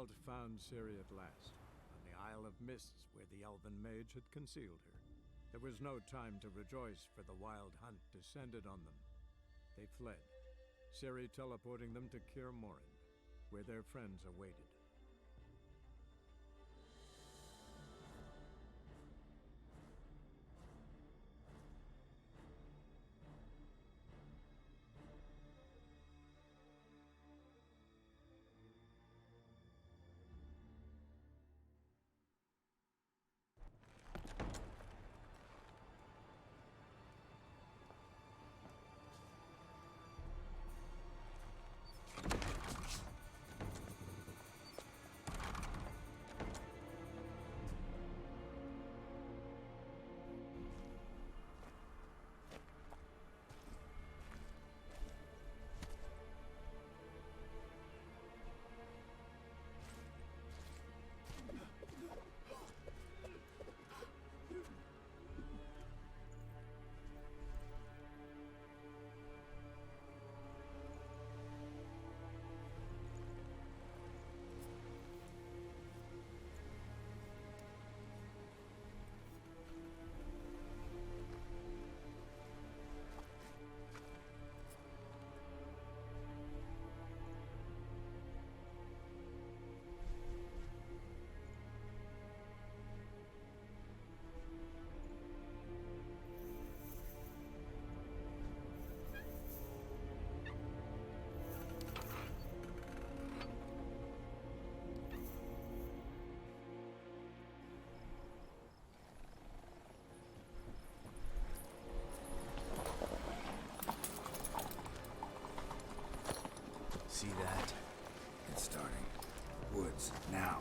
Geralt found Ciri at last, on the Isle of Mists where the elven mage had concealed her. There was no time to rejoice, for the wild hunt descended on them. They fled, Ciri teleporting them to Kaer Morhen, where their friends awaited. See that? It's starting. Woods, now.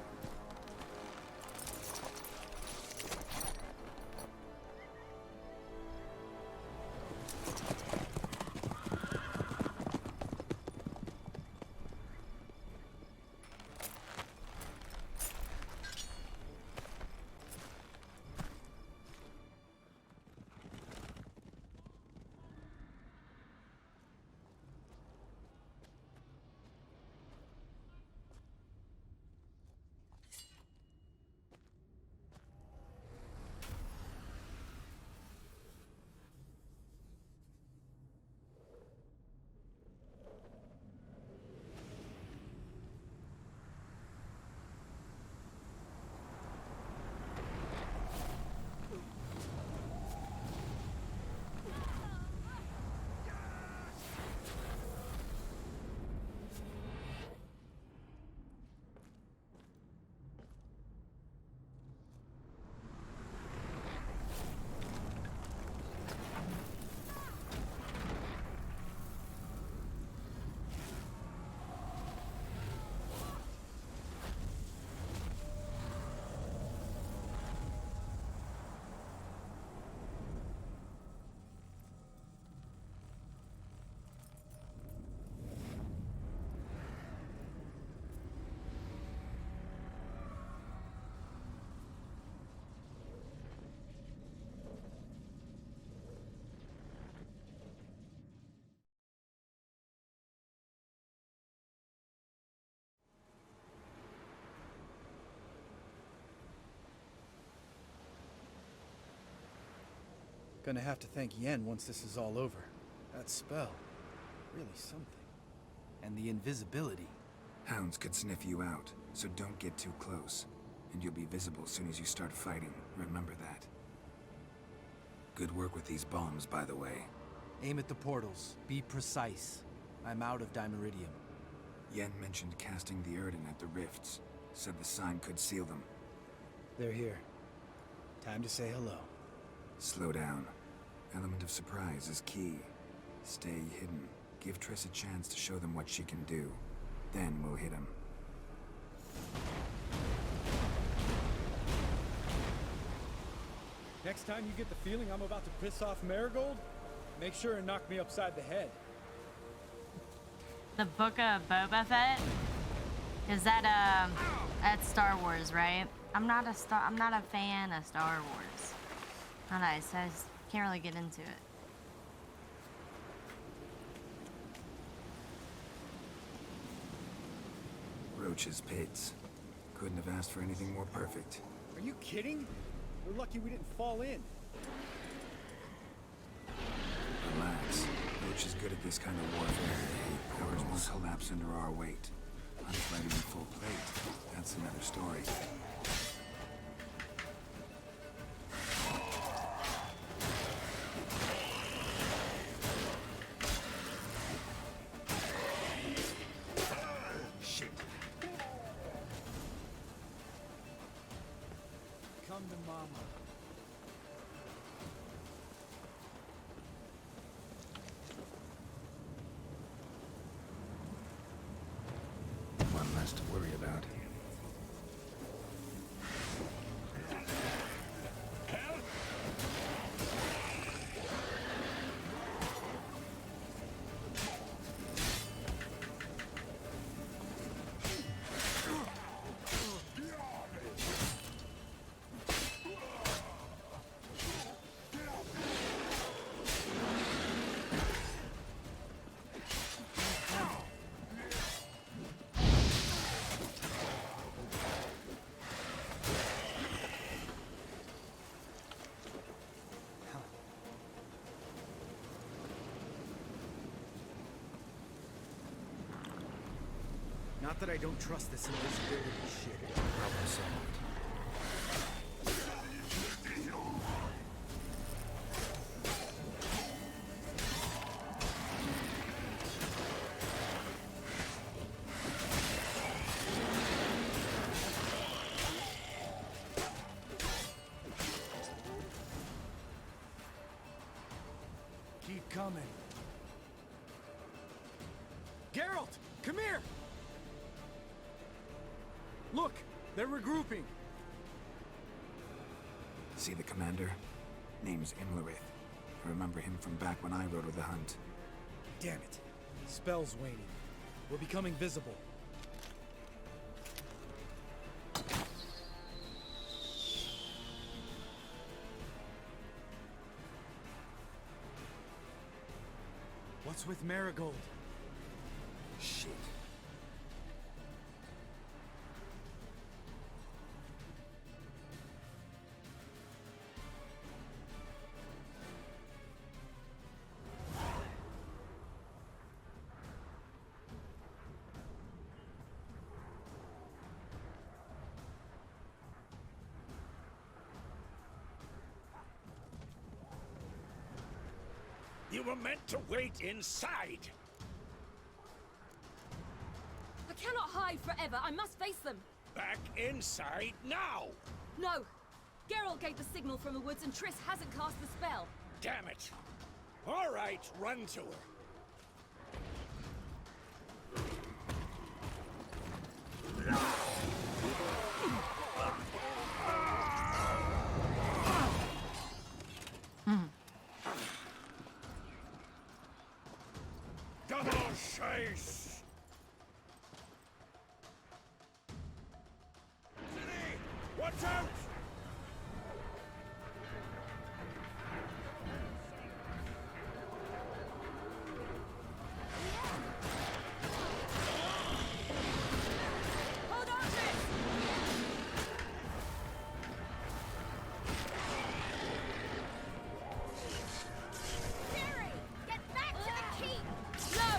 Gonna have to thank Yen once this is all over. That spell, really something. And the invisibility. Hounds could sniff you out, so don't get too close. And you'll be visible as soon as you start fighting. Remember that. Good work with these bombs, by the way. Aim at the portals. Be precise. I'm out of Dimeridium. Yen mentioned casting the Erden at the rifts. Said the sign could seal them. They're here. Time to say hello. Slow down. Element of surprise is key. Stay hidden. Give Triss a chance to show them what she can do. Then we'll hit him. Next time you get the feeling I'm about to piss off Marigold, make sure and knock me upside the head. The Book of Boba Fett? Is that that's Star Wars, right? I'm not a fan of Star Wars. Not nice. I just can't really get into it. Roach's pits. Couldn't have asked for anything more perfect. Are you kidding? We're lucky we didn't fall in. Relax. Roach is good at this kind of warfare. Ours won't collapse under our weight. I'm fighting in full plate. That's another story. Shit. Come to mama. One less to worry about. Not that I don't trust this invisibility shit. Problem solved. Keep coming. Geralt, come here! Look, they're regrouping. See the commander? Name's Imlerith. I remember him from back when I rode with the hunt. Damn it. Spell's waning. We're becoming visible. What's with Marigold? Shit. You were meant to wait inside! I cannot hide forever. I must face them. Back inside now! No! Geralt gave the signal from the woods and Triss hasn't cast the spell. Damn it! All right, run to her. Double chase! Ciri! Watch out! Hold on, Triss! Ciri! Get back to the keep! No!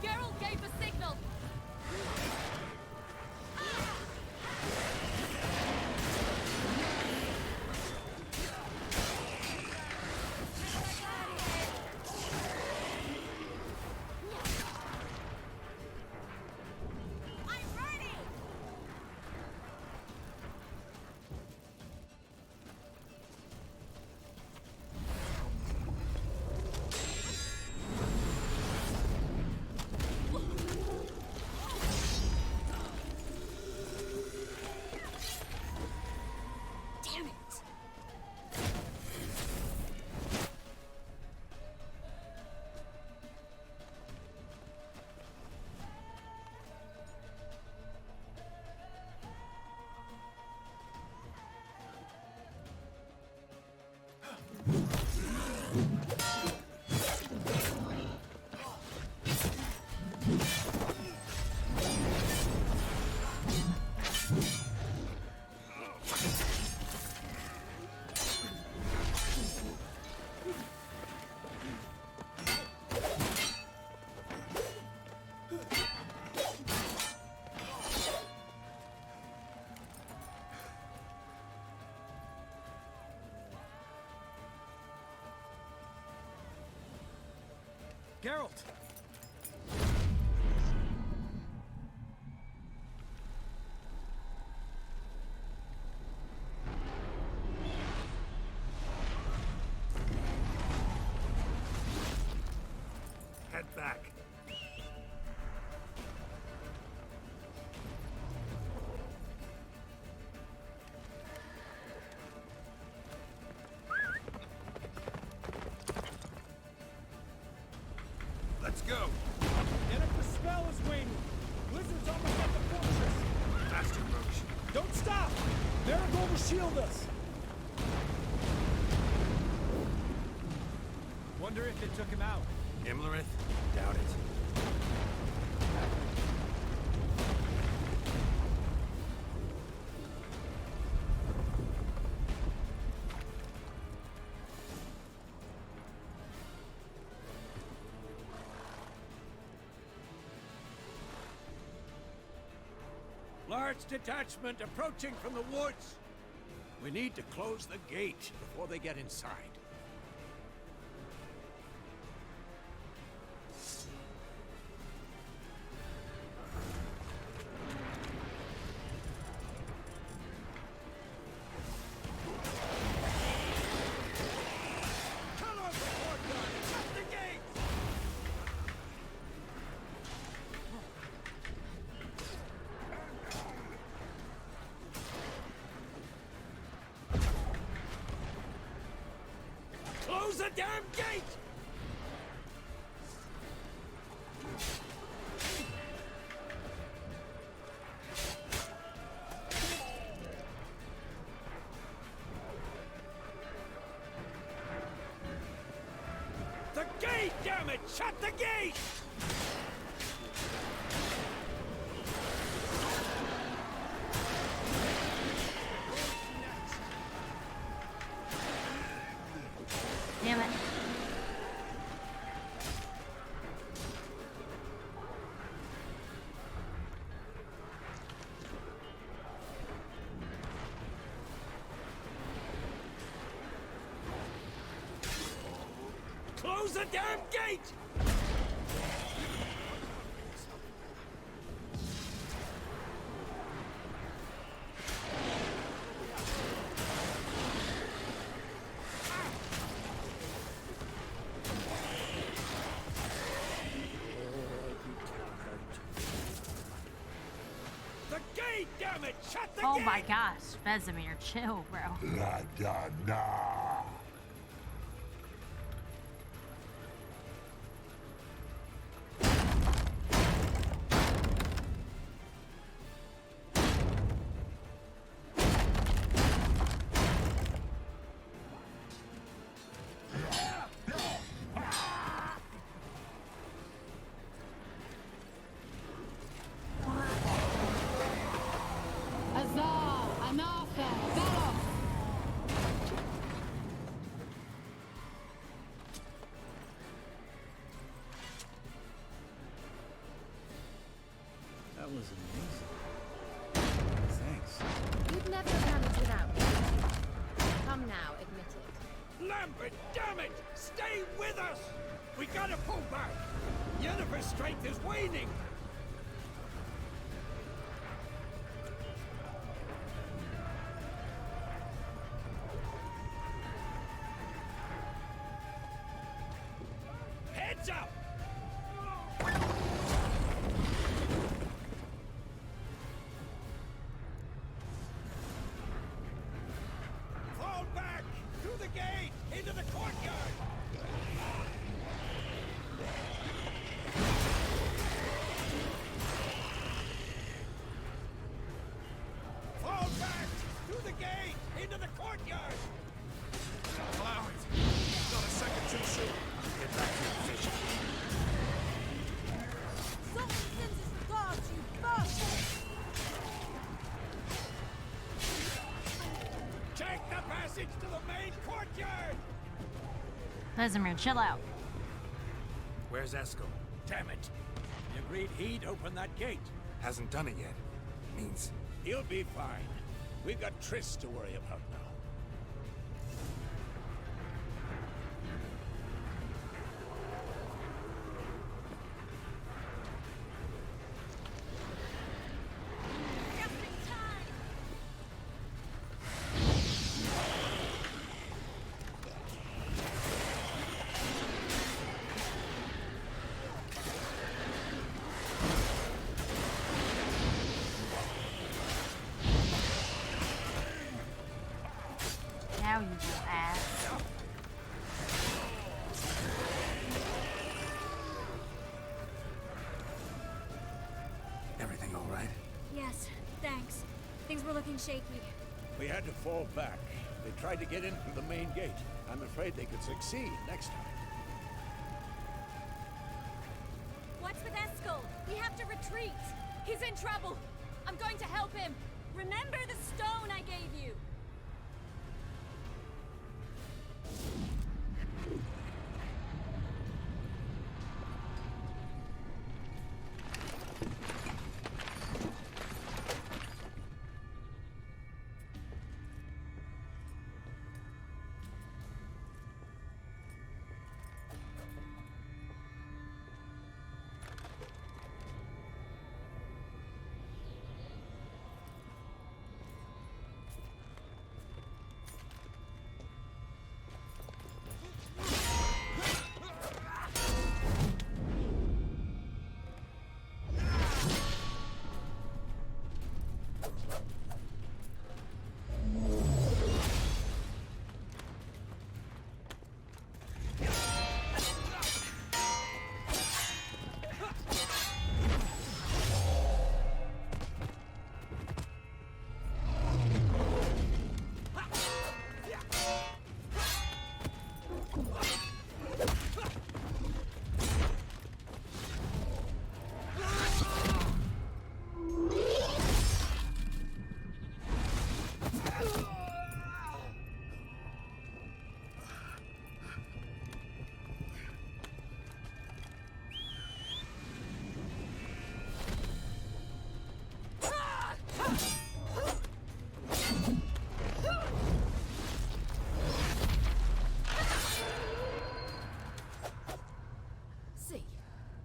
Geralt gave the signal! Geralt! Head back. Let's go. Get up, the spell is waning! Blizzard's almost at the fortress! Faster, Roche. Don't stop! Marigold will shield us! Wonder if it took him out. Imlerith? Doubt it. Large detachment approaching from the woods. We need to close the gate before they get inside. Cut off the courtyard and shut the gates! Close the damn gate! The gate, damn it! Shut the gate! Damn it. Close the damn gate! The gate, damn it! Shut the Oh gate! my gosh, Vesemir, chill, bro. Azar! Anafa! Velox! That was amazing. Thanks. You'd never have managed without me. Come now, admit it. Lambert, damn it! Stay with us! We gotta pull back! Yennefer's strength is waning! Heads up! Fall back! Through the gate! Into the courtyard! Fall back! Through the gate! Into the courtyard! Allow it. Not a second too soon. Get back to your position. Something senses the guards, you bastard! Take the passage to the main courtyard! Vesemir, chill out. Where's Eskel? Damn it! He agreed he'd open that gate. Hasn't done it yet. Means He'll be fine. We've got Triss to worry about now. you won't, ass. Everything all right? Yes, thanks. Things were looking shaky. We had to fall back. They tried to get in through the main gate. I'm afraid they could succeed next time. What's with Eskel? We have to retreat. He's in trouble. I'm going to help him. Remember the stone I gave you.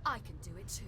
I can do it too.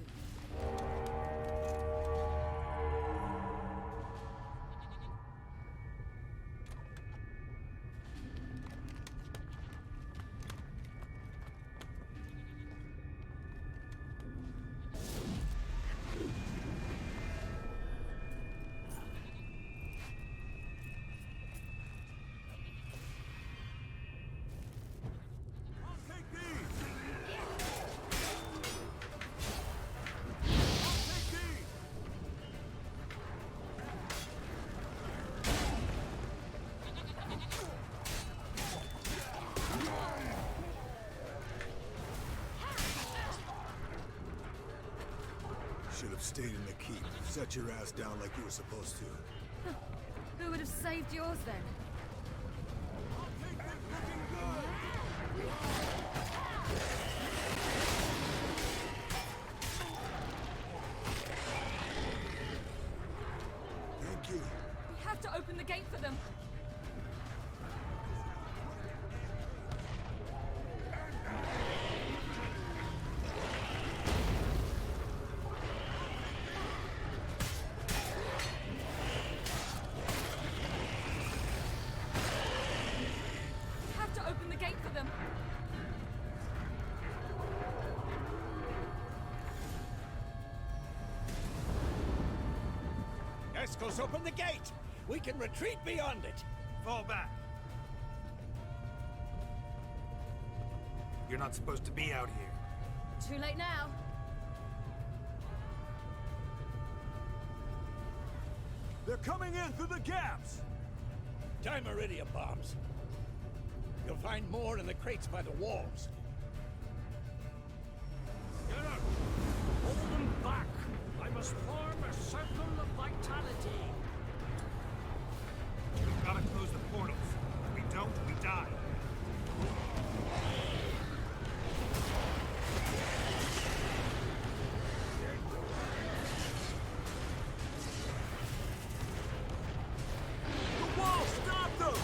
Should have stayed in the keep. Set your ass down like you were supposed to. Who would have saved yours then? Thank you. We have to open the gate for them. Eskel's open the gate! We can retreat beyond it! Fall back. You're not supposed to be out here. Too late now. They're coming in through the gaps! Dimeridium bombs. You'll find more in the crates by the walls. Geralt! Hold them back! I must form a circle of vitality. We've got to close the portals. If we don't, we die. The wall! Stop them!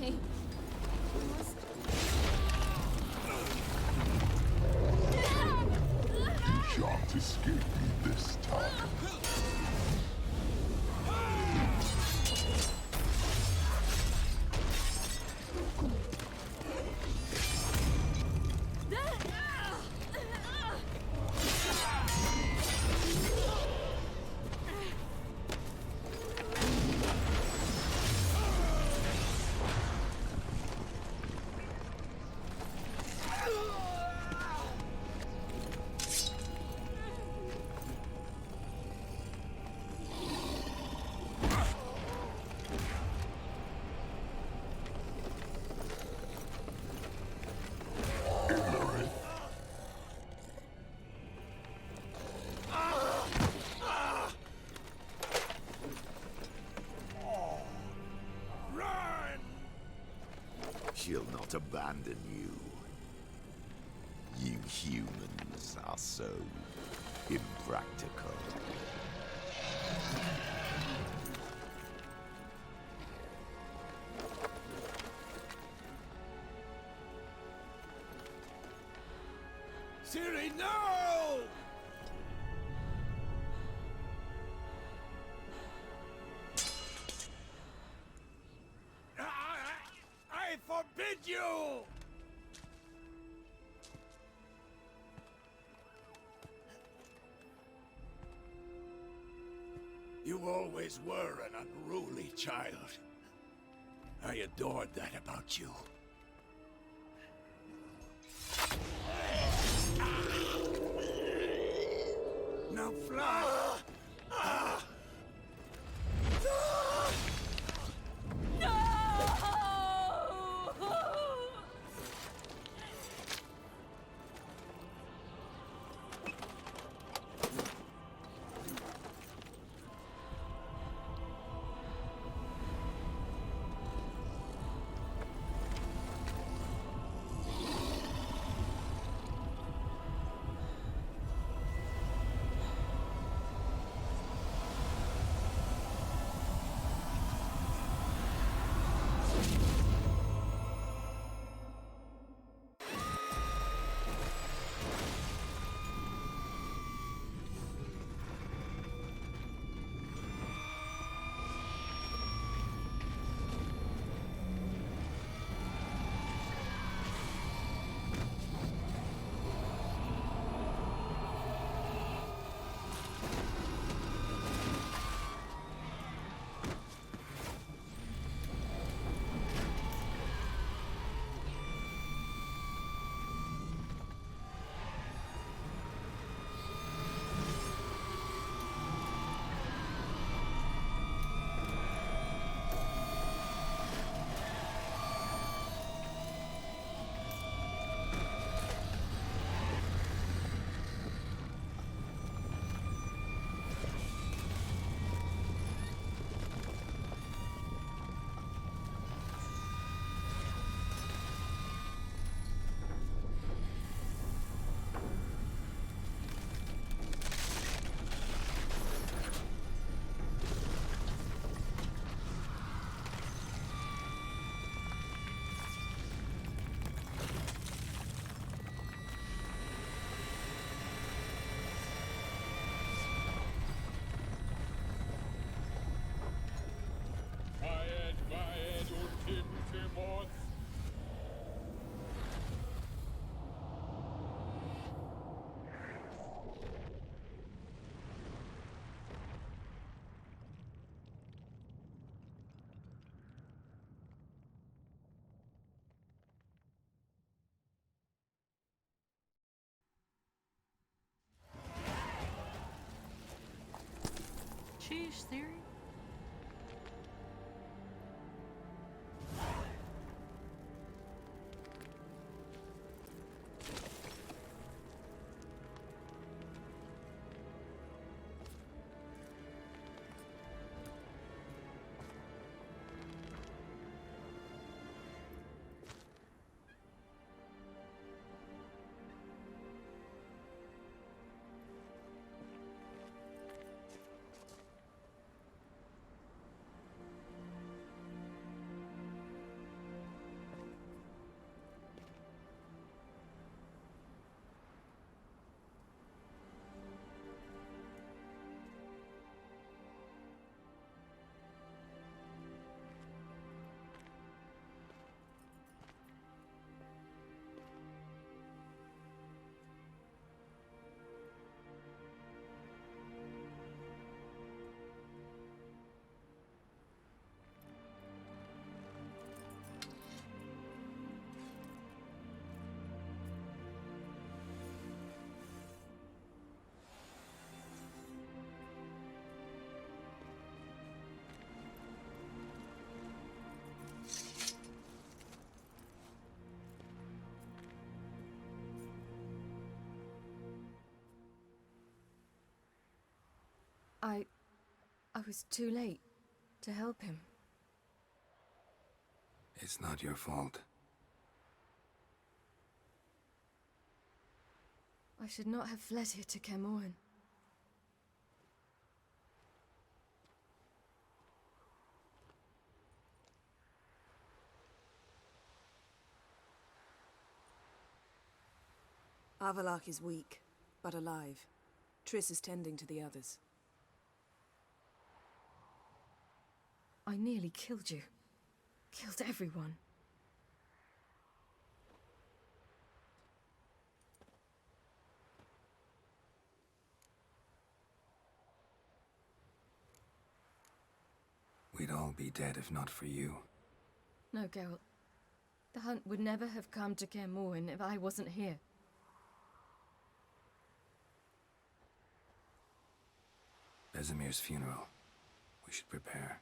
empty. We must... You shan't escape me this time. She'll not abandon you. You humans are so impractical. Ciri, no! I forbid you! You always were an unruly child. I adored that about you. Now fly! Sheesh, Ciri. I was too late to help him. It's not your fault. I should not have fled here to Kaer Morhen. Avallac'h is weak, but alive. Triss is tending to the others. I nearly killed you. Killed everyone. We'd all be dead if not for you. No, Geralt. The hunt would never have come to Kaer Morhen if I wasn't here. Vesemir's funeral. We should prepare.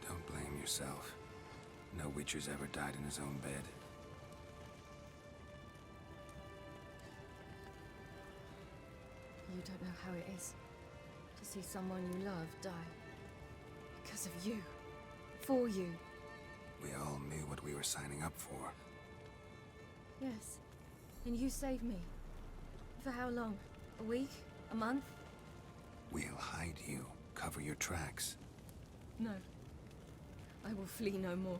Don't blame yourself. No Witcher's ever died in his own bed. You don't know how it is to see someone you love die. Because of you. For you. We all knew what we were signing up for. Yes. And you saved me. For how long? A week? A month? We'll hide you. Cover your tracks. No. I will flee no more.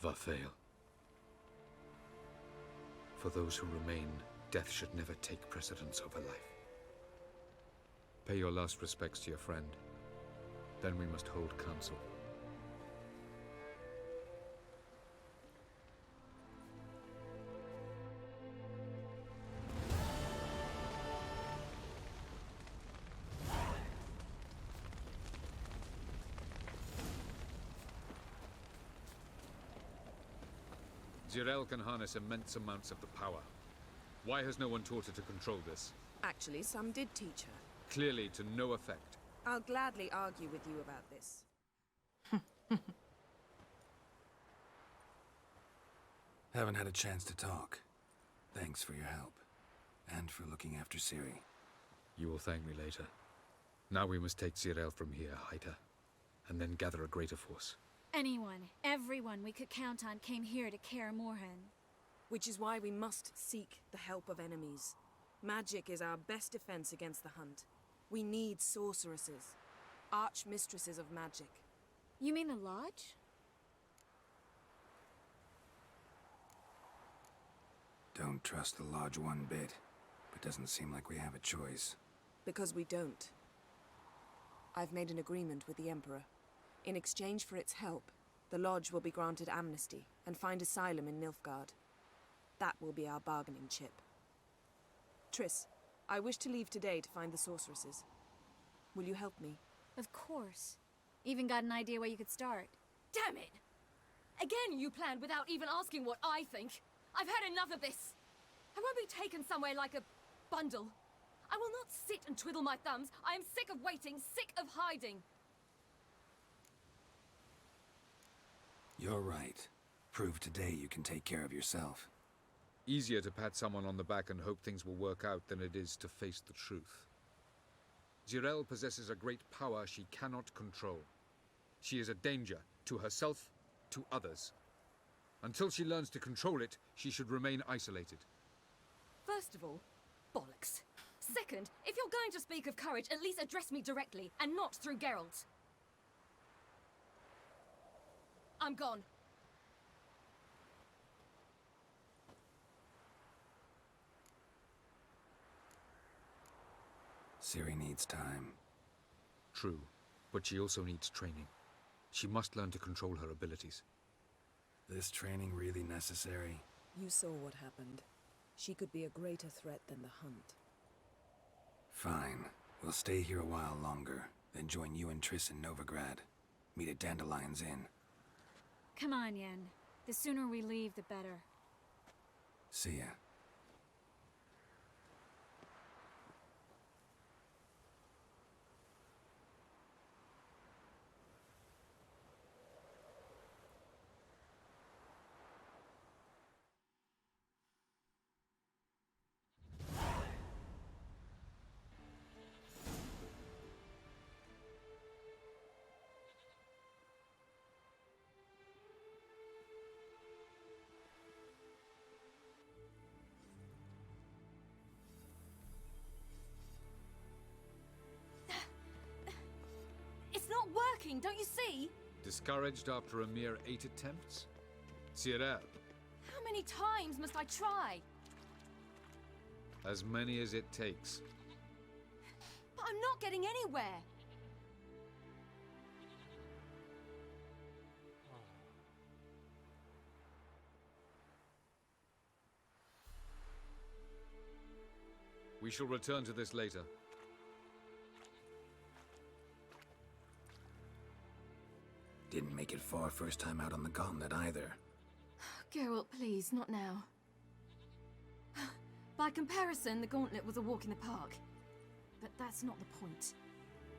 Varfail. For those who remain, death should never take precedence over life. Pay your last respects to your friend. Then we must hold council. Geralt can harness immense amounts of the power. Why has no one taught her to control this? Actually, some did teach her. Clearly to no effect. I'll gladly argue with you about this. Haven't had a chance to talk. Thanks for your help. And for looking after Ciri. You will thank me later. Now we must take Geralt from here, hide her, and then gather a greater force. Anyone, everyone we could count on came here to Kaer Morhen. Which is why we must seek the help of enemies. Magic is our best defense against the hunt. We need sorceresses. Archmistresses of magic. You mean the Lodge? Don't trust the Lodge one bit, but doesn't seem like we have a choice. Because we don't. I've made an agreement with the Emperor. In exchange for its help, the Lodge will be granted amnesty and find asylum in Nilfgaard. That will be our bargaining chip. Triss, I wish to leave today to find the sorceresses. Will you help me? Of course. Even got an idea where you could start. Damn it! Again you planned without even asking what I think. I've had enough of this. I won't be taken somewhere like a bundle. I will not sit and twiddle my thumbs. I am sick of waiting, sick of hiding. You're right. Prove today you can take care of yourself. Easier to pat someone on the back and hope things will work out than it is to face the truth. Geralt possesses a great power she cannot control. She is a danger to herself, to others. Until she learns to control it, she should remain isolated. First of all, bollocks. Second, if you're going to speak of courage, at least address me directly, and not through Geralt. I'm gone. Ciri needs time. True, but she also needs training. She must learn to control her abilities. This training really necessary? You saw what happened. She could be a greater threat than the hunt. Fine. We'll stay here a while longer, then join you and Triss in Novigrad. Meet at Dandelion's Inn. Come on, Yen. The sooner we leave, the better. See ya. Not working, don't you see? Discouraged after a mere 8 attempts? Ciri, How many times must I try? as many as it takes. But I'm not getting anywhere. We shall return to this later. Didn't make it far first time out on the gauntlet either. Geralt, please, not now. By comparison, the gauntlet was a walk in the park. But that's not the point.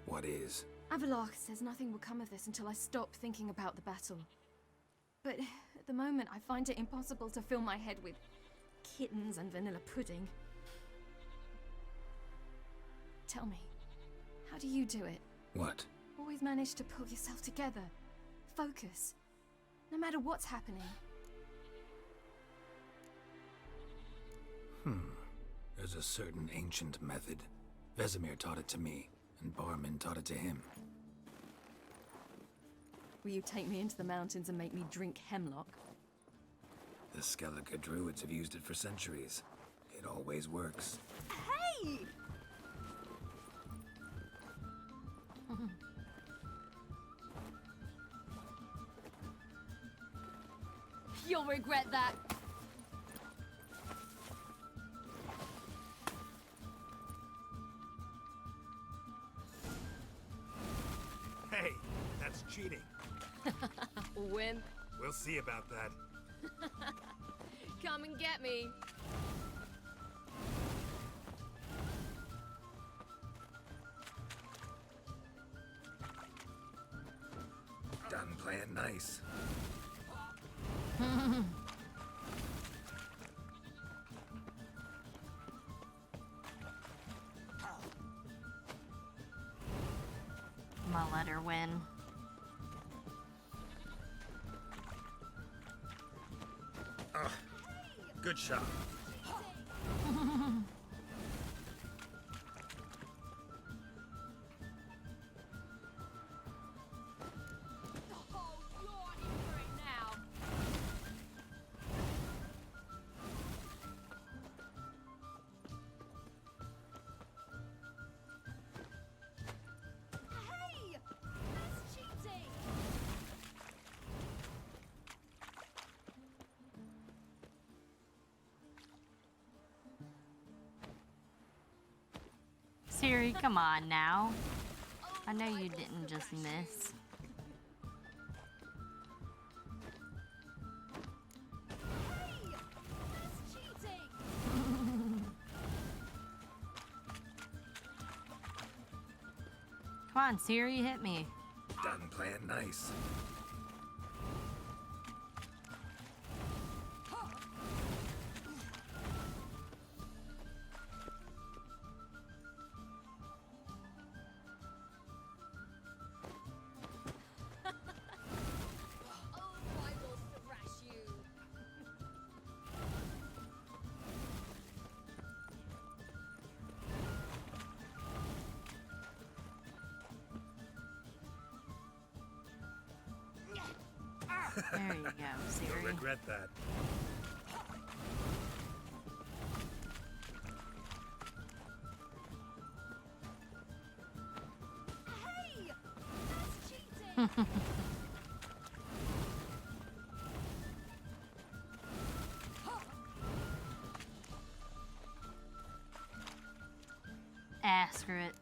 What is? Avallac'h says nothing will come of this until I stop thinking about the battle. But at the moment, I find it impossible to fill my head with kittens and vanilla pudding. Tell me, how do you do it? What? Always manage to pull yourself together. Focus. No matter what's happening. There's a certain ancient method. Vesemir taught it to me, and Barman taught it to him. Will you take me into the mountains and make me drink hemlock? The Skellige druids have used it for centuries. It always works. Hey! You'll regret that. Hey, that's cheating. Wimp. We'll see about that. Come and get me. Done playing nice. let her win. Good shot. Ciri, come on now. I know you didn't just miss. Come on, Ciri, hit me. Done playing nice. There you go, You'll Ciri. regret that. Screw it.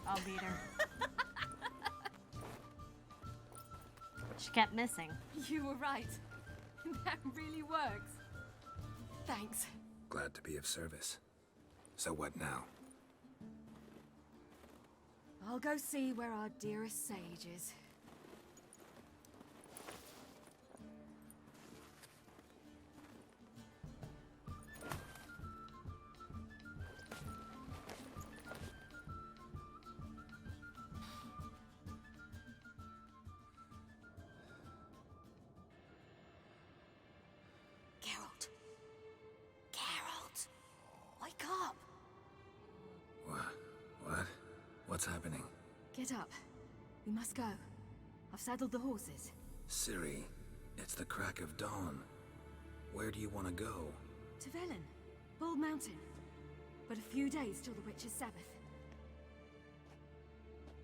I'll beat her. She kept missing. You were right. That really works. Thanks. Glad to be of service. So what now? I'll go see where our dearest sage is. Geralt. Geralt. Wake up. What? What's happening? Get up. We must go. I've saddled the horses. Ciri, it's the crack of dawn. Where do you want to go? To Velen. Bald Mountain. But a few days till the Witch's Sabbath.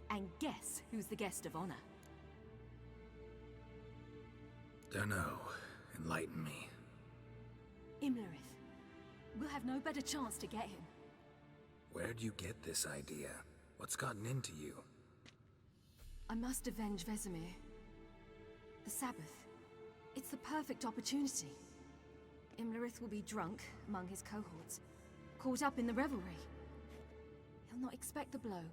And guess who's the guest of honor? Dunno. Enlighten me. Imlerith. We'll have no better chance to get him. Where'd you get this idea? What's gotten into you? I must avenge Vesemir. The Sabbath. It's the perfect opportunity. Imlerith will be drunk among his cohorts, caught up in the revelry. He'll not expect the blow.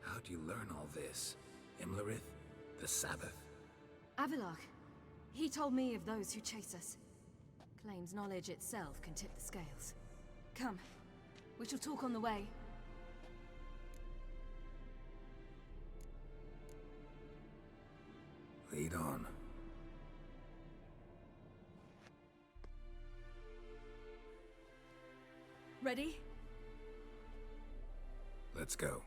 How'd you learn all this? Imlerith? The Sabbath? Avilark. He told me of those who chase us. Claims knowledge itself can tip the scales. Come. We shall talk on the way. Lead on. Ready? Let's go.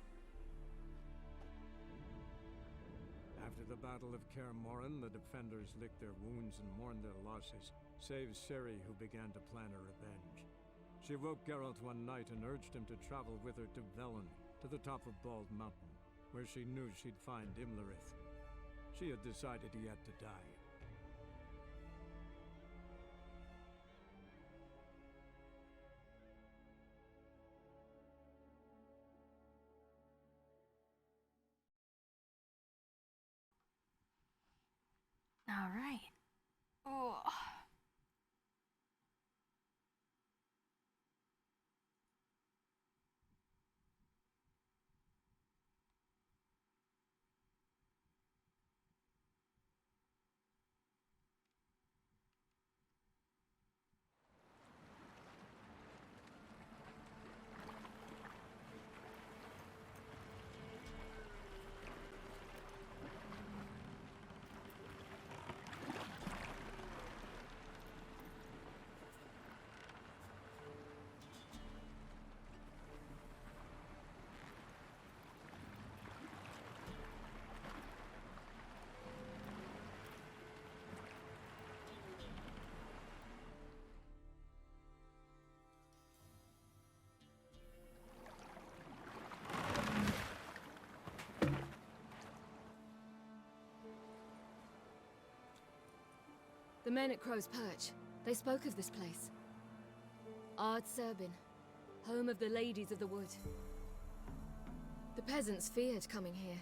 After the Battle of Kaer Morhen, the defenders licked their wounds and mourned their losses, save Ciri, who began to plan a revenge. She woke Geralt one night and urged him to travel with her to Velen, to the top of Bald Mountain, where she knew she'd find Imlerith. She had decided he had to die. All right. Oh. The men at Crow's Perch, they spoke of this place. Ard Serbin, home of the Ladies of the Wood. The peasants feared coming here,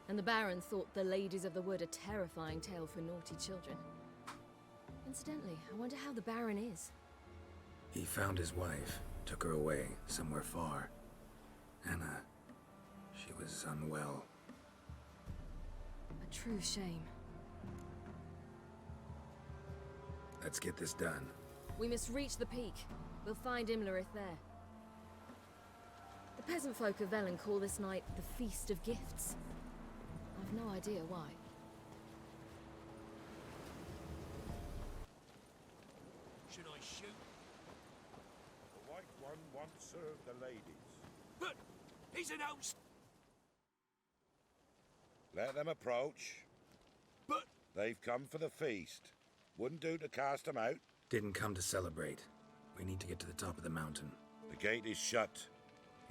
and the Baron thought the Ladies of the Wood a terrifying tale for naughty children. Incidentally, I wonder how the Baron is. He found his wife, took her away, somewhere far. Anna, she was unwell. A true shame. Let's get this done. We must reach the peak. We'll find Imlerith there. The peasant folk of Velen call this night the Feast of Gifts. I've no idea why. Should I shoot? The White One once served the ladies. But he's an host. Let them approach. But they've come for the feast. Wouldn't do to cast them out. Didn't come to celebrate. We need to get to the top of the mountain. The gate is shut.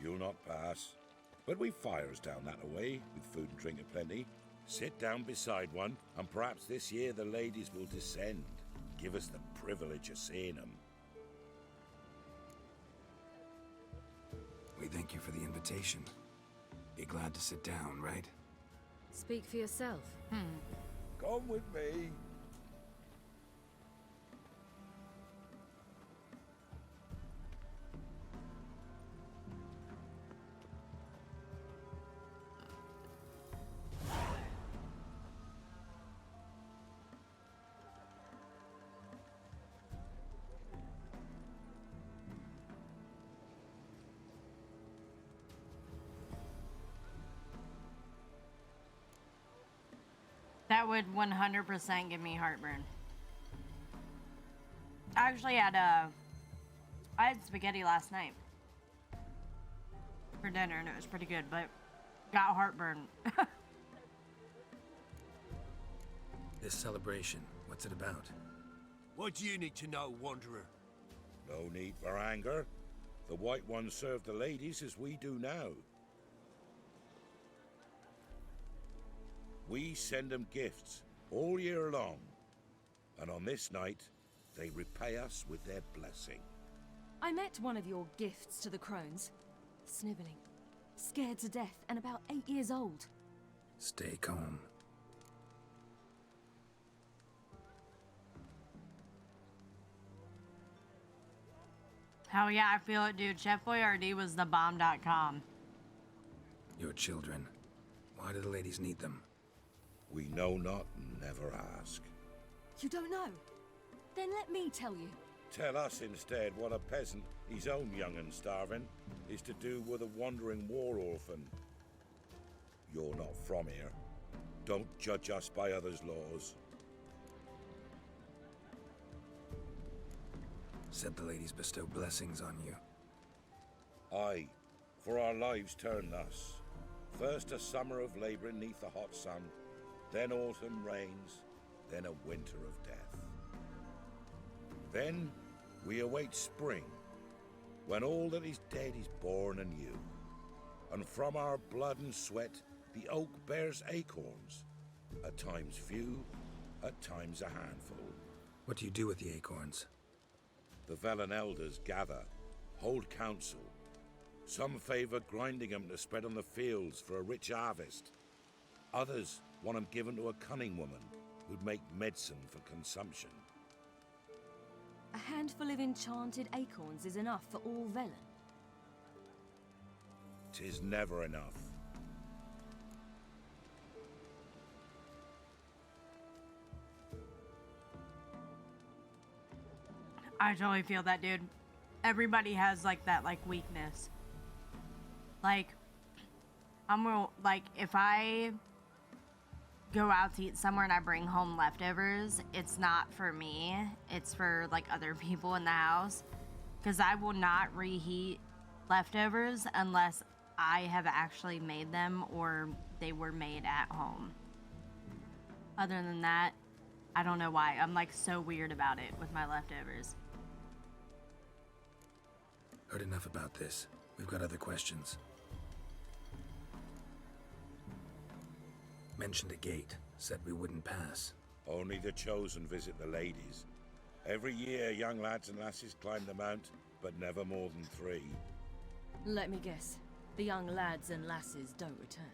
You'll not pass. But we've fires down that way, with food and drink aplenty. Sit down beside one, and perhaps this year the ladies will descend. Give us the privilege of seeing them. We thank you for the invitation. Be glad to sit down, right? Speak for yourself. Come with me. That would 100% give me heartburn. I actually had I had spaghetti last night for dinner and it was pretty good, but got heartburn. This celebration, what's it about? What do you need to know, Wanderer? No need for anger. The White Ones serve the ladies as we do now. We send them gifts all year long, and on this night, they repay us with their blessing. I met one of your gifts to the crones. Sniveling, scared to death, and about 8 years old. Stay calm. Hell yeah, I feel it, dude. Chef Boyardee was the bomb.com. Your children. Why do the ladies need them? We know not and never ask. You don't know? Then let me tell you. Tell us instead what a peasant, his own young and starving, is to do with a wandering war orphan. You're not from here. Don't judge us by others' laws. Said the ladies bestow blessings on you. Aye, for our lives turn thus. First a summer of labouring neath the hot sun, then autumn rains, then a winter of death. Then we await spring, when all that is dead is born anew. And from our blood and sweat the oak bears acorns, at times few, at times a handful. What do you do with the acorns? The Velen elders gather, hold council. Some favour grinding them to spread on the fields for a rich harvest. Others want them given to a cunning woman who'd make medicine for consumption. A handful of enchanted acorns is enough for all Velen. 'Tis never enough. I totally feel that, dude. Everybody has like that weakness. Like, I'm real, like, if I go out to eat somewhere and I bring home leftovers, it's not for me, it's for like other people in the house, because I will not reheat leftovers unless I have actually made them or they were made at home. Other than that, I don't know why. I'm like so weird about it with my leftovers. Heard enough about this. We've got other questions. Mentioned a gate. Said we wouldn't pass. Only the chosen visit the ladies. Every year, young lads and lasses climb the mount, but never more than 3. Let me guess. The young lads and lasses don't return.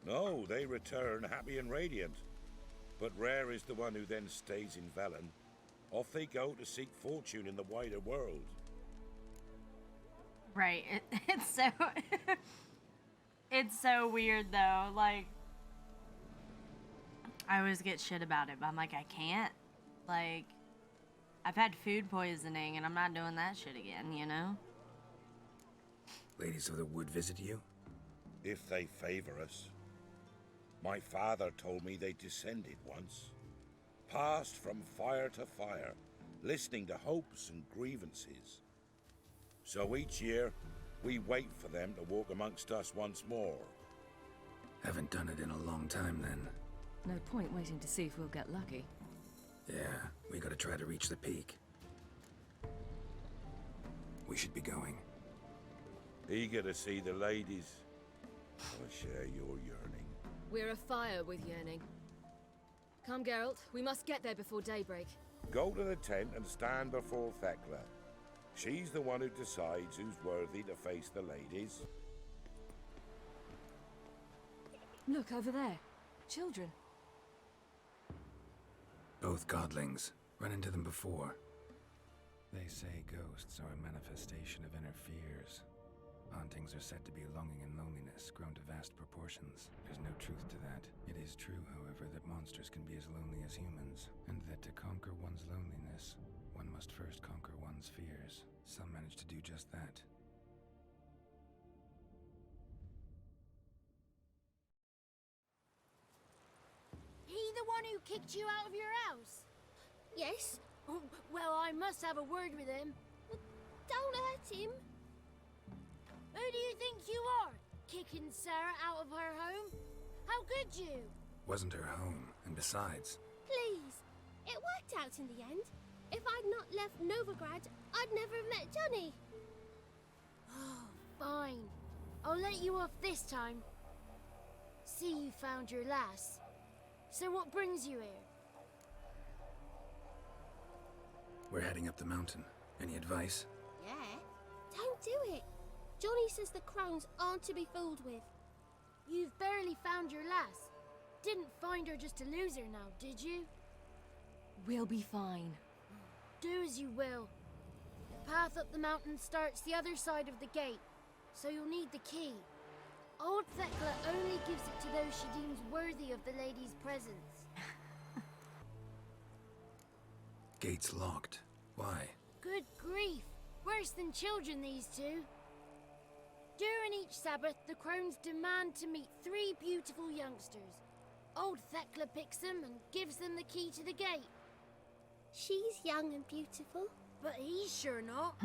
No, they return happy and radiant. But rare is the one who then stays in Velen. Off they go to seek fortune in the wider world. Right. It's so... it's so weird, though. Like, I always get shit about it, but I'm like, I can't. Like, I've had food poisoning, and I'm not doing that shit again, you know? Ladies of the Wood visit you? If they favor us. My father told me they descended once. Passed from fire to fire, listening to hopes and grievances. So each year, we wait for them to walk amongst us once more. Haven't done it in a long time, then. No point waiting to see if we'll get lucky. Yeah, we gotta try to reach the peak. We should be going. Eager to see the ladies. I share your yearning. We're afire with yearning. Come, Geralt. We must get there before daybreak. Go to the tent and stand before Thekla. She's the one who decides who's worthy to face the ladies. Look over there. Children. Both godlings. Run into them before. They say ghosts are a manifestation of inner fears. Hauntings are said to be longing and loneliness grown to vast proportions. There's no truth to that. It is true, however, that monsters can be as lonely as humans, and that to conquer one's loneliness, one must first conquer one's fears. Some manage to do just that. He the one who kicked you out of your house? Yes. Oh, well, I must have a word with him. Don't hurt him. Who do you think you are? Kicking Sarah out of her home? How could you? Wasn't her home, and besides... Please. It worked out in the end. If I'd not left Novigrad, I'd never have met Johnny. Oh, fine. I'll let you off this time. See, you found your lass. So what brings you here? We're heading up the mountain. Any advice? Yeah. Don't do it. Johnny says the crones aren't to be fooled with. You've barely found your lass. Didn't find her just to lose her now, did you? We'll be fine. Do as you will. The path up the mountain starts the other side of the gate, so you'll need the key. Old Thekla only gives it to those she deems worthy of the lady's presence. Gate's locked. Why? Good grief. Worse than children, these two. During each Sabbath, the crones demand to meet 3 beautiful youngsters. Old Thekla picks them and gives them the key to the gate. She's young and beautiful. But he's sure not.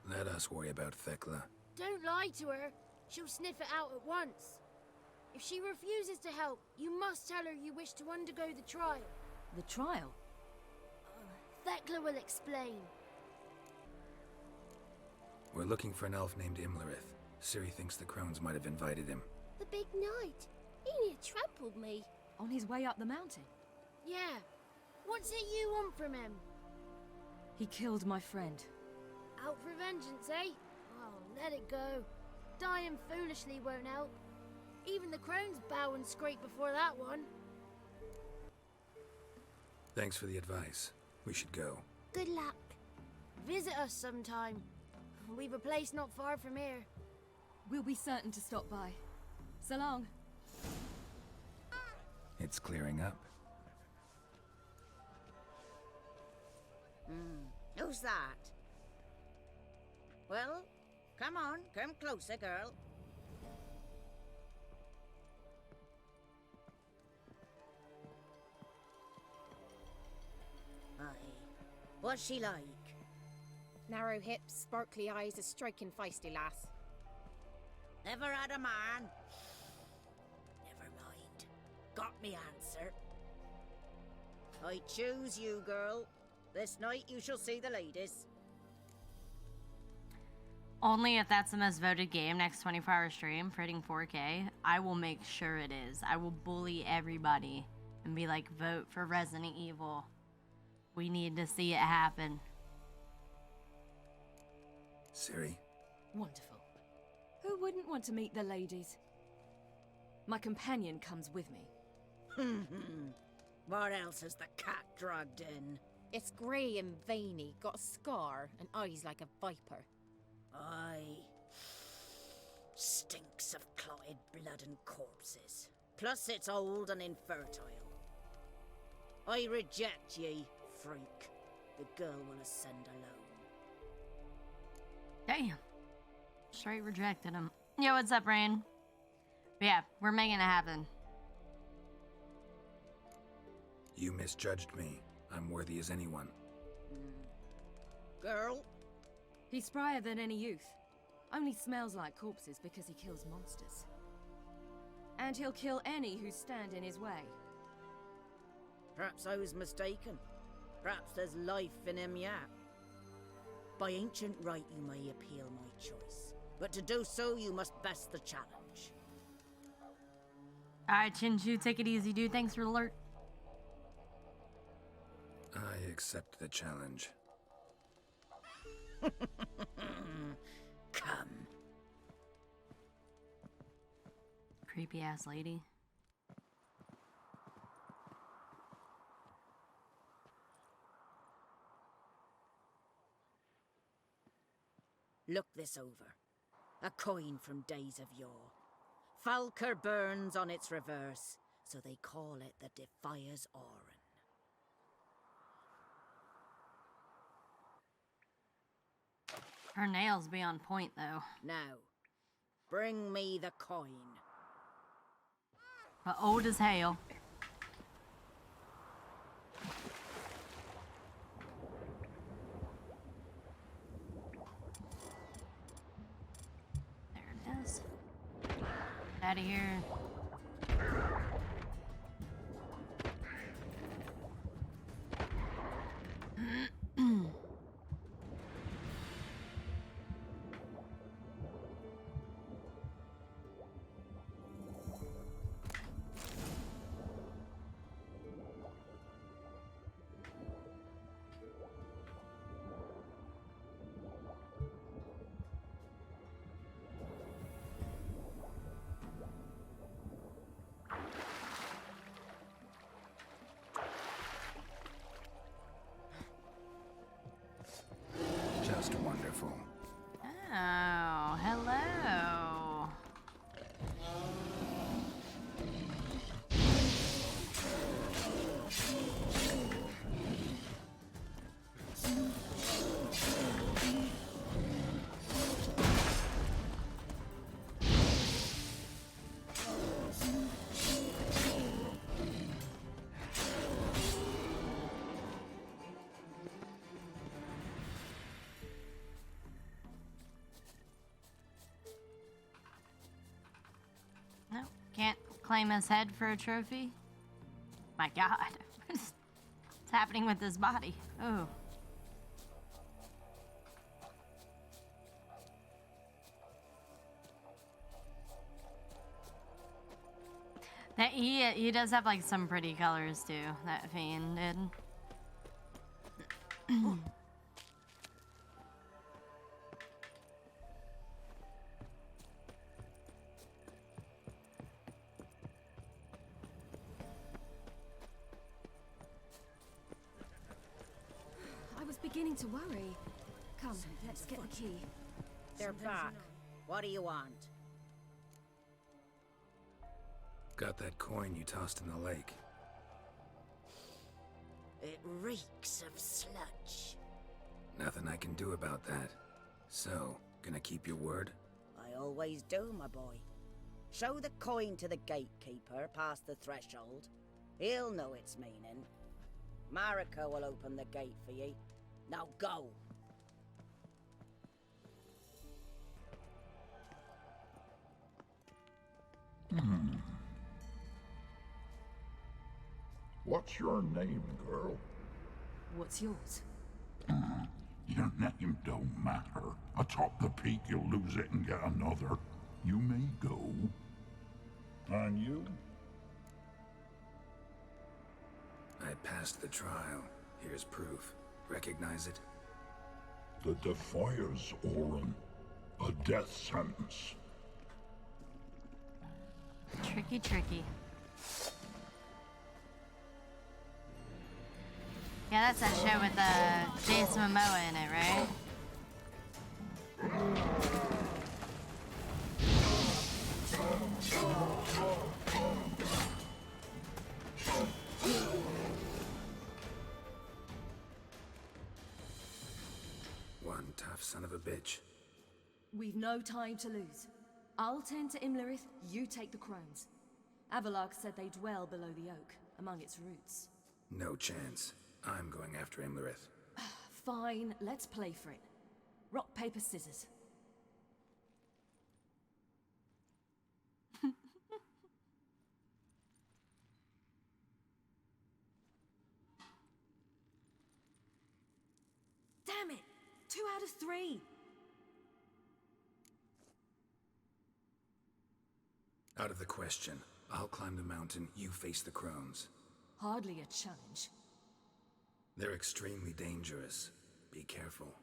Let us worry about Thekla. Don't lie to her. She'll sniff it out at once. If she refuses to help, you must tell her you wish to undergo the trial. The trial? Thekla will explain. We're looking for an elf named Imlerith. Ciri thinks the crones might have invited him. The big knight. He near trampled me. On his way up the mountain? Yeah. What's it you want from him? He killed my friend. Out for vengeance, eh? Oh, let it go. Dying foolishly won't help. Even the crones bow and scrape before that one. Thanks for the advice. We should go. Good luck. Visit us sometime. We've a place not far from here. We'll be certain to stop by. So long. It's clearing up. Who's that? Well, come on, come closer, girl. Aye. What's she like? Narrow hips, sparkly eyes, a striking feisty lass. Never had a man. Never mind. Got me answer. I choose you, girl. This night you shall see the ladies. Only if that's the most voted game next 24-hour stream for hitting 4K. I will make sure it is. I will bully everybody and be like, vote for Resident Evil. We need to see it happen. Ciri? Wonderful. Who wouldn't want to meet the ladies? My companion comes with me. What else has the cat dragged in? It's grey and veiny, got a scar, and eyes like a viper. Aye. Stinks of clotted blood and corpses. Plus it's old and infertile. I reject ye, freak. The girl will ascend alone. Damn. Straight rejected him. Yo, what's up, Rain? But yeah, we're making it happen. You misjudged me. I'm worthy as anyone. Girl? He's sprier than any youth. Only smells like corpses because he kills monsters. And he'll kill any who stand in his way. Perhaps I was mistaken. Perhaps there's life in him yet. By ancient right you may appeal my choice. But to do so you must best the challenge. Alright, Chinchu, take it easy, dude. Thanks for the alert. I accept the challenge. Come. Creepy ass lady. Look this over. A coin from days of yore. Falker burns on its reverse, so they call it the Defier's Oran. Her nails be on point, though. Now, bring me the coin. But old as hell. There it is. Out of here. Just wonderful. Oh, hello. No, can't claim his head for a trophy. My God, what's happening with this body? Oh. That he does have like some pretty colors too. That fiend did. I was beginning to worry. Come, let's get the key. They're back. What do you want? Got that coin you tossed in the lake. It reeks of sludge. Nothing I can do about that. So, gonna keep your word? I always do, my boy. Show the coin to the gatekeeper past the threshold. He'll know its meaning. Marika will open the gate for ye. Now go! What's your name, girl? What's yours? Your name don't matter. Atop the peak, you'll lose it and get another. You may go. And you? passed the trial. Here's proof. Recognize it? The Defiers, Orin. A death sentence. Tricky, tricky. Yeah, that's that show with Jason Momoa in it, right? One tough son of a bitch. We've no time to lose. I'll tend to Imlerith, you take the crones. Avalok said they dwell below the oak, among its roots. No chance. I'm going after Imlerith. Fine, let's play for it. Rock, paper, scissors. Damn it! 2 out of 3! Out of the question. I'll climb the mountain, you face the crones. Hardly a challenge. They're extremely dangerous. Be careful.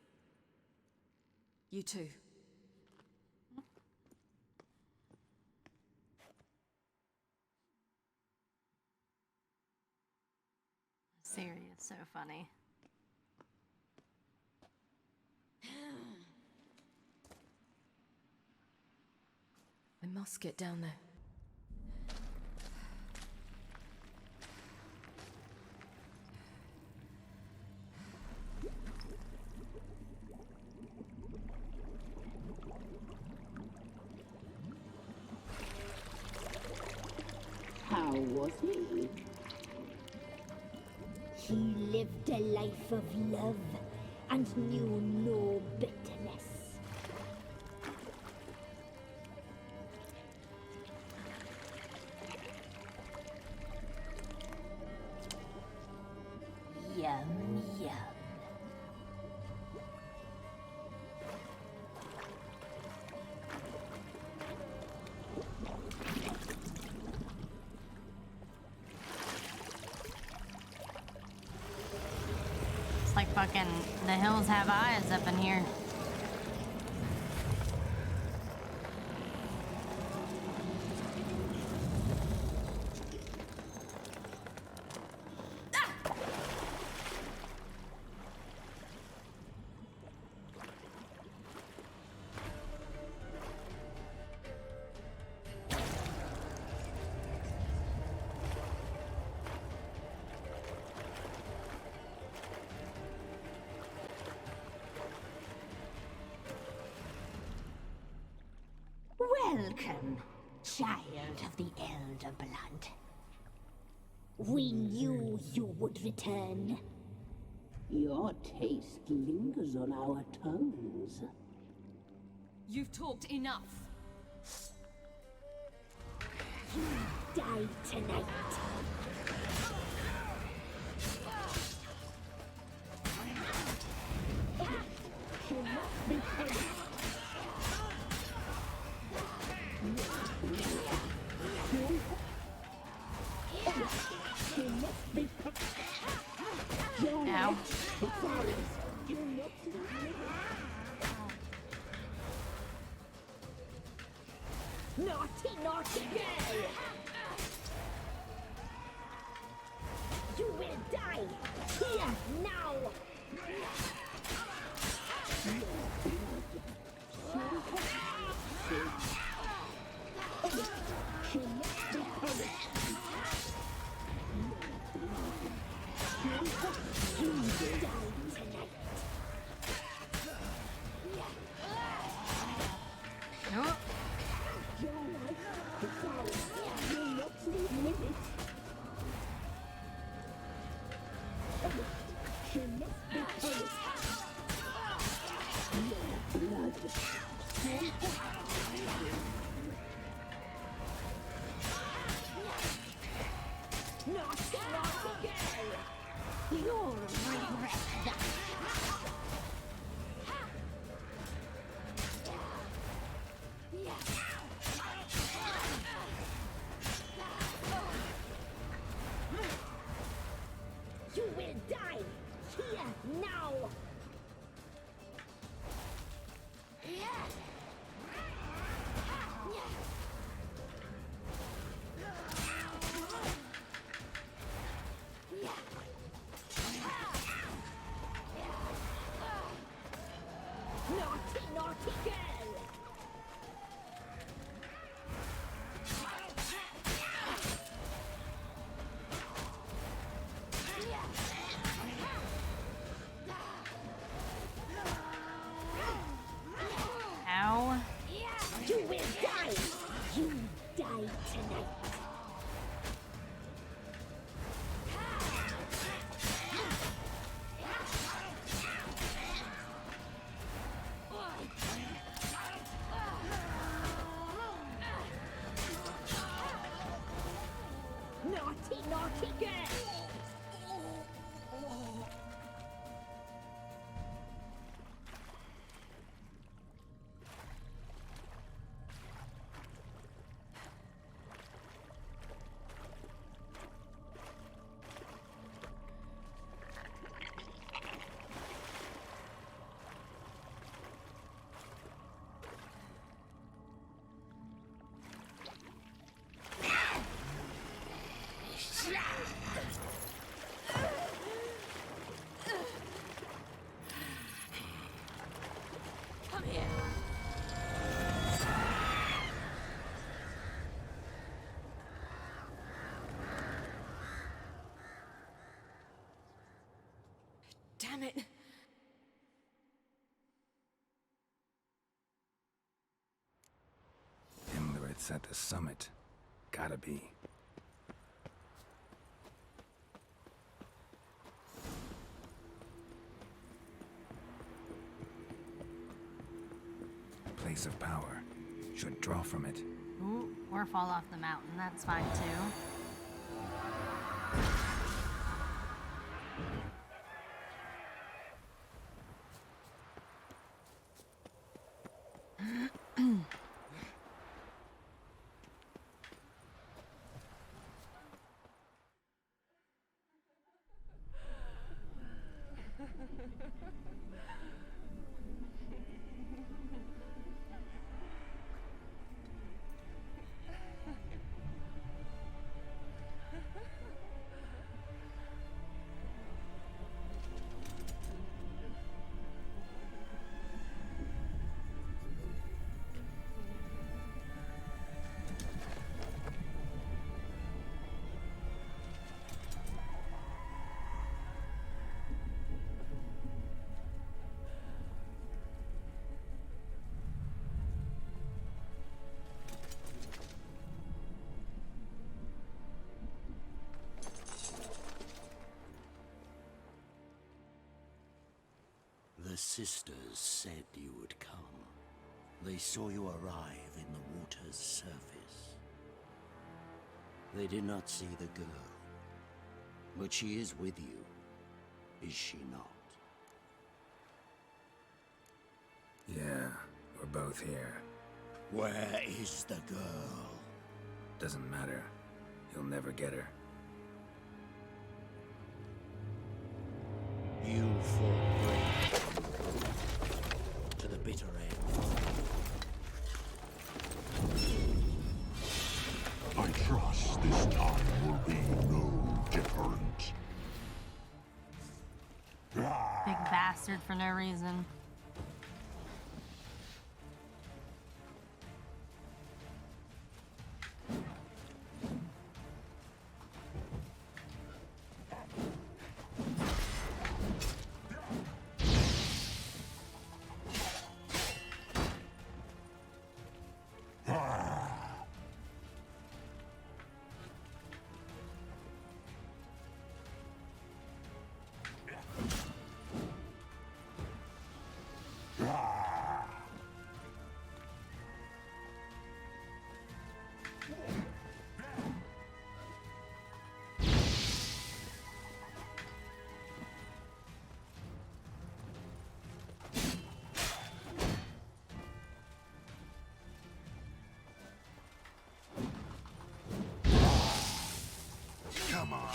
You too. Ciri is so funny. I must get down there. How was he? He lived a life of love and knew no bitterness. Yum, yum. It's like fucking the hills have eyes up in here. Welcome, child of the Elder Blood. We knew you would return. Your taste lingers on our tongues. You've talked enough. You die tonight. You must be punished. Ow. Naughty, naughty girl! You will die here now! She must be punished. You will die tonight. Nope. Your life is ours. You'll not live it. She must be punished. Your blood. Naughty, naughty girl! You'll regret that. will die here now! Naughty, naughty girl! Ow. You will die! You die tonight! Naughty, naughty girl! Come here. Damn it. Imlerith's at the summit. Gotta be. Place of power. Should draw from it. Ooh, or fall off the mountain. That's fine too. The sisters said you would come. They saw you arrive in the water's surface. They did not see the girl. But she is with you, is she not? Yeah, we're both here. Where is the girl? Doesn't matter. You'll never get her. You fought bravely to the bitter end. I trust this time will be no different. Big bastard for no reason. Come on.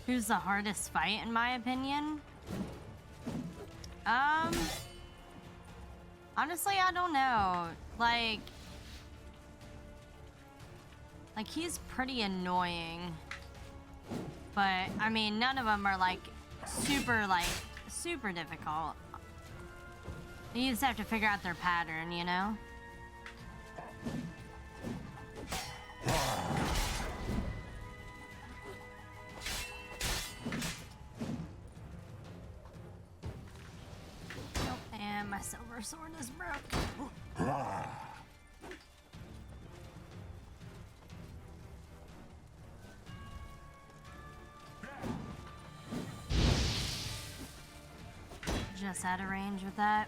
Who's the hardest fight, in my opinion? Honestly, I don't know. Like he's pretty annoying. But, I mean, none of them are, super difficult. You just have to figure out their pattern, you know? And my silver sword is broke. Just out of range with that.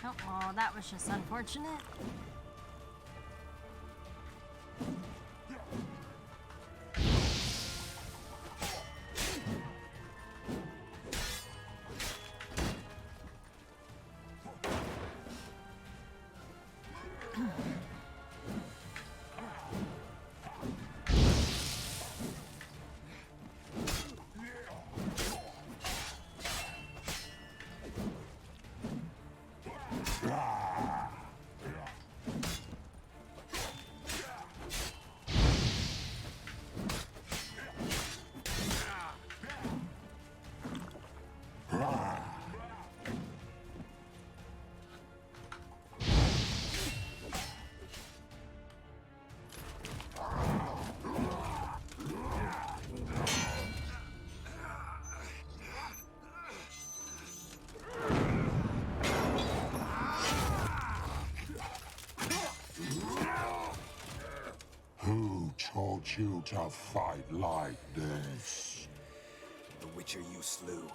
Oh, that was just unfortunate. Told you to fight like this? The Witcher you slew.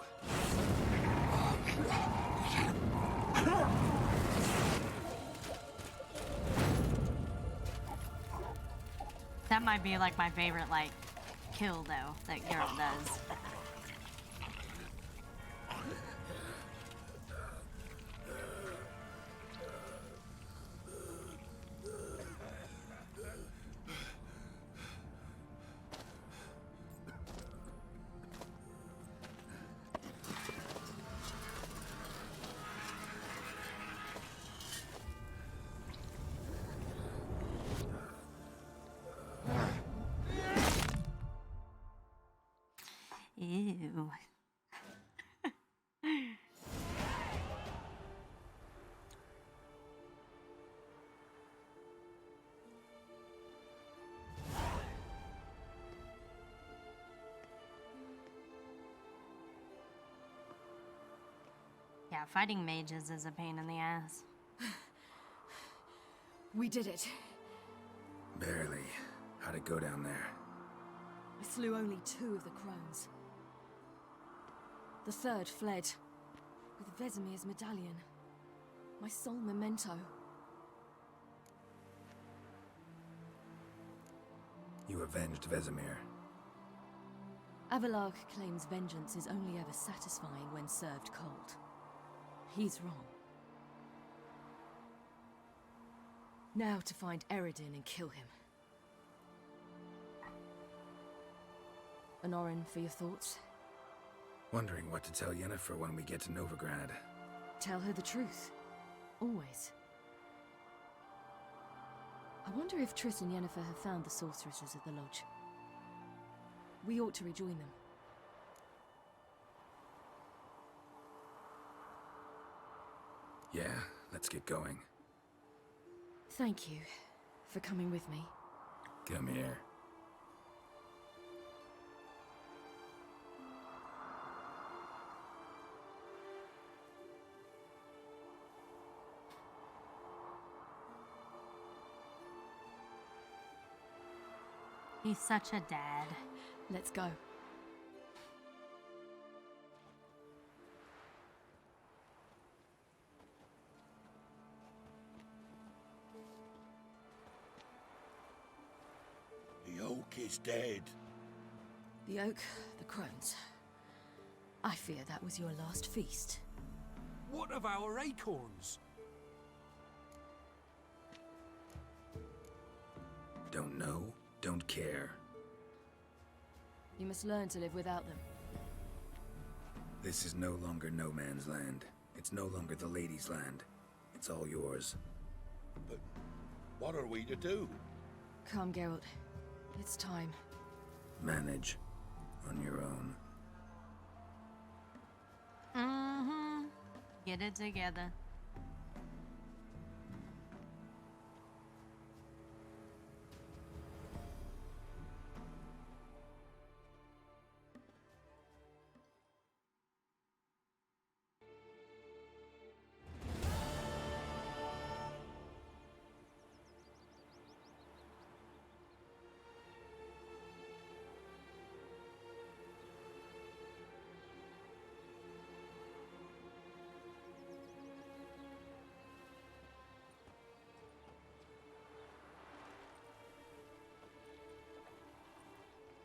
That might be my favorite kill though that Geralt does. Ew. Yeah, fighting mages is a pain in the ass. We did it. Barely. How'd it go down there? I slew only 2 of the crones. The third fled, with Vesemir's medallion. My sole memento. You avenged Vesemir. Avalark claims vengeance is only ever satisfying when served cold. He's wrong. Now to find Eredin and kill him. Honorin, for your thoughts? Wondering what to tell Yennefer when we get to Novigrad. Tell her the truth. Always. I wonder if Triss and Yennefer have found the sorceresses at the lodge. We ought to rejoin them. Yeah, let's get going. Thank you for coming with me. Come here. He's such a dad. Let's go. The oak is dead. The oak, the crones. I fear that was your last feast. What of our acorns? Don't know, don't care. You must learn to live without them. This is no longer no man's land. It's no longer the lady's land. It's all yours. But what are we to do? Come, Geralt. It's time. Manage. On your own. Mm-hmm. Get it together.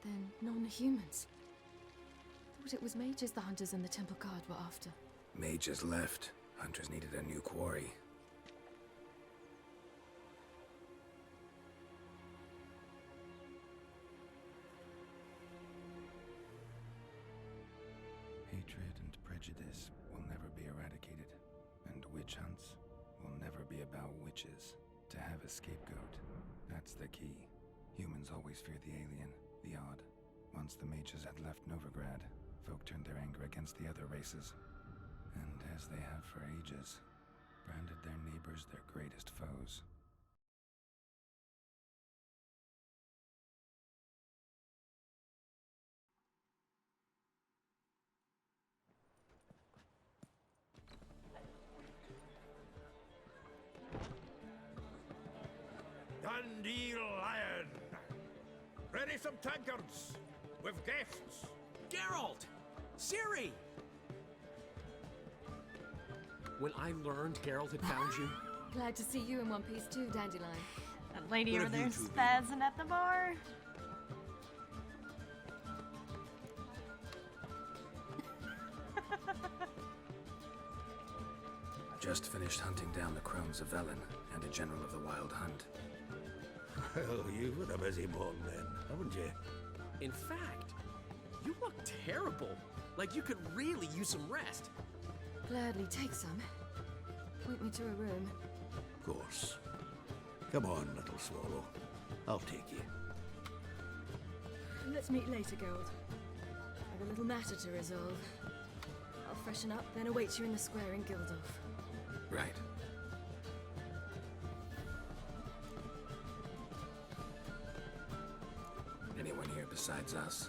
Then non-humans. Thought it was mages the hunters and the temple guard were after. Mages left. Hunters needed a new quarry. Hatred and prejudice will never be eradicated, and witch hunts will never be about witches. To have a scapegoat, that's the key. Humans always fear the alien, the odd. Once the mages had left Novigrad, folk turned their anger against the other races. And as they have for ages, branded their neighbors their greatest foes. Dundee Lion! Ready some tankards! With guests! Geralt! Ciri! When I learned Geralt had found you... Glad to see you in one piece too, Dandelion. That lady over there spazzing at the bar. Just finished hunting down the crones of Velen and a general of the Wild Hunt. Well, you've had a busy morning then, haven't you? In fact, you look terrible. Like you could really use some rest. Gladly take some. Point me to a room. Of course. Come on, little swallow. I'll take you. Let's meet later, Geralt. I've a little matter to resolve. I'll freshen up, then await you in the square in Gildorf. Right. Anyone here besides us?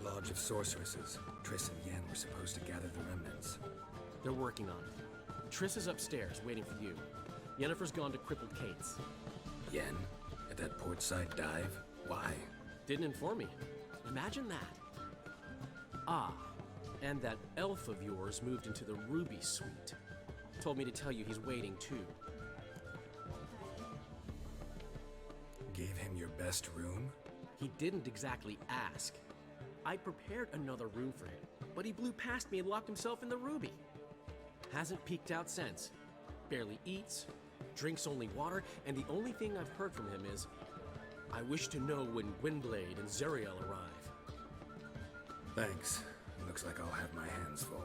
Lodge of Sorceresses. Triss and Yen were supposed to gather the remnants. They're working on it. Triss is upstairs, waiting for you. Yennefer's gone to crippled Kate's. Yen? At that portside dive? Why? Didn't inform me. Imagine that. Ah, and that elf of yours moved into the Ruby Suite. Told me to tell you he's waiting too. Gave him your best room? He didn't exactly ask. I prepared another room for him, but he blew past me and locked himself in the Ruby. Hasn't peeked out since. Barely eats, drinks only water, and the only thing I've heard from him is, I wish to know when Gwynblade and Zuriel arrive. Thanks. Looks like I'll have my hands full.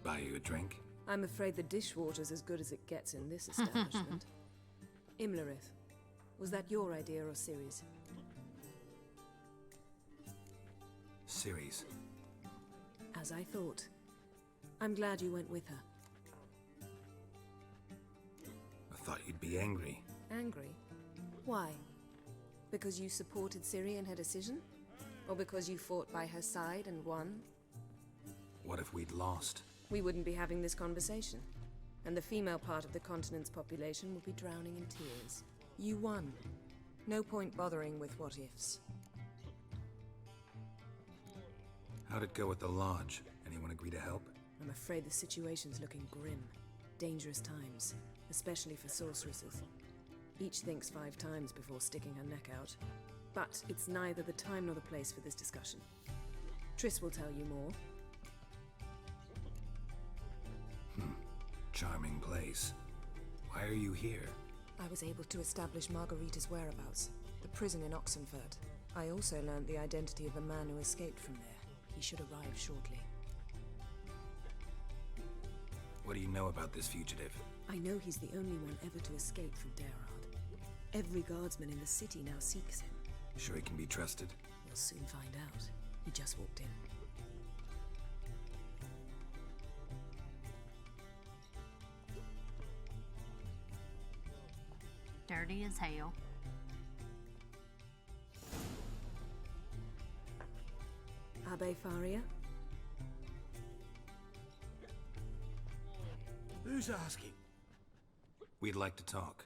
Buy you a drink? I'm afraid the dishwater's as good as it gets in this establishment. Imlerith, was that your idea or Ciri's? Ciri's. As I thought. I'm glad you went with her. I thought you'd be angry. Angry? Why? Because you supported Ciri in her decision? Or because you fought by her side and won? What if we'd lost? We wouldn't be having this conversation. And the female part of the continent's population would be drowning in tears. You won. No point bothering with what-ifs. How'd it go with the lodge? Anyone agree to help? I'm afraid the situation's looking grim. Dangerous times. especially for sorceresses. Each thinks 5 times before sticking her neck out. But it's neither the time nor the place for this discussion. Triss will tell you more. Charming place. Why are you here? I was able to establish Margarita's whereabouts, the prison in Oxenfurt. I also learned the identity of the man who escaped from there. He should arrive shortly. What do you know about this fugitive? I know he's the only one ever to escape from Geralt. Every guardsman in the city now seeks him. Sure he can be trusted? We'll soon find out. He just walked in. Dirty as hell. Abbe Faria? Who's asking? We'd like to talk.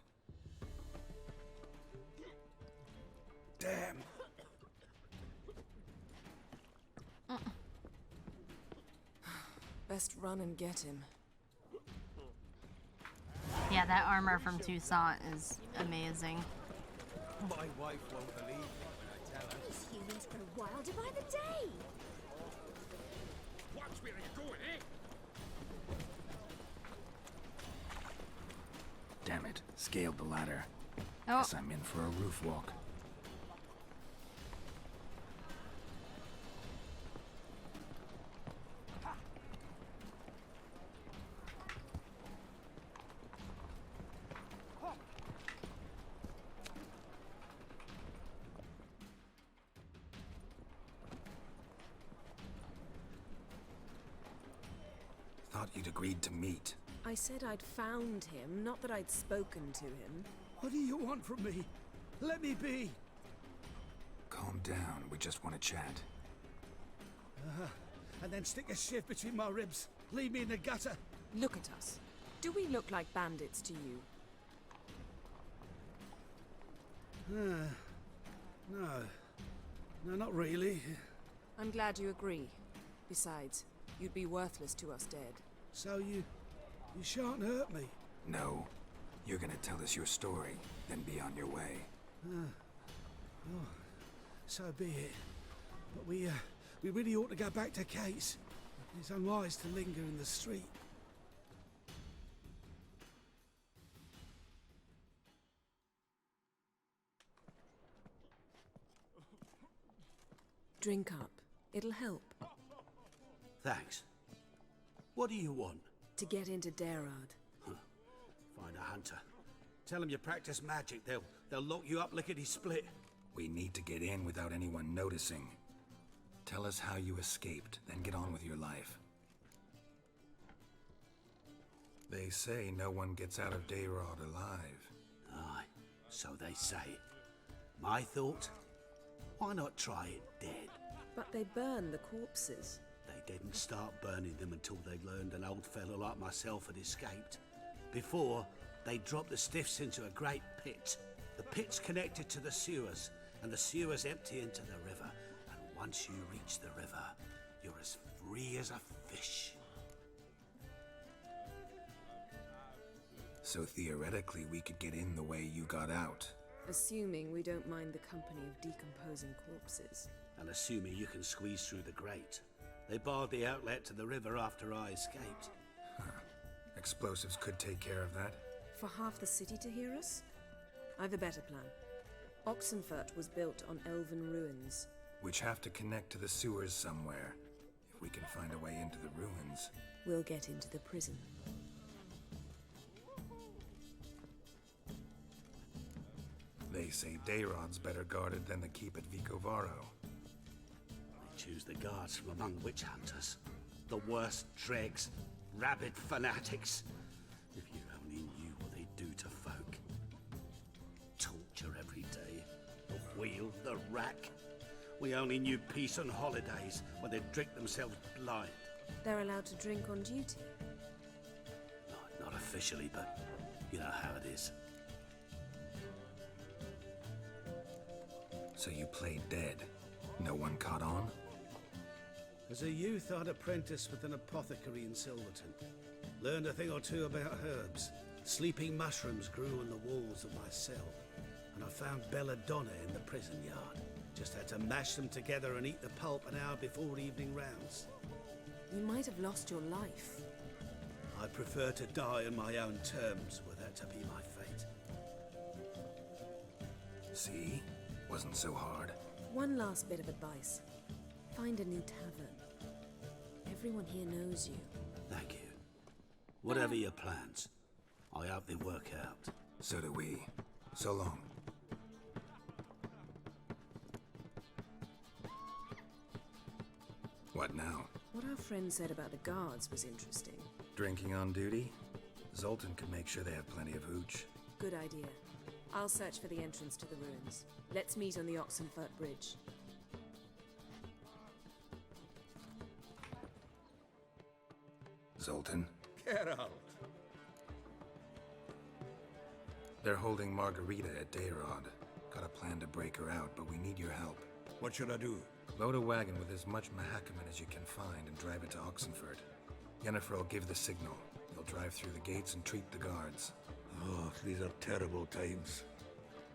Damn. Best run and get him. Yeah, that armor from Toussaint is amazing. My wife won't believe me when I tell her. These humans grow wilder by the day. Watch where you're going, eh? Damn it. Scaled the ladder. Oh. Guess I'm in for a roof walk. Thought you'd agreed to meet. I said I'd found him, not that I'd spoken to him. What do you want from me? Let me be. Calm down. We just want to chat. And then stick a shiv between my ribs. Leave me in the gutter. Look at us. Do we look like bandits to you? No. No, not really. I'm glad you agree. Besides, you'd be worthless to us dead. So you shan't hurt me? No. You're gonna tell us your story, then be on your way. Oh, so be it. But we really ought to go back to Kate's. It's unwise to linger in the street. Drink up. It'll help. Thanks. What do you want? To get into Derard. Find a hunter. Tell them you practice magic. They'll lock you up lickety-split. We need to get in without anyone noticing. Tell us how you escaped, then get on with your life. They say no one gets out of Derard alive. Aye, so they say. My thought? Why not try it dead? But they burn the corpses. They didn't start burning them until they learned an old fellow like myself had escaped. Before, they dropped the stiffs into a great pit. The pit's connected to the sewers, and the sewers empty into the river. And once you reach the river, you're as free as a fish. So theoretically, we could get in the way you got out. Assuming we don't mind the company of decomposing corpses. And assuming you can squeeze through the grate. They barred the outlet to the river after I escaped. Explosives could take care of that. For half the city to hear us? I've a better plan. Oxenfurt was built on elven ruins. Which have to connect to the sewers somewhere. If we can find a way into the ruins. We'll get into the prison. They say Dayrod's better guarded than the keep at Vicovaro. They choose the guards from among witch hunters. The worst dregs, rabid fanatics. If you only knew what they do to folk. Torture every day. The wheel, the rack. We only knew peace on holidays when they'd drink themselves blind. They're allowed to drink on duty? Not officially, but you know how it is. So you played dead. No one caught on? As a youth, I'd apprenticed with an apothecary in Silverton. Learned a thing or two about herbs. Sleeping mushrooms grew on the walls of my cell, and I found belladonna in the prison yard. Just had to mash them together and eat the pulp an hour before evening rounds. You might have lost your life. I prefer to die on my own terms, were that to be my fate. See? Wasn't so hard. One last bit of advice. Find a new tavern. Everyone here knows you. Thank you. Whatever your plans, I hope they work out. So do we. So long. What now? What our friend said about the guards was interesting. Drinking on duty? Zoltan can make sure they have plenty of hooch. Good idea. I'll search for the entrance to the ruins. Let's meet on the Oxenfurt Bridge. Zoltan? Geralt! They're holding Margarita at Dayrod. Got a plan to break her out, but we need your help. What should I do? Load a wagon with as much Mahakaman as you can find and drive it to Oxenfurt. Yennefer will give the signal. You'll drive through the gates and treat the guards. Oh, these are terrible times.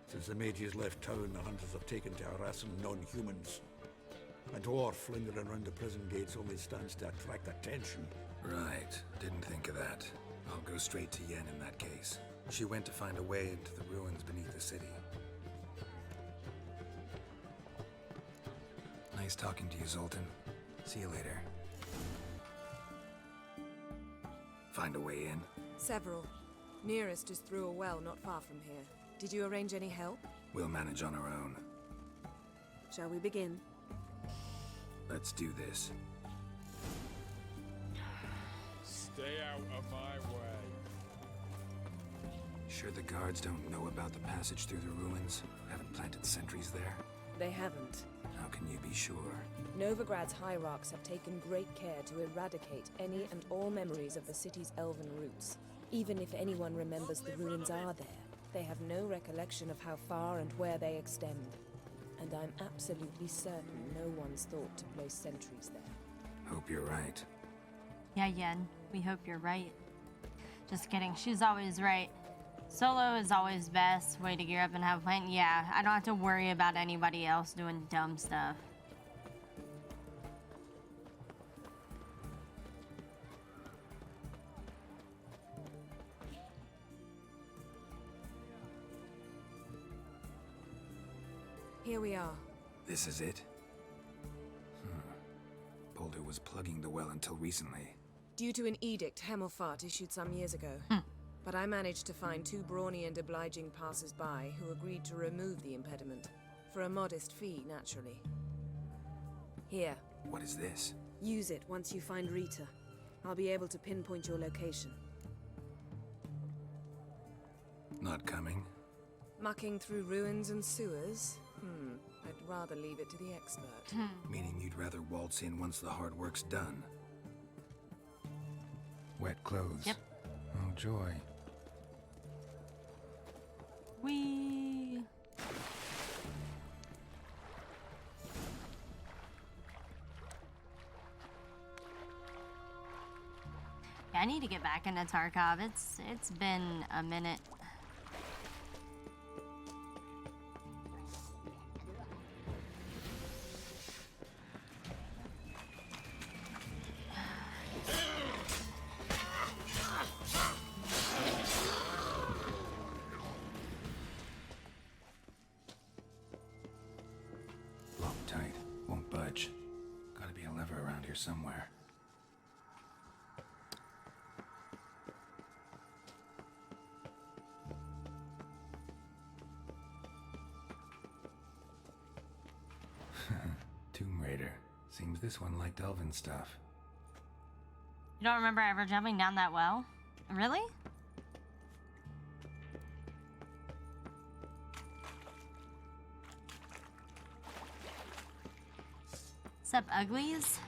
Since the mages left town, the hunters have taken to harassing non-humans. A dwarf lingering around the prison gates only stands to attract attention. Right. Didn't think of that. I'll go straight to Yen in that case. She went to find a way into the ruins beneath the city. Nice talking to you, Zoltan. See you later. Find a way in? Several. Nearest is through a well not far from here. Did you arrange any help? We'll manage on our own. Shall we begin? Let's do this. Stay out of my way. Sure the guards don't know about the passage through the ruins? Haven't planted sentries there? They haven't. How can you be sure? Novigrad's hierarchs have taken great care to eradicate any and all memories of the city's elven roots. Even if anyone remembers the ruins are there, they have no recollection of how far and where they extend. And I'm absolutely certain no one's thought to place sentries there. Hope you're right. Yeah, Yen, we hope you're right. Just kidding, she's always right. Solo is always best way to gear up and have a plan. Yeah, I don't have to worry about anybody else doing dumb stuff. Here we are. This is it? Boulder was plugging the well until recently. Due to an edict Hemelfart issued some years ago. But I managed to find two brawny and obliging passers-by who agreed to remove the impediment. For a modest fee, naturally. Here. What is this? Use it once you find Rita. I'll be able to pinpoint your location. Not coming? Mucking through ruins and sewers? I'd rather leave it to the expert. Meaning you'd rather waltz in once the hard work's done. Wet clothes. Yep. Oh, joy. Whee! Yeah, I need to get back into Tarkov. It's been a minute. Somewhere. Tomb Raider. Seems this one liked elven stuff. You don't remember ever jumping down that well? Really? Sup, uglies?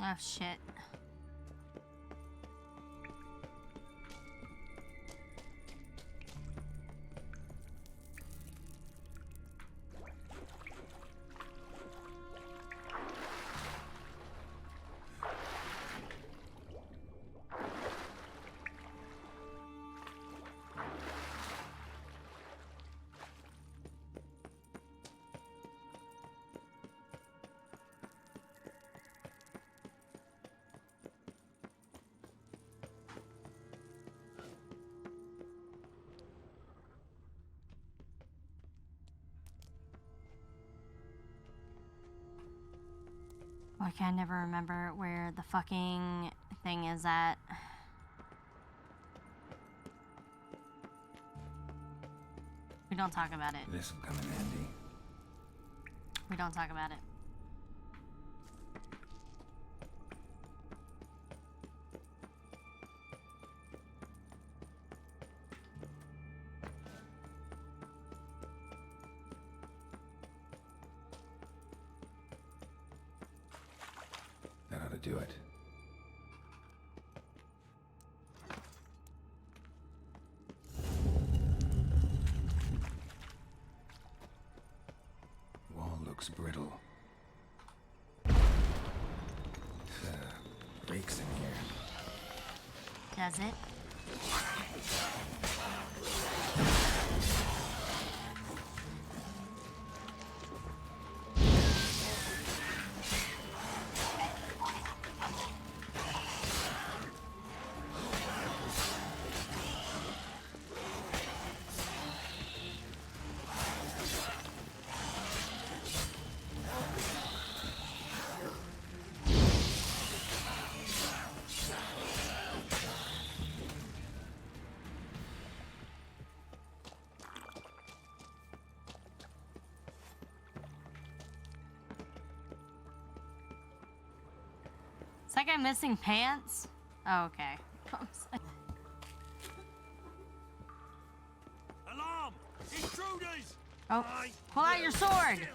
Oh, shit. I can never remember where the fucking thing is at. We don't talk about it. This'll come in handy. We don't talk about it. That ought to do it. Wall looks brittle. Breaks in here. Does it? Is that guy missing pants? Oh, okay. Alarm! Intruders! Oh, pull out your sword!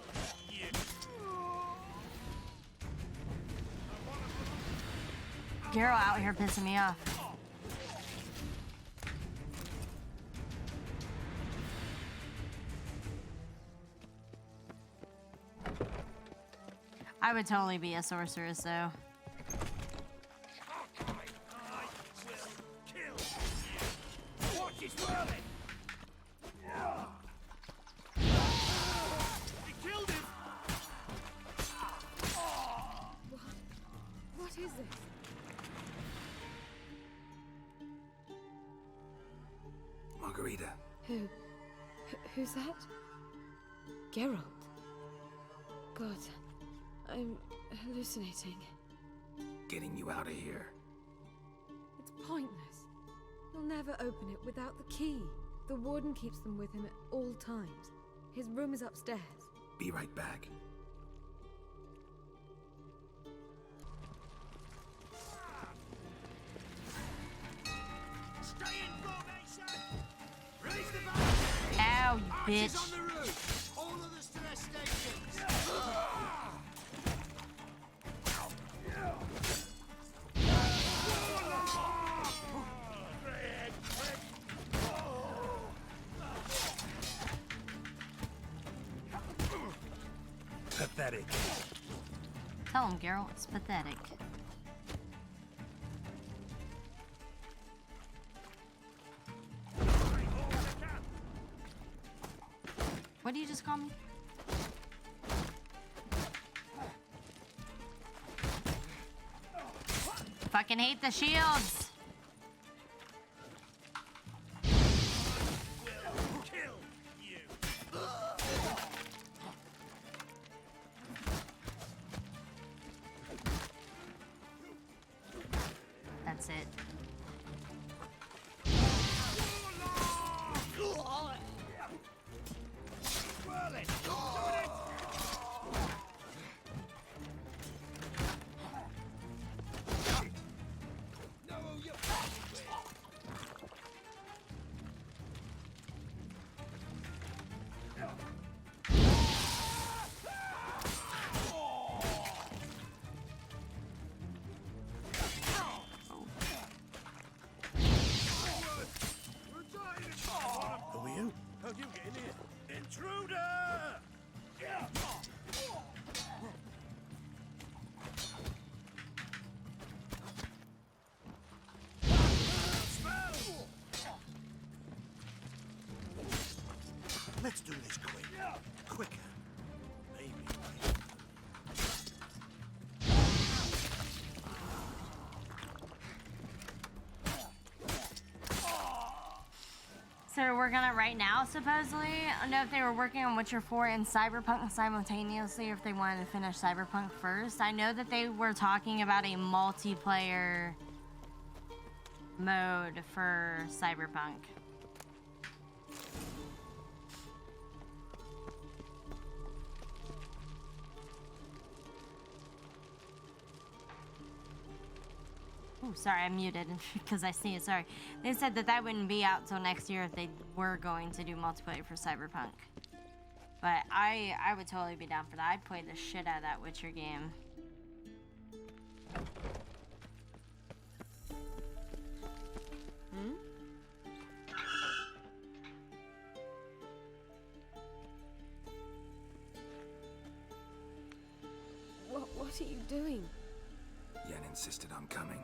Geralt out here pissing me off. I would totally be a sorceress, though. What is this? Margarita. Who's that? Geralt. God, I'm hallucinating. Getting you out of here. It's pointless. He'll never open it without the key. The warden keeps them with him at all times. His room is upstairs. Be right back. Stay in formation! Raise the bar! Ow, you Archers bitch. on the roof! All others to their stations! Pathetic. Tell him, Geralt, it's pathetic. What do you just call me? Fucking hate the shields. That's it. How'd you get in here? Intruder! Yeah! Let's do this quick. Quicker. Maybe. So we're working on it right now, supposedly. I don't know if they were working on Witcher 4 and Cyberpunk simultaneously, or if they wanted to finish Cyberpunk first. I know that they were talking about a multiplayer mode for Cyberpunk. Oh, sorry, I muted because I see it. Sorry. They said that wouldn't be out till next year if they were going to do multiplayer for Cyberpunk. But I would totally be down for that. I'd play the shit out of that Witcher game. What are you doing? Yen insisted on coming.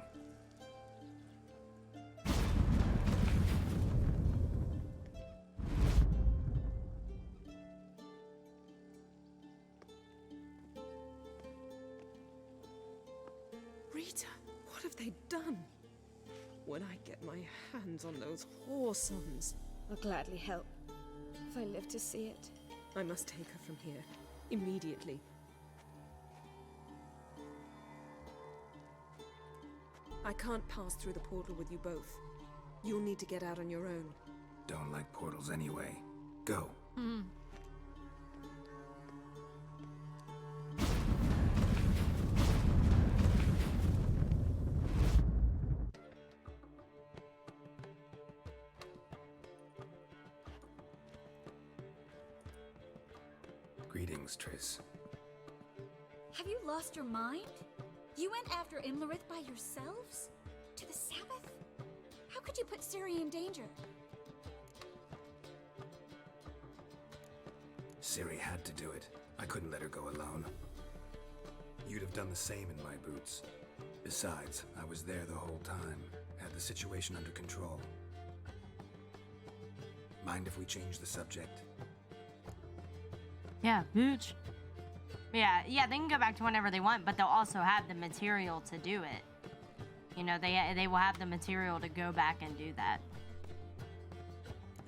Rita, what have they done? When I get my hands on those whoresomes, I'll gladly help. If I live to see it, I must take her from here, immediately. I can't pass through the portal with you both. You'll need to get out on your own. Don't like portals anyway. Go. Greetings, Triss. Have you lost your mind? You went after Imlerith by yourselves? To the Sabbath? How could you put Ciri in danger? Ciri had to do it. I couldn't let her go alone. You'd have done the same in my boots. Besides, I was there the whole time. Had the situation under control. Mind if we change the subject? Yeah, bitch. Yeah, they can go back to whenever they want, but they'll also have the material to do it. You know, they will have the material to go back and do that.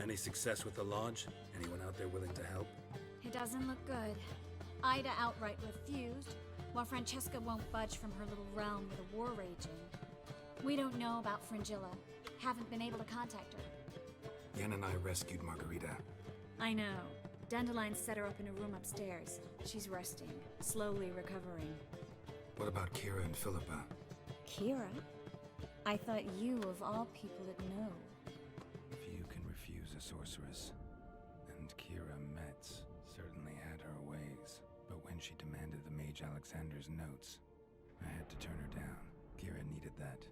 Any success with the Lodge? Anyone out there willing to help? It doesn't look good. Ida outright refused, while Francesca won't budge from her little realm with a war raging. We don't know about Fringilla. Haven't been able to contact her. Yen and I rescued Margarita. I know. Dandelion set her up in a room upstairs. She's resting, slowly recovering. What about Kira and Philippa? Kira? I thought you, of all people, would know. Few can refuse a sorceress. And Kira Metz certainly had her ways. But when she demanded the Mage Alexander's notes, I had to turn her down. Kira needed that,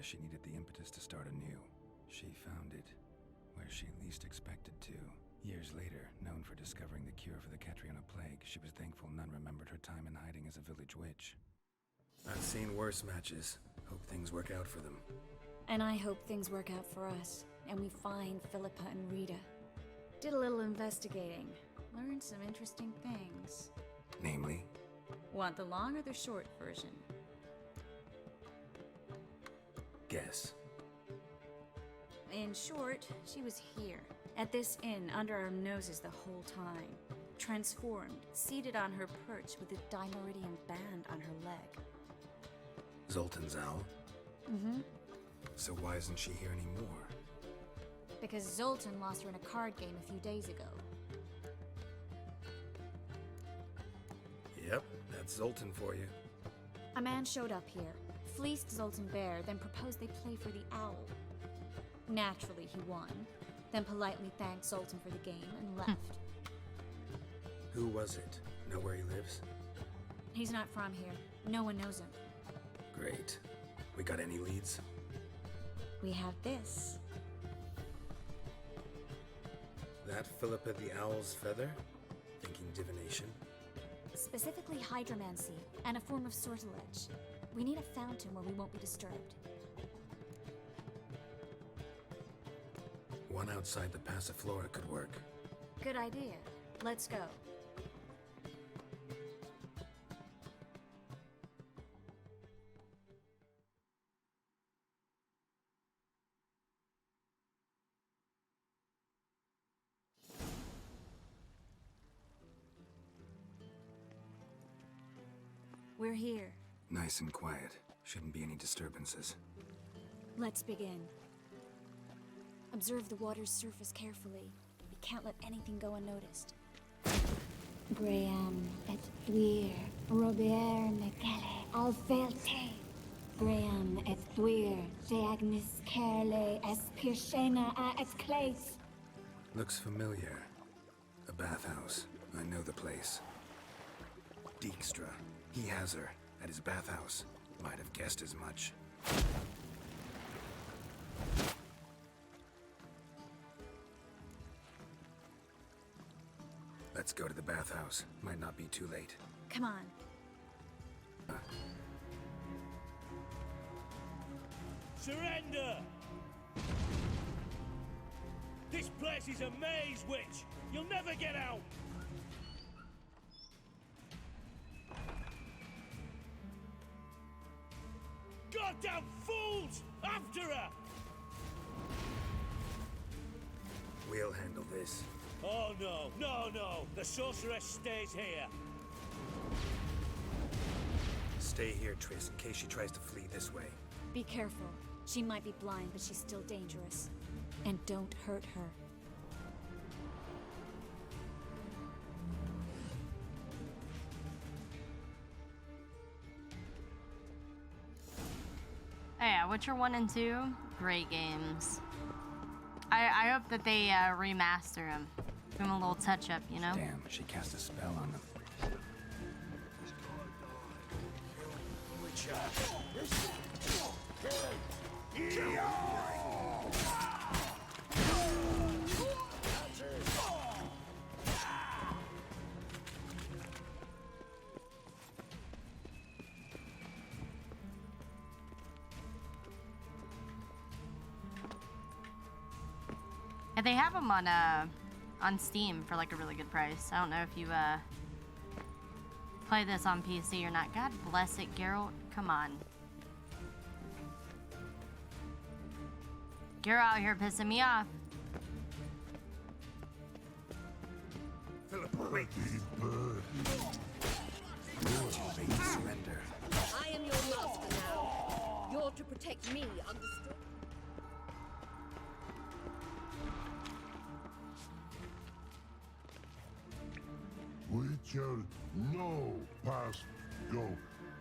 as she needed the impetus to start anew. She found it where she least expected to. Years later, known for discovering the cure for the Catriona plague, she was thankful none remembered her time in hiding as a village witch. I've seen worse matches. Hope things work out for them. And I hope things work out for us, and we find Philippa and Rita. Did a little investigating. Learned some interesting things. Namely? Want the long or the short version? Guess. In short, she was here, at this inn, under our noses the whole time. Transformed, seated on her perch with a dimeridium band on her leg. Zoltan's owl? Mm-hmm. So why isn't she here anymore? Because Zoltan lost her in a card game a few days ago. Yep, that's Zoltan for you. A man showed up here, fleeced Zoltan bare, then proposed they play for the owl. Naturally, he won, then politely thanked Zoltan for the game and left. Who was it? Know where he lives? He's not from here. No one knows him. Great. We got any leads? We have this. That that Philippa the Owl's feather? Thinking divination? Specifically hydromancy, and a form of sortilege. We need a fountain where we won't be disturbed. One outside the Passiflora could work. Good idea. Let's go. We're here. Nice and quiet. Shouldn't be any disturbances. Let's begin. Observe the water's surface carefully. We can't let anything go unnoticed. Graham et thuir, Robert Mcgelle, Alfelte. Graham et thuir, de agnis kerle, es pirshena a et clace. Looks familiar. A bathhouse. I know the place. Dijkstra. He has her. At his bathhouse. Might have guessed as much. Let's go to the bathhouse. Might not be too late. Come on. Surrender! This place is a maze, witch! You'll never get out! Goddamn fools! After her! We'll handle this. Oh no, no, no! The sorceress stays here! Stay here, Triss, in case she tries to flee this way. Be careful. She might be blind, but she's still dangerous. And don't hurt her. Oh yeah, Witcher 1 and 2, great games. I hope that they remaster them. Give them a little touch-up, you know? Damn, she cast a spell on them. Yeah, they have them on Steam for like a really good price. I don't know if you play this on PC or not. God bless it, Geralt. Come on. You're out here pissing me off. Philippa, wait. Surrender. I am your master now. You're to protect me, understood? Witcher, no, past go.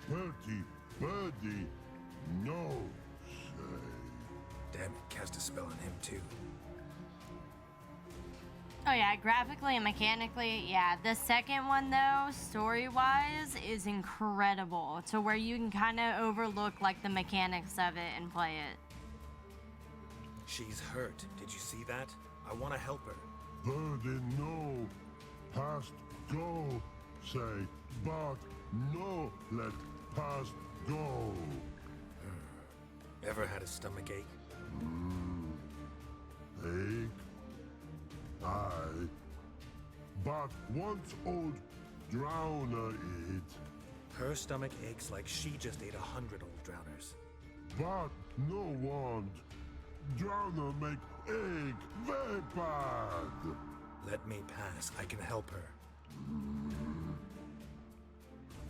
Bertie, birdie, no, say. Damn it, cast a spell on him too. Oh yeah, graphically and mechanically, yeah. The second one though, story-wise, is incredible. To where you can kind of overlook like the mechanics of it and play it. She's hurt. Did you see that? I want to help her. Birdie, no, past go, say, but no, let past go. Ever had a stomach ache? Ache? Aye. But once old drowner eat. Her stomach aches like she just ate 100 old drowners. But no want. Drowner make ache very bad. Let me pass. I can help her.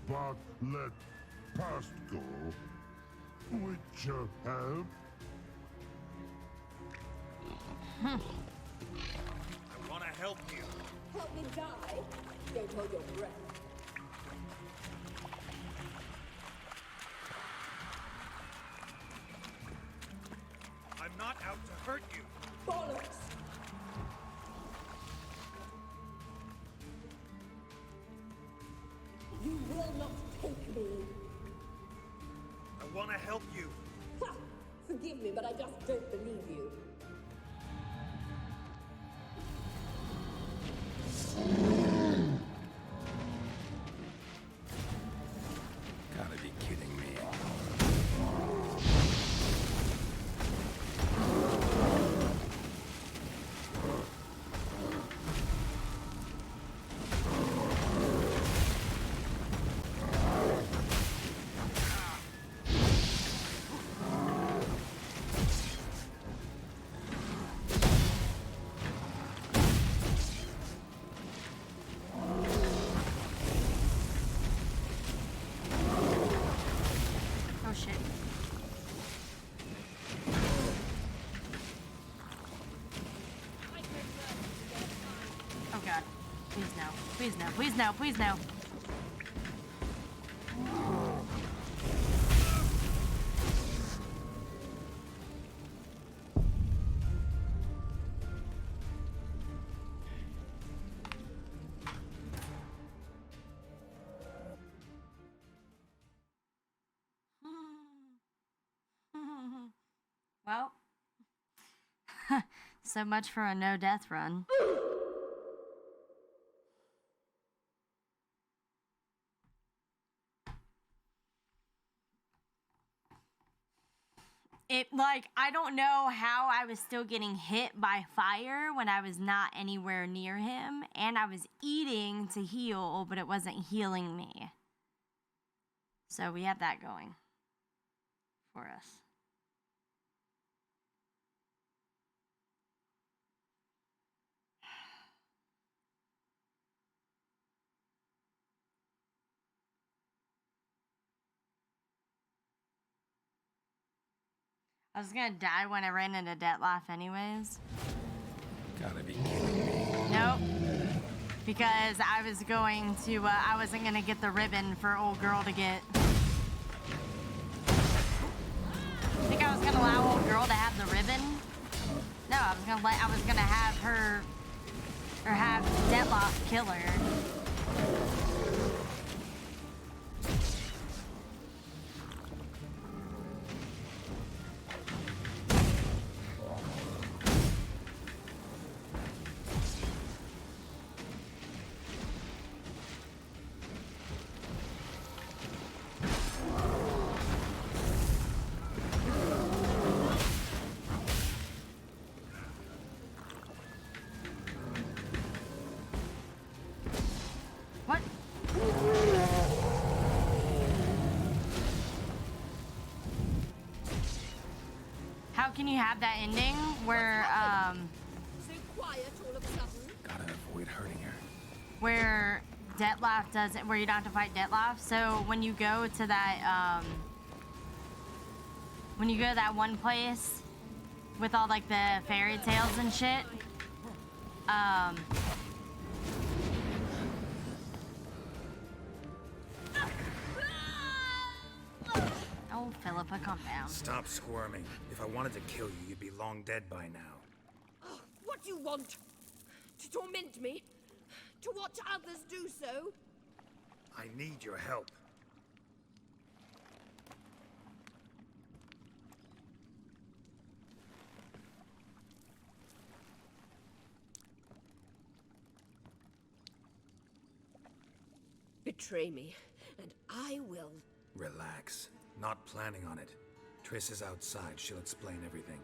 But let past go. Witcher help? I want to help you. Help me die? Don't hold your breath. I'm not out to hurt you. Bollocks! You will not take me. I want to help you. Ha! Forgive me, but I just don't believe you. Please no. Please no. Please no. Please no. Well, so much for a no death run. I don't know how I was still getting hit by fire when I was not anywhere near him, and I was eating to heal, but it wasn't healing me. So we have that going for us. I was gonna die when I ran into Detloff anyways. Gotta be kidding me. Nope. Because I was going to, I wasn't gonna get the ribbon for old girl to get. I think I was gonna allow old girl to have the ribbon. No, I was gonna have her, or have Detloff kill her. How can you have that ending where, So quiet all of a sudden. Gotta avoid hurting her. where Detloff doesn't, where you don't have to fight Detloff? So when you go to that, when you go to that one place with all like the fairy tales and shit, oh, Philippa, calm down. Stop squirming. If I wanted to kill you, you'd be long dead by now. What do you want? To torment me? To watch others do so? I need your help. Betray me, and I will. Relax. Not planning on it. Triss is outside. She'll explain everything.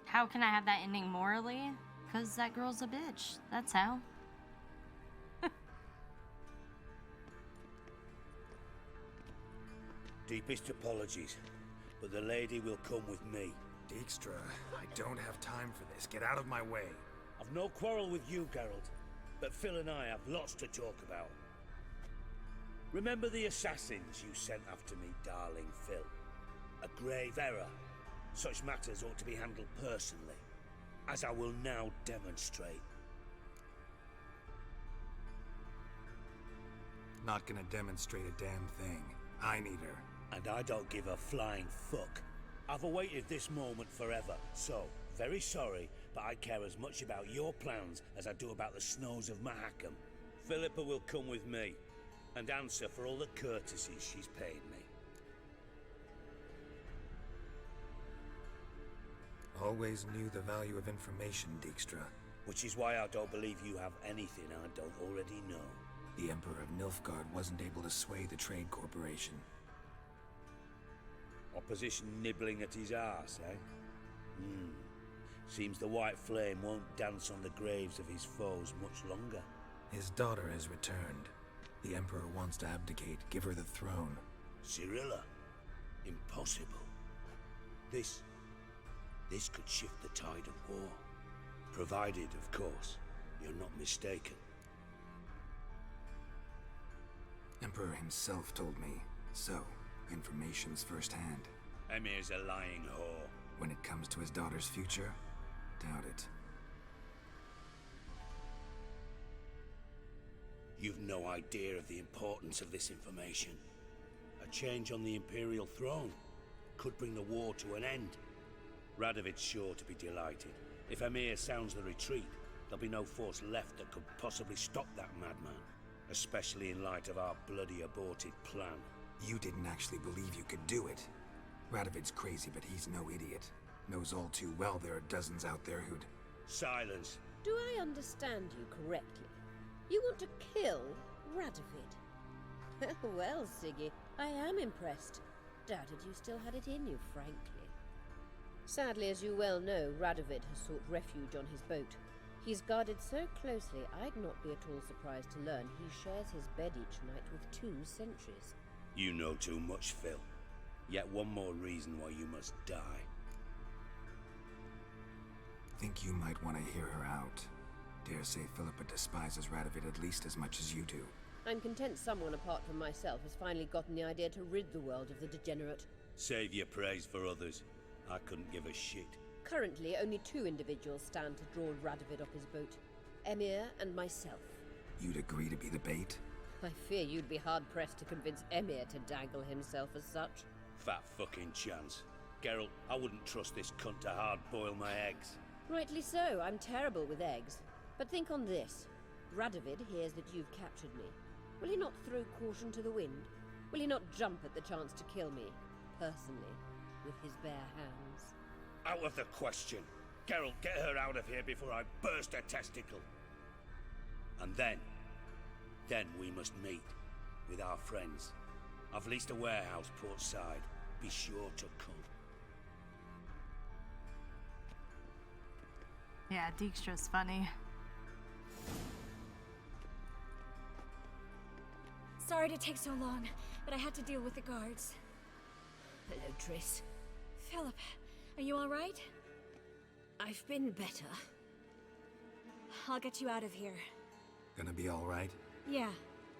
How can I have that ending morally? Because that girl's a bitch. That's how. Deepest apologies, but the lady will come with me. Dijkstra, I don't have time for this. Get out of my way. I've no quarrel with you, Geralt, but Phil and I have lots to talk about. Remember the assassins you sent after me, darling Phil? A grave error. Such matters ought to be handled personally, as I will now demonstrate. Not gonna demonstrate a damn thing. I need her. And I don't give a flying fuck. I've awaited this moment forever, so, very sorry, but I care as much about your plans as I do about the snows of Mahakam. Philippa will come with me, and answer for all the courtesies she's paid me. Always knew the value of information, Dijkstra. Which is why I don't believe you have anything I don't already know. The Emperor of Nilfgaard wasn't able to sway the Trade Corporation. Opposition nibbling at his arse, eh? Seems the White Flame won't dance on the graves of his foes much longer. His daughter has returned. The Emperor wants to abdicate, give her the throne. Cirilla? Impossible. This could shift the tide of war. Provided, of course, you're not mistaken. Emperor himself told me so. Information's firsthand. Emir's a lying whore. When it comes to his daughter's future, doubt it. You've no idea of the importance of this information. A change on the Imperial throne could bring the war to an end. Radovid's sure to be delighted. If Emir sounds the retreat, there'll be no force left that could possibly stop that madman. Especially in light of our bloody aborted plan. You didn't actually believe you could do it. Radovid's crazy, but he's no idiot. Knows all too well there are dozens out there who'd... Silence. Do I understand you correctly? You want to kill Radovid? Well, Siggy, I am impressed. Doubted you still had it in you, frankly. Sadly, as you well know, Radovid has sought refuge on his boat. He's guarded so closely, I'd not be at all surprised to learn he shares his bed each night with 2 sentries. You know too much, Phil. Yet one more reason why you must die. Think you might want to hear her out. Dare say Philippa despises Radovid at least as much as you do. I'm content someone apart from myself has finally gotten the idea to rid the world of the degenerate. Save your praise for others. I couldn't give a shit. Currently, only 2 individuals stand to draw Radovid off his boat. Emir and myself. You'd agree to be the bait? I fear you'd be hard-pressed to convince Emir to dangle himself as such. Fat fucking chance. Geralt, I wouldn't trust this cunt to hard-boil my eggs. Rightly so, I'm terrible with eggs. But think on this. Radovid hears that you've captured me. Will he not throw caution to the wind? Will he not jump at the chance to kill me, personally, with his bare hands? Out of the question. Geralt, get her out of here before I burst a testicle. And then we must meet with our friends. I've leased a warehouse portside. Be sure to come. Yeah, Dijkstra's funny. Sorry to take so long, but I had to deal with the guards. Hello, Triss. Philip, are you all right? I've been better. I'll get you out of here. Gonna be all right? Yeah,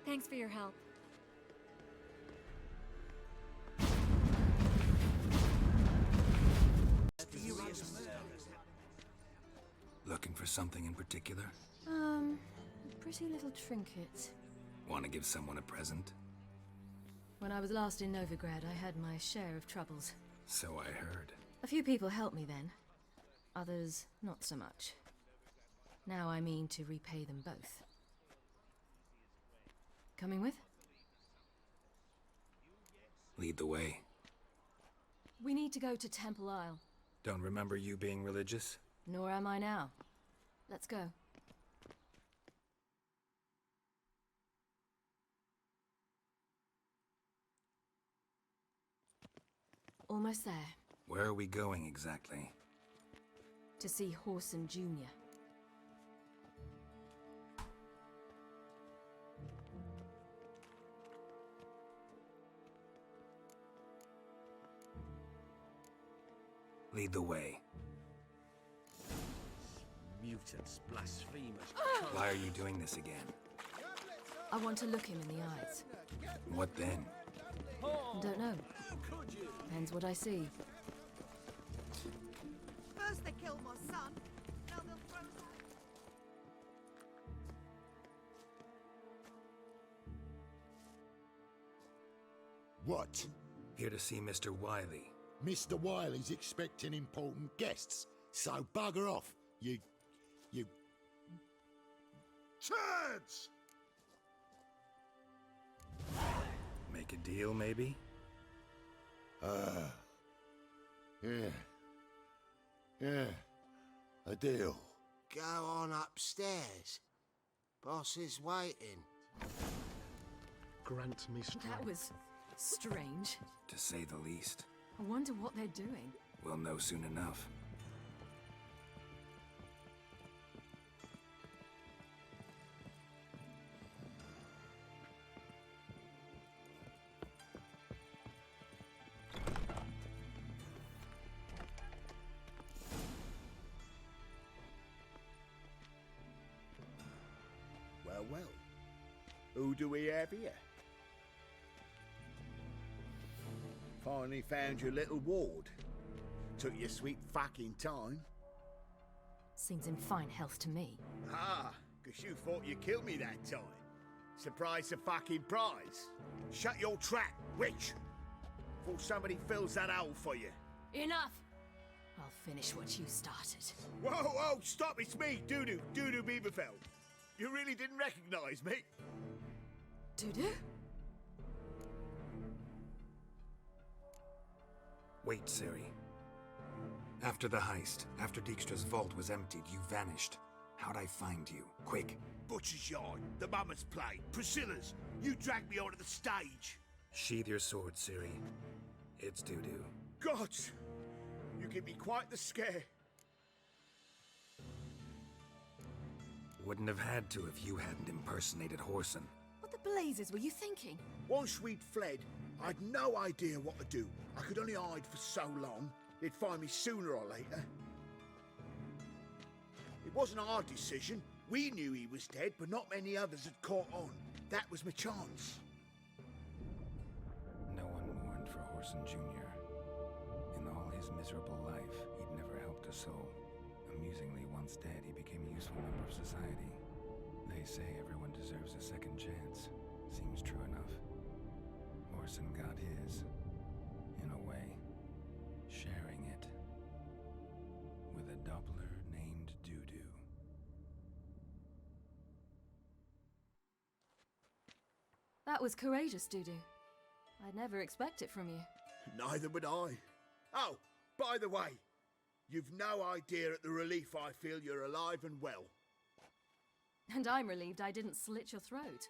thanks for your help. Looking for something in particular? A pretty little trinket. Want to give someone a present? When I was last in Novigrad, I had my share of troubles. So I heard. A few people helped me then. Others, not so much. Now I mean to repay them both. Coming with? Lead the way. We need to go to Temple Isle. Don't remember you being religious? Nor am I now. Let's go. Almost there. Where are we going exactly? To see Horson Jr. Lead the way. Mutants, blasphemers. Why are you doing this again? I want to look him in the eyes. What then? Don't know. Depends what I see. First they killed my son, now they'll throw us out. What? Here to see Mr. Wiley. Mr. Wiley's expecting important guests, so bugger off, you... Turds! Make a deal, maybe? Yeah, a deal. Go on upstairs. Boss is waiting. Grant me strength. That was strange. To say the least. I wonder what they're doing. We'll know soon enough. Well, who do we have here? Finally found your little ward. Took your sweet fucking time. Seems in fine health to me. Ah, 'cause you thought you killed me that time. Surprise the fucking prize. Shut your trap, witch! Before somebody fills that hole for you. Enough! I'll finish what you started. Whoa, stop, it's me, Dudu Beaverfeld. You really didn't recognize me? Dudu? Wait, Ciri. After the heist, after Dijkstra's vault was emptied, you vanished. How'd I find you? Quick. Butcher's Yard, the Mama's Play, Priscilla's. You dragged me onto the stage. Sheathe your sword, Ciri. It's Dudu. Gods! You give me quite the scare. Wouldn't have had to if you hadn't impersonated Whoreson. What the blazes were you thinking? Once we'd fled, I'd no idea what to do. I could only hide for so long. They'd find me sooner or later. It wasn't our decision. We knew he was dead, but not many others had caught on. That was my chance. No one mourned for Whoreson Jr. In all his miserable life, he'd never helped a soul. Amusingly, once dead, he became a useful member of society. They say everyone deserves a second chance. Seems true enough. Whoreson got his, in a way, sharing it with a Doppler named Dudu. That was courageous, Dudu. I'd never expect it from you. Neither would I. Oh, by the way, you've no idea at the relief I feel you're alive and well. And I'm relieved I didn't slit your throat.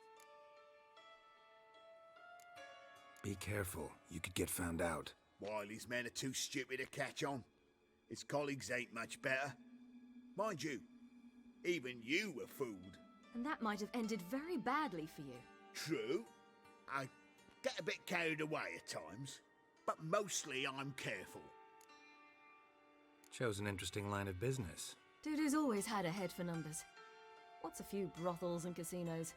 Be careful, you could get found out. Wiley's men are too stupid to catch on. His colleagues ain't much better. Mind you, even you were fooled. And that might have ended very badly for you. True. I get a bit carried away at times, but mostly I'm careful. Chose an interesting line of business. Dudu's always had a head for numbers. What's a few brothels and casinos?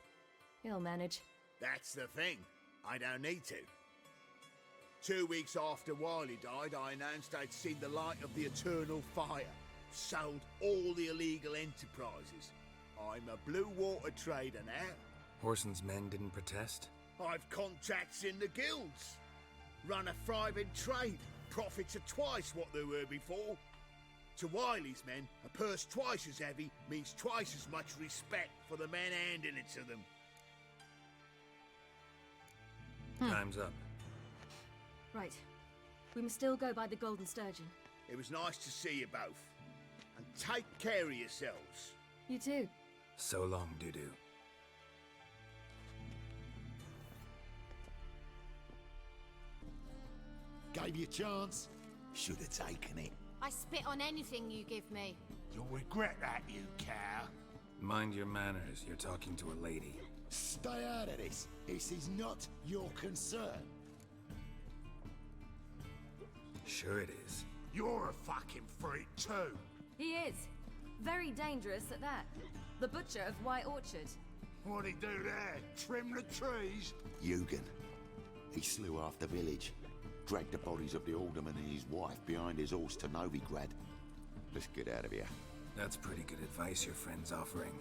He'll manage. That's the thing. I don't need to. 2 weeks after Wiley died, I announced I'd seen the light of the eternal fire. Sold all the illegal enterprises. I'm a blue water trader now. Whoreson's men didn't protest? I've contacts in the guilds. Run a thriving trade. Profits are twice what they were before. To Wiley's men, a purse twice as heavy means twice as much respect for the men handing it to them. Time's up. Right. We must still go by the Golden Sturgeon. It was nice to see you both. And take care of yourselves. You too. So long, Dudu. Gave you a chance. Should have taken it. I spit on anything you give me. You'll regret that, you cow. Mind your manners, you're talking to a lady. Stay out of this. This is not your concern. Sure it is. You're a fucking freak too. He is. Very dangerous at that. The butcher of White Orchard. What'd he do there? Trim the trees? Eugen. He slew half the village. Dragged the bodies of the alderman and his wife behind his horse to Novigrad. Let's get out of here. That's pretty good advice your friend's offering.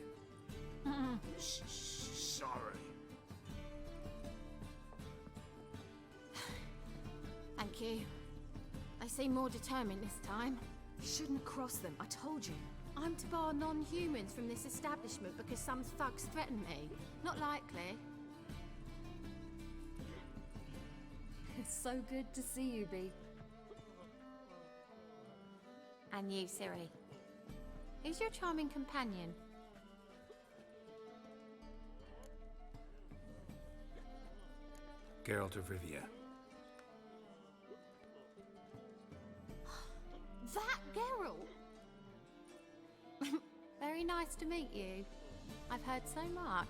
Sorry. Thank you. They seem more determined this time. You shouldn't cross them, I told you. I'm to bar non-humans from this establishment because some thugs threaten me. Not likely. It's so good to see you, Bee. And you, Ciri. Who's your charming companion? Geralt of Rivia. That Geralt! Very nice to meet you. I've heard so much.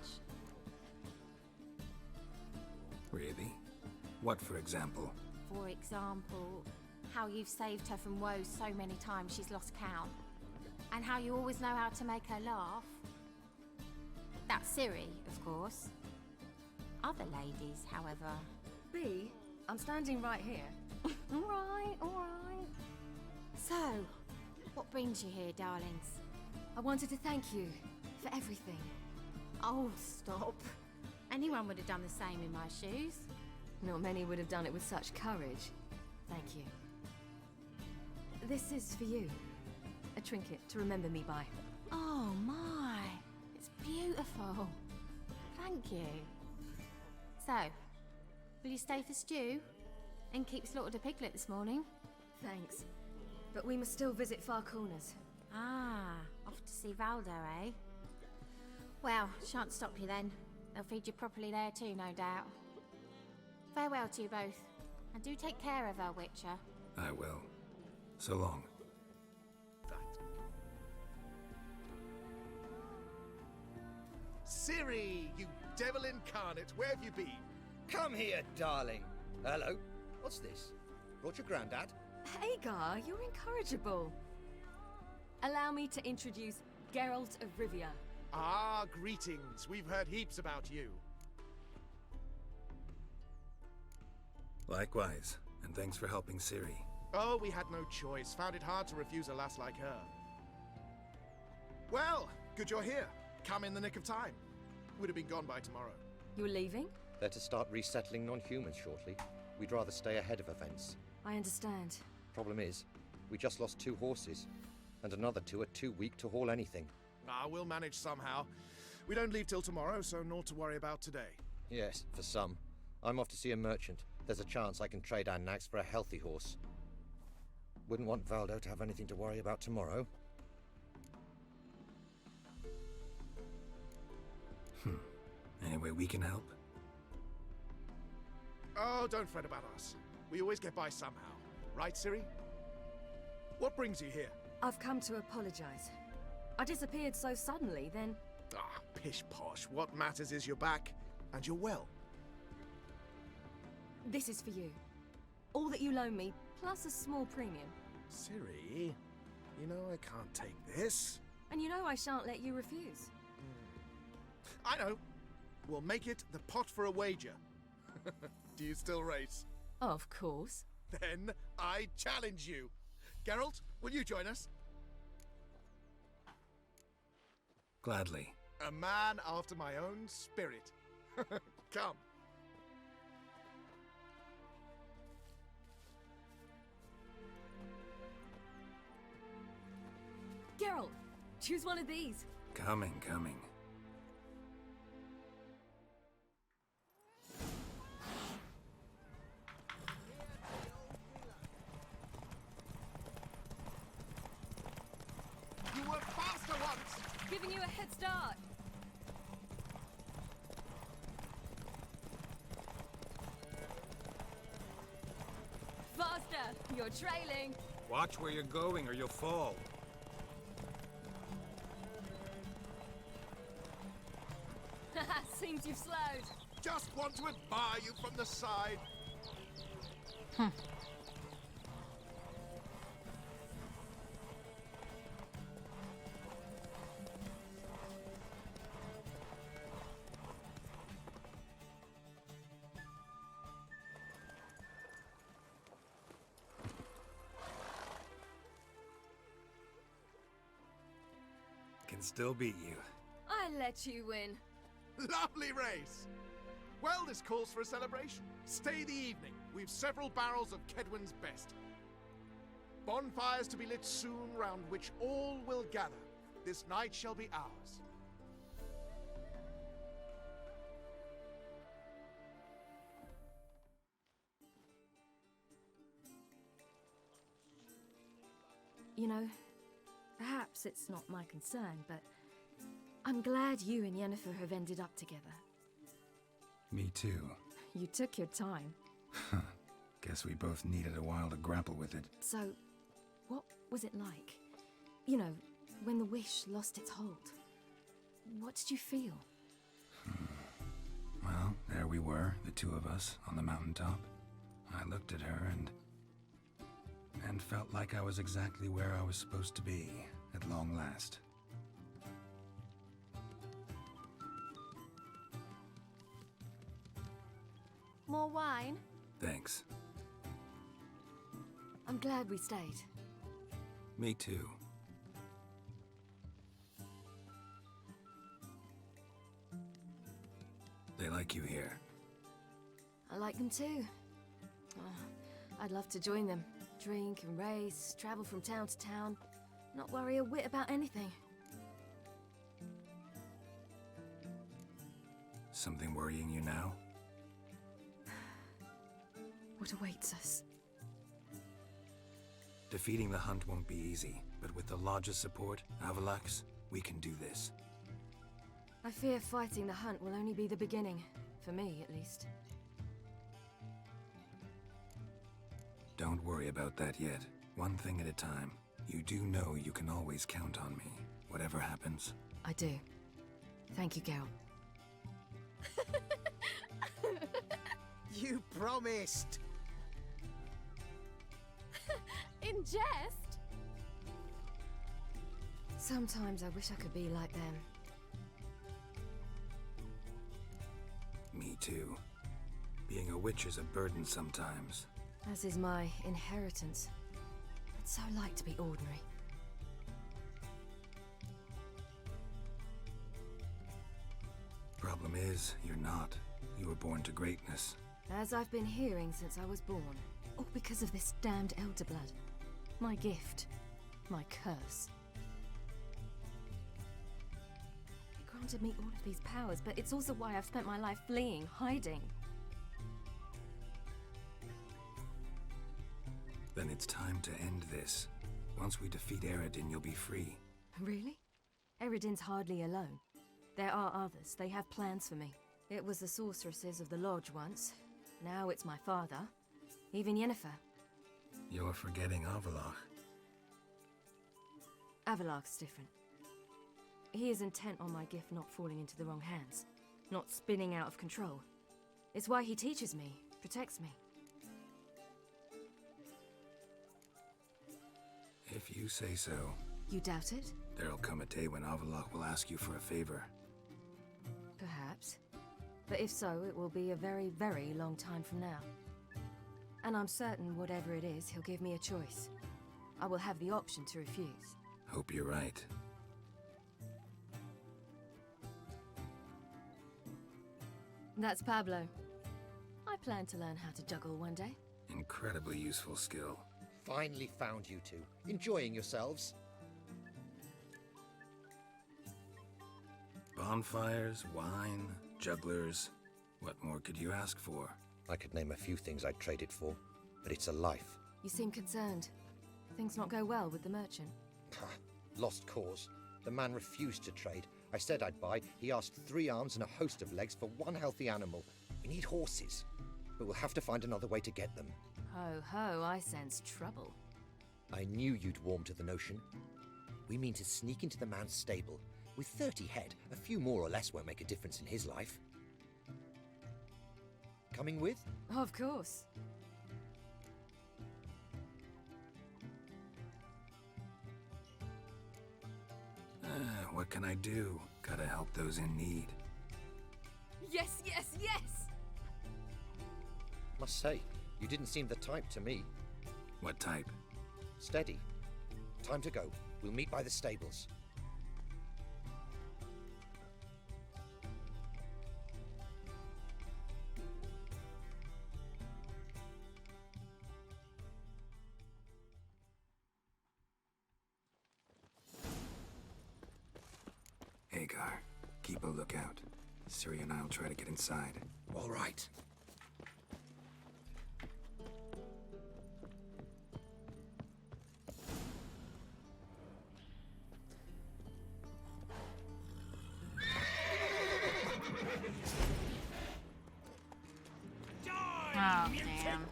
Really? What, for example? For example, how you've saved her from woes so many times she's lost count. And how you always know how to make her laugh. That's Ciri, of course. Other ladies, however... Bee, I'm standing right here. All right. So, what brings you here, darlings? I wanted to thank you for everything. Oh, stop. Anyone would have done the same in my shoes. Not many would have done it with such courage. Thank you. This is for you. A trinket to remember me by. Oh my, it's beautiful. Thank you. So, will you stay for stew? And keep slaughtered a piglet this morning? Thanks. But we must still visit Far Corners. Ah, off to see Valdo, eh? Well, shan't stop you then. They'll feed you properly there too, no doubt. Farewell to you both. And do take care of her, Witcher. I will. So long. Ciri, you devil incarnate, where have you been? Come here, darling. Hello. What's this? Brought your granddad? Hagar, you're incorrigible. Allow me to introduce Geralt of Rivia. Ah, greetings. We've heard heaps about you. Likewise, and thanks for helping Ciri. Oh, we had no choice. Found it hard to refuse a lass like her. Well, good you're here. Come in the nick of time. Would have been gone by tomorrow. You're leaving? They're to start resettling non-humans shortly. We'd rather stay ahead of events. I understand. Problem is, we just lost 2 horses, and another 2 are too weak to haul anything. Ah, we'll manage somehow. We don't leave till tomorrow, so naught to worry about today. Yes, for some. I'm off to see a merchant. There's a chance I can trade our nags for a healthy horse. Wouldn't want Valdo to have anything to worry about tomorrow. Any way we can help? Oh, don't fret about us. We always get by somehow. Right, Ciri? What brings you here? I've come to apologize. I disappeared so suddenly, then... Ah, pish-posh. What matters is you're back, and you're well. This is for you. All that you loan me, plus a small premium. Ciri, you know I can't take this. And you know I shan't let you refuse. I know. We'll make it the pot for a wager. Do you still race? Of course. Then I challenge you. Geralt, will you join us? Gladly. A man after my own spirit. Come. Geralt, choose one of these. Coming. You were faster once! Giving you a head start. Faster! You're trailing. Watch where you're going or you'll fall. Seems you've slowed. Just want to admire you from the side. Can still beat you. I let you win. Lovely race! Well, this calls for a celebration. Stay the evening. We've several barrels of Kedwin's best. Bonfires to be lit soon, round which all will gather. This night shall be ours. You know, perhaps it's not my concern, but I'm glad you and Yennefer have ended up together. Me too. You took your time. Guess we both needed a while to grapple with it. So, what was it like? You know, when the wish lost its hold. What did you feel? Well, there we were, the two of us, on the mountaintop. I looked at her and felt like I was exactly where I was supposed to be, at long last. More wine? Thanks. I'm glad we stayed. Me too. They like you here. I like them too. I'd love to join them. Drink and race, travel from town to town, not worry a whit about anything. Something worrying you now? What awaits us? Defeating the hunt won't be easy, but with the Lodge's support, Avalax, we can do this. I fear fighting the hunt will only be the beginning. For me, at least. Don't worry about that yet. One thing at a time. You do know you can always count on me, whatever happens. I do. Thank you, Geralt. You promised! In jest? Sometimes I wish I could be like them. Me too. Being a witch is a burden sometimes. As is my inheritance. I'd so like to be ordinary. Problem is, you're not. You were born to greatness. As I've been hearing since I was born. All because of this damned elder blood. My gift. My curse. It granted me all of these powers, but it's also why I've spent my life fleeing, hiding. Then it's time to end this. Once we defeat Eredin, you'll be free. Really? Eredin's hardly alone. There are others. They have plans for me. It was the sorceresses of the Lodge once. Now it's my father. Even Yennefer. You're forgetting Avalach. Avalach's different. He is intent on my gift not falling into the wrong hands. Not spinning out of control. It's why he teaches me, protects me. If you say so. You doubt it? There'll come a day when Avalach will ask you for a favor. Perhaps. But if so, it will be a very, very long time from now. And I'm certain whatever it is, he'll give me a choice. I will have the option to refuse. Hope you're right. That's Pablo. I plan to learn how to juggle one day. Incredibly useful skill. Finally found you two. Enjoying yourselves? Bonfires, wine, jugglers. What more could you ask for? I could name a few things I'd trade it for, but it's a life. You seem concerned. Things not go well with the merchant? Lost cause. The man refused to trade. I said I'd buy. He asked 3 arms and a host of legs for 1 healthy animal. We need horses, but we'll have to find another way to get them. Ho ho, I sense trouble. I knew you'd warm to the notion. We mean to sneak into the man's stable. With 30 head, a few more or less won't make a difference in his life. Coming with? Of course. What can I do? Gotta help those in need. Yes, yes, yes! Must say, you didn't seem the type to me. What type? Steady. Time to go. We'll meet by the stables. Hagar, keep a lookout. Ciri and I'll try to get inside. All right. Oh, damn.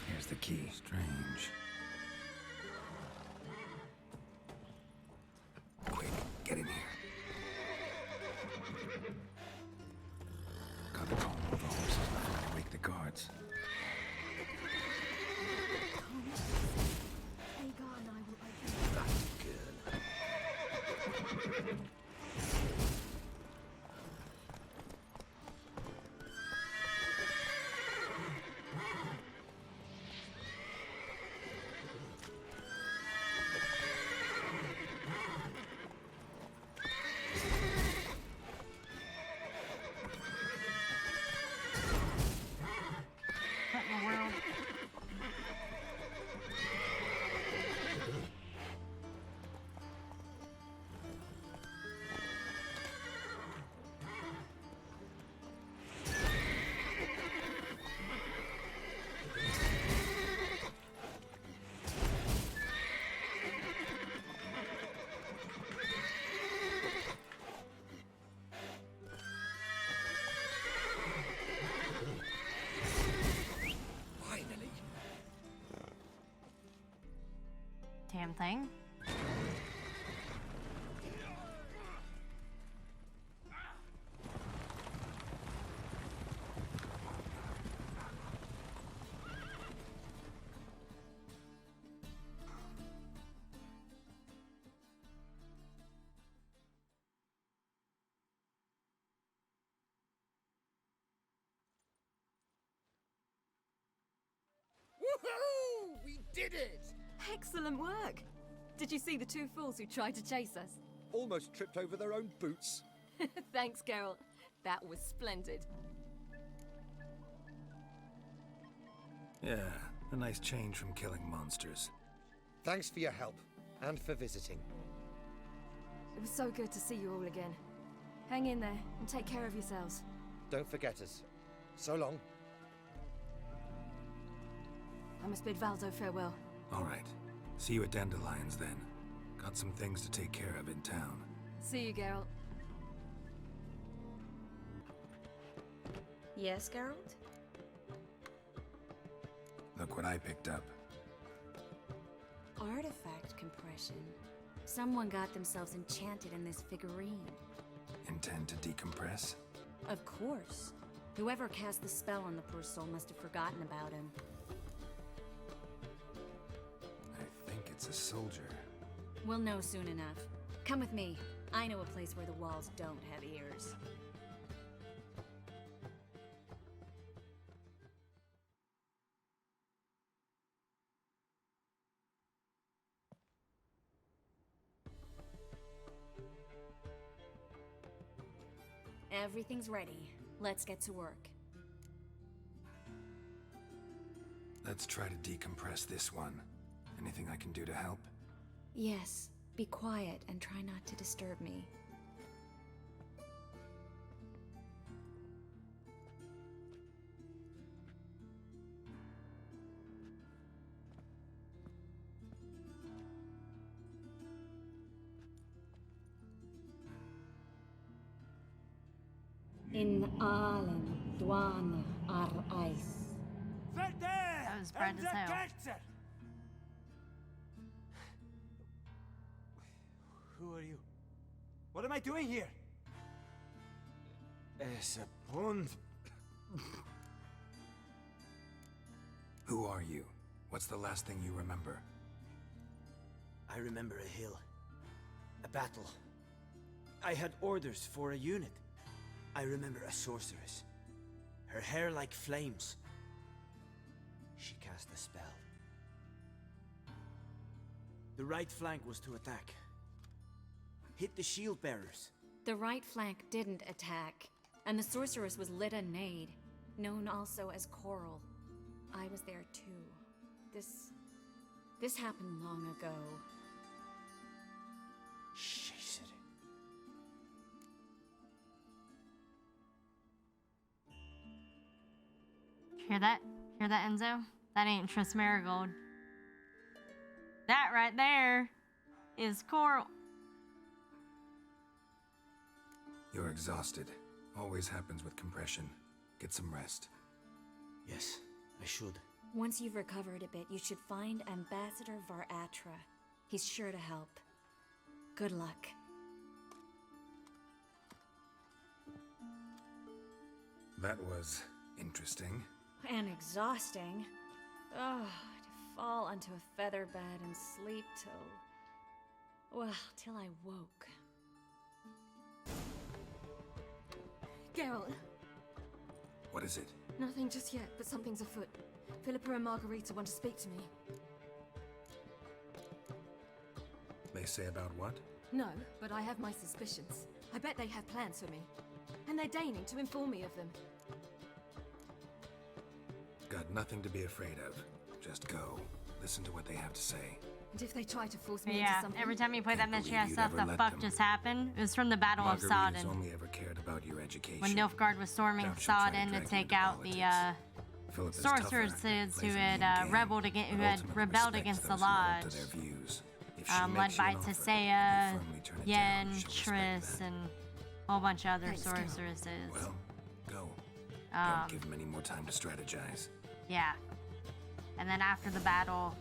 Here's the key. Strange. Quick, get in here. Gotta calm all the horses before I wake the guards. damn thing. Woohoo! We did it! Excellent work! Did you see the two fools who tried to chase us? Almost tripped over their own boots. Thanks, Geralt. That was splendid. Yeah, a nice change from killing monsters. Thanks for your help, and for visiting. It was so good to see you all again. Hang in there, and take care of yourselves. Don't forget us. So long. I must bid Valdo farewell. All right. See you at Dandelions, then. Got some things to take care of in town. See you, Geralt. Yes, Geralt? Look what I picked up. Artifact compression. Someone got themselves enchanted in this figurine. Intend to decompress? Of course. Whoever cast the spell on the poor soul must have forgotten about him. I think it's a soldier. We'll know soon enough. Come with me. I know a place where the walls don't have ears. Everything's ready. Let's get to work. Let's try to decompress this one. Anything I can do to help? Yes, be quiet and try not to disturb me. In Allen, Dwana, Ar Ice. That was bright as hell. Who are you? What am I doing here? Es a pond. Who are you? What's the last thing you remember? I remember a hill. A battle. I had orders for a unit. I remember a sorceress. Her hair like flames. She cast a spell. The right flank was to attack. Hit the shield bearers. The right flank didn't attack, and the sorceress was Lita Nade, known also as Coral. I was there too. This happened long ago. Shh, Ciri. Hear that? Hear that, Enzo? That ain't Triss Marigold. That right there is Coral. You're exhausted. Always happens with compression. Get some rest. Yes, I should. Once you've recovered a bit, you should find Ambassador Varatra. He's sure to help. Good luck. That was interesting. And exhausting. Oh, to fall onto a feather bed and sleep till I woke. Geralt! What is it? Nothing just yet, but something's afoot. Philippa and Margarita want to speak to me. They say about what? No, but I have my suspicions. I bet they have plans for me. And they're deigning to inform me of them. Got nothing to be afraid of. Just go. Listen to what they have to say. And if they try to force me into Yeah, something... every time you play that mission, believe you'd stuff ever the let fuck them. just happened. It was from the Battle of Margarita's Sodden. only ever cared about your education. When Nilfgaard was storming Doubt she'll try to Sodden to drag you take into out the Philippa's sorceresses tougher, who plays a had mean game, rebelled against, who but had ultimately rebelled respects against the those who hold to Lodge. their views. If she Led makes you by an offer, Tisea, you firmly turn it Yen, down, she'll respect Triss, that. and a whole bunch of other Thanks, Geralt. sorceresses. Well, go. Um, Don't give them any more time to strategize. Yeah. And then after the battle,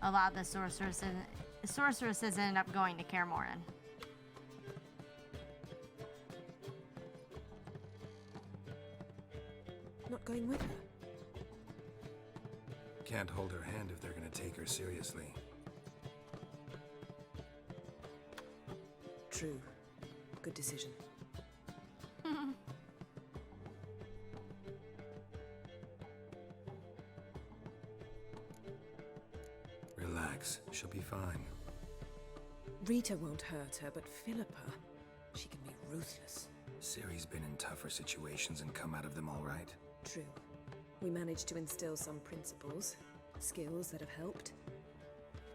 a lot of the sorceresses ended up going to Kaer Morhen. Not going with her? Can't hold her hand if they're gonna take her seriously. True. Good decision. Relax, she'll be fine. Rita won't hurt her, but Philippa, she can be ruthless. Ciri's been in tougher situations and come out of them all right. True. We managed to instill some principles, skills that have helped.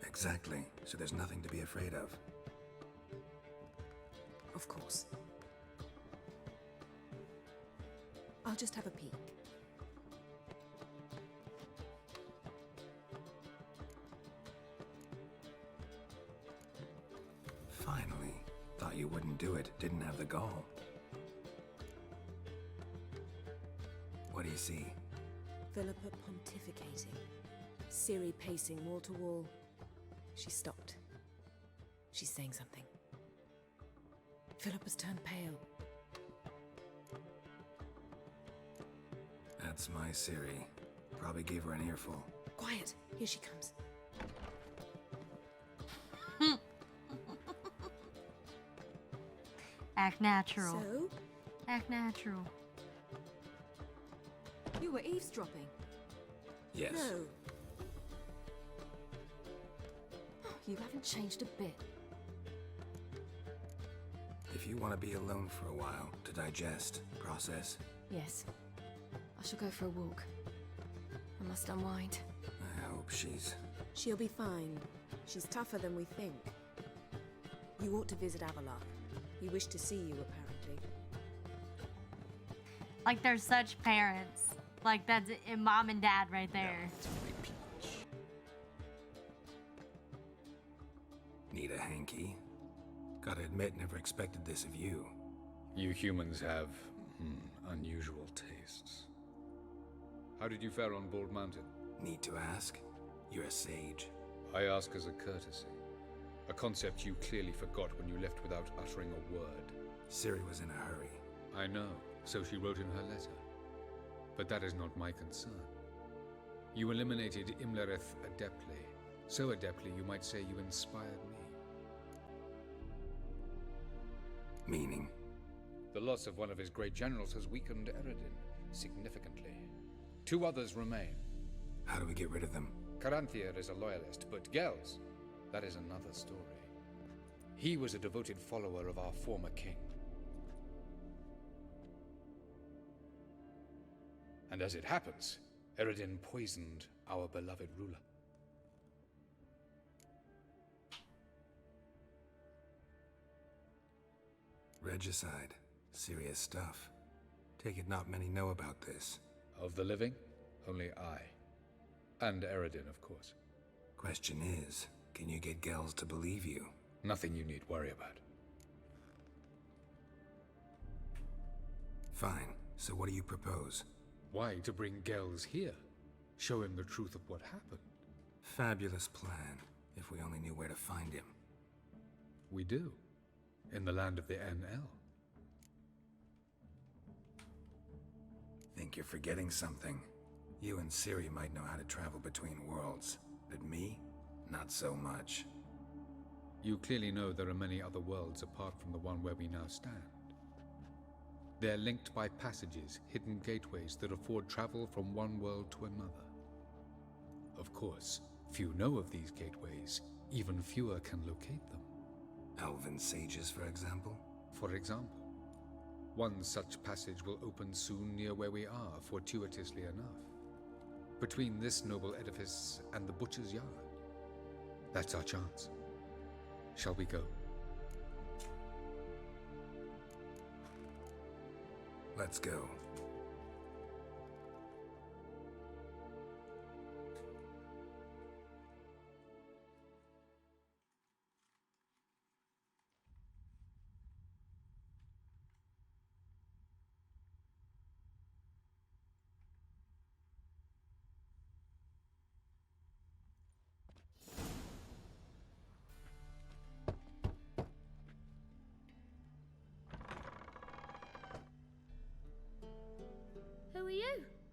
Exactly, so there's nothing to be afraid of. Of course. I'll just have a peek. Finally. Thought you wouldn't do it, didn't have the gall. What do you see? Philippa pontificating. Ciri pacing wall to wall. She stopped. She's saying something. Philippa's turned pale. That's my Ciri. Probably gave her an earful. Quiet! Here she comes. Act natural. So? Act natural. You were eavesdropping? Yes. No. You haven't changed a bit. If you want to be alone for a while, to digest, process. Yes. I shall go for a walk. I must unwind. I hope she's... She'll be fine. She's tougher than we think. You ought to visit Avalok. He wished to see you, apparently. Like, they're such parents. Like, that's mom and dad right there. Need a hanky? Gotta admit, never expected this of you. You humans have, unusual tastes. How did you fare on Bald Mountain? Need to ask? You're a sage. I ask as a courtesy. A concept you clearly forgot when you left without uttering a word. Ciri was in a hurry. I know, so she wrote in her letter. But that is not my concern. You eliminated Imlerith adeptly. So adeptly, you might say you inspired me. Meaning? The loss of one of his great generals has weakened Eredin significantly. 2 others remain. How do we get rid of them? Caranthier is a loyalist, but Gels, that is another story. He was a devoted follower of our former king. And as it happens, Eredin poisoned our beloved ruler. Regicide. Serious stuff. Take it not many know about this. Of the living, only I. And Eredin, of course. Question is, can you get Gels to believe you? Nothing you need worry about. Fine. So what do you propose? Why to bring Gels here? Show him the truth of what happened. Fabulous plan, if we only knew where to find him. We do. In the land of the NL. Think you're forgetting something. You and Ciri might know how to travel between worlds, but me? Not so much. You clearly know there are many other worlds apart from the one where we now stand. They're linked by passages, hidden gateways that afford travel from one world to another. Of course, few know of these gateways, even fewer can locate them. Elven sages, for example? For example. One such passage will open soon near where we are, fortuitously enough. Between this noble edifice and the butcher's yard. That's our chance. Shall we go? Let's go.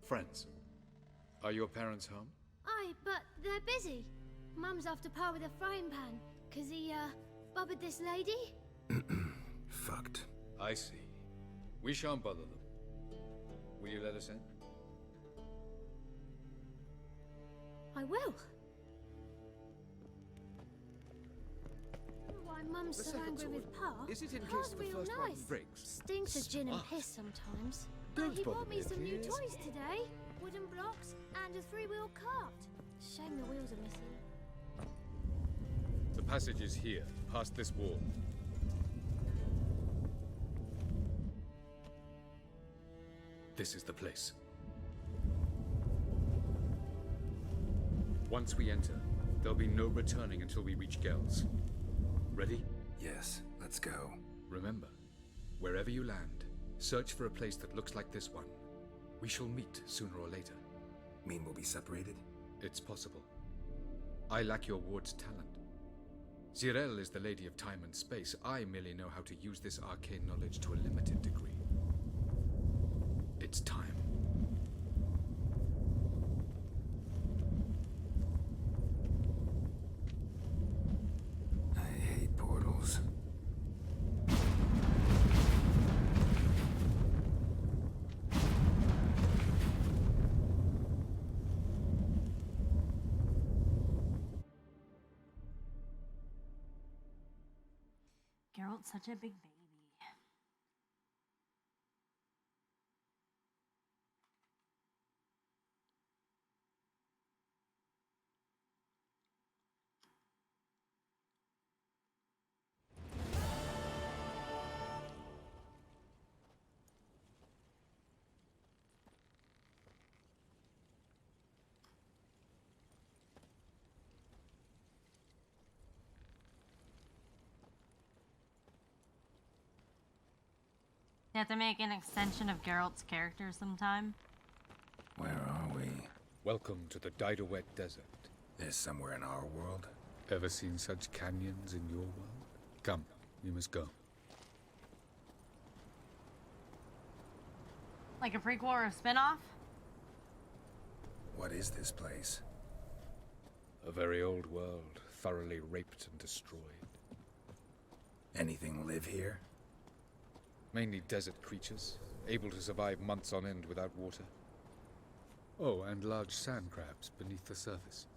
Friends. Are your parents home? Aye, but they're busy. Mum's off to par with a frying pan, 'cause he, bobbered this lady. Fucked. I see. We shan't bother them. Will you let us in? I will. Why Mum's The so second angry with sword. Pa? Is it in Pa's case the real first one nice. breaks? Stinks of gin and Smart. piss sometimes. Don't He bother bought me me, some new please. toys today. Wooden blocks and a 3-wheel cart. Shame the wheels are missing. The passage is here, past this wall. This is the place. Once we enter, there'll be no returning until we reach Gel's. Ready? Yes, let's go. Remember, wherever you land, search for a place that looks like this one. We shall meet sooner or later. Mean we'll be separated? It's possible. I lack your ward's talent. Zirel is the Lady of Time and Space. I merely know how to use this arcane knowledge to a limited degree. It's time. I hate portals. Geralt's such a big baby. You have to make an extension of Geralt's character sometime. Where are we? Welcome to the Didowet Desert. This somewhere in our world? Ever seen such canyons in your world? Come, you must go. Like a prequel or a spin-off? What is this place? A very old world, thoroughly raped and destroyed. Anything live here? Mainly desert creatures, able to survive months on end without water. Oh, and large sand crabs beneath the surface.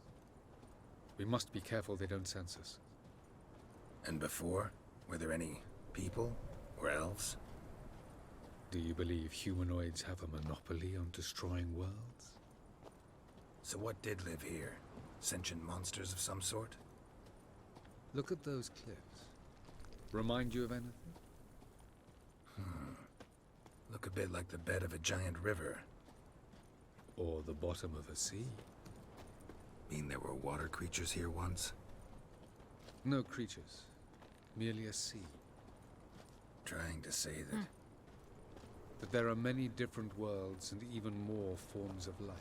We must be careful they don't sense us. And before? Were there any people? Or elves? Do you believe humanoids have a monopoly on destroying worlds? So what did live here? Sentient monsters of some sort? Look at those cliffs. Remind you of anything? Look a bit like the bed of a giant river. Or the bottom of a sea. Mean there were water creatures here once? No creatures. Merely a sea. Trying to say that... But there are many different worlds and even more forms of life.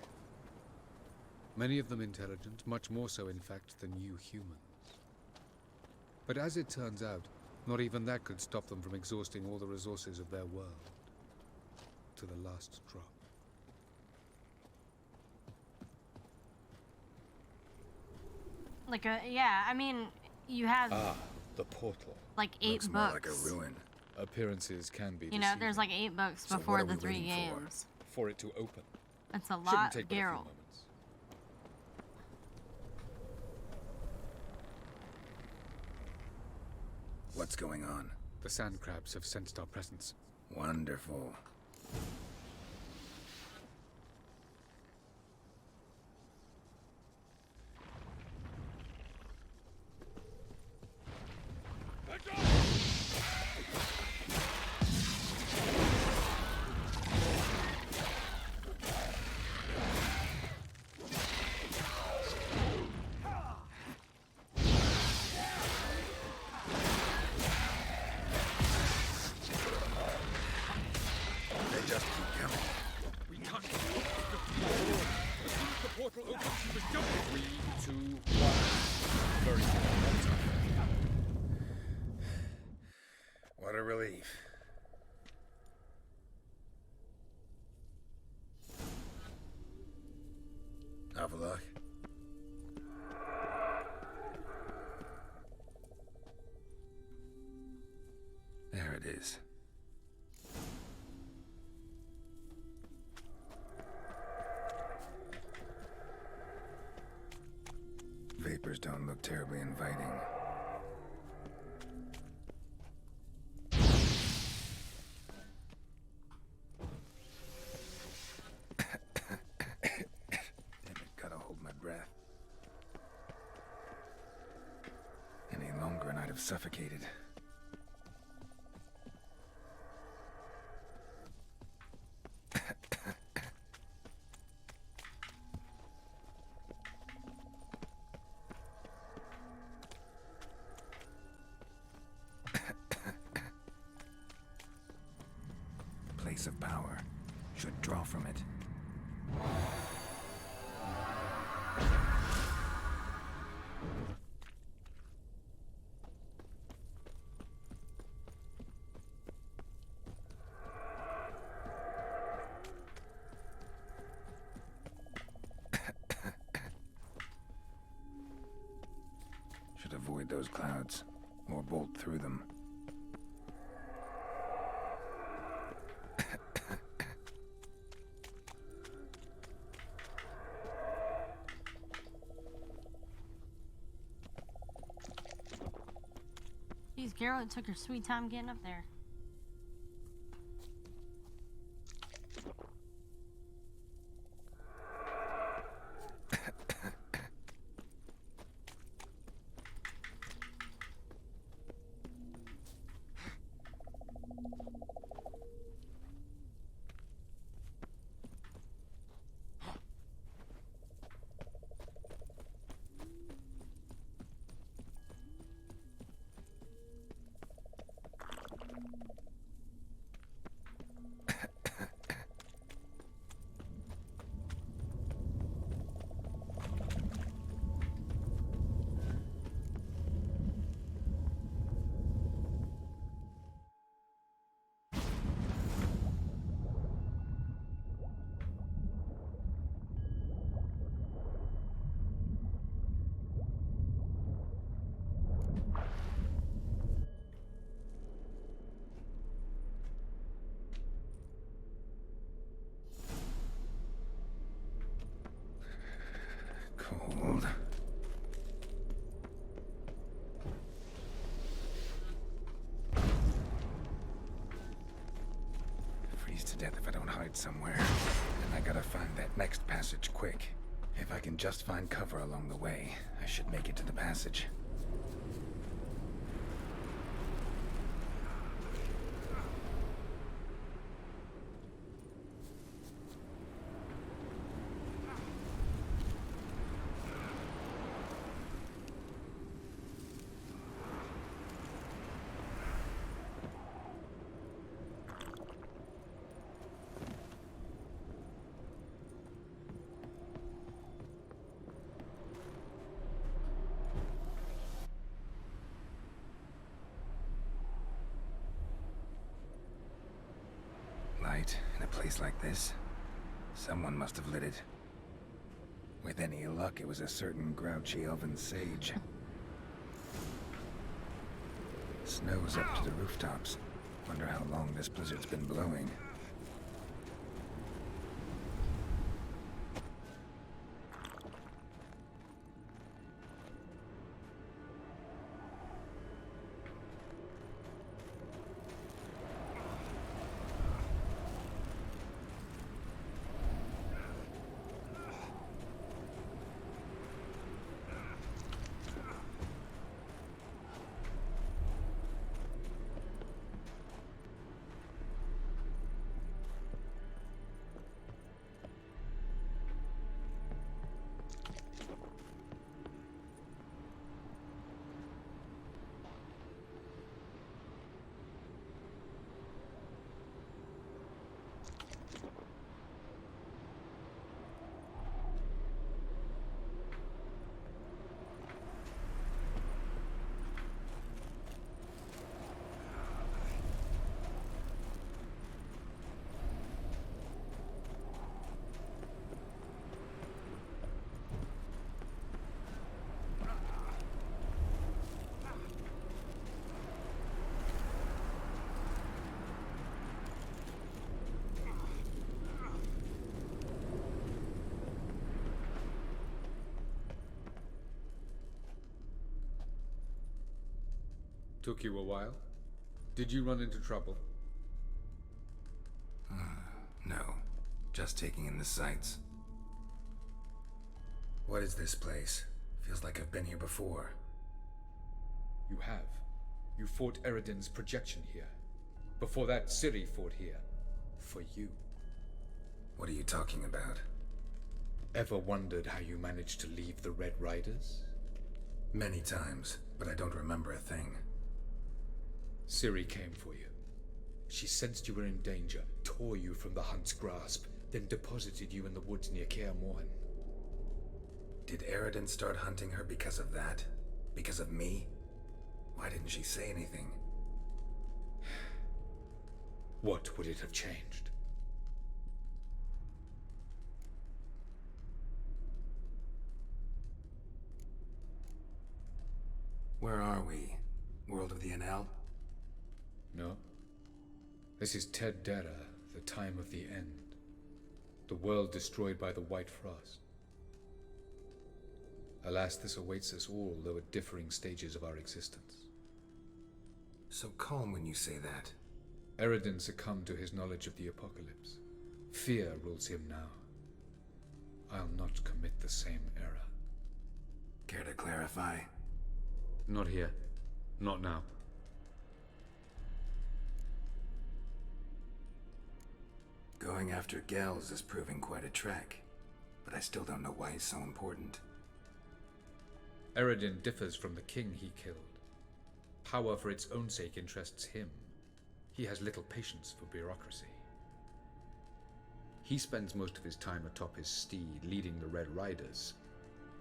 Many of them intelligent, much more so in fact than you humans. But as it turns out, not even that could stop them from exhausting all the resources of their world. To the last drop. Like a, yeah, I mean, you have... the portal. Like 8 Looks books. more like a ruin. Appearances can be You know, there's like 8 books So before what are the we 3 waiting for? games. For it to open. That's a Shouldn't lot, take but a few Geralt. moments. What's going on? The sand crabs have sensed our presence. Wonderful. Have a look. There it is. Vapors don't look terribly inviting. Gotta hold my breath. Any longer and I'd have suffocated. Place of power. Should draw from it. Should avoid those clouds, or bolt through them. Jeez, Geralt took her sweet time getting up there. Cold. Freeze to death if I don't hide somewhere. And I gotta find that next passage quick. If I can just find cover along the way, I should make it to the passage. Light in a place like this? Someone must have lit it. With any luck, it was a certain grouchy elven sage. Snow's up to the rooftops. Wonder how long this blizzard's been blowing. Took you a while? Did you run into trouble? No. Just taking in the sights. What is this place? Feels like I've been here before. You have. You fought Eredin's projection here. Before that, Ciri fought here. For you. What are you talking about? Ever wondered how you managed to leave the Red Riders? Many times, but I don't remember a thing. Ciri came for you. She sensed you were in danger, tore you from the Hunt's grasp, then deposited you in the woods near Kaer Morhen. Did Eredin start hunting her because of that? Because of me? Why didn't she say anything? What would it have changed? Where are we? World of the NL? No. This is Ted Dera, the time of the end. The world destroyed by the White Frost. Alas, this awaits us all, though at differing stages of our existence. So calm when you say that. Eredin succumbed to his knowledge of the apocalypse. Fear rules him now. I'll not commit the same error. Care to clarify? Not here. Not now. Going after Gels is proving quite a trek, but I still don't know why he's so important. Eredin differs from the king he killed. Power for its own sake interests him. He has little patience for bureaucracy. He spends most of his time atop his steed, leading the Red Riders.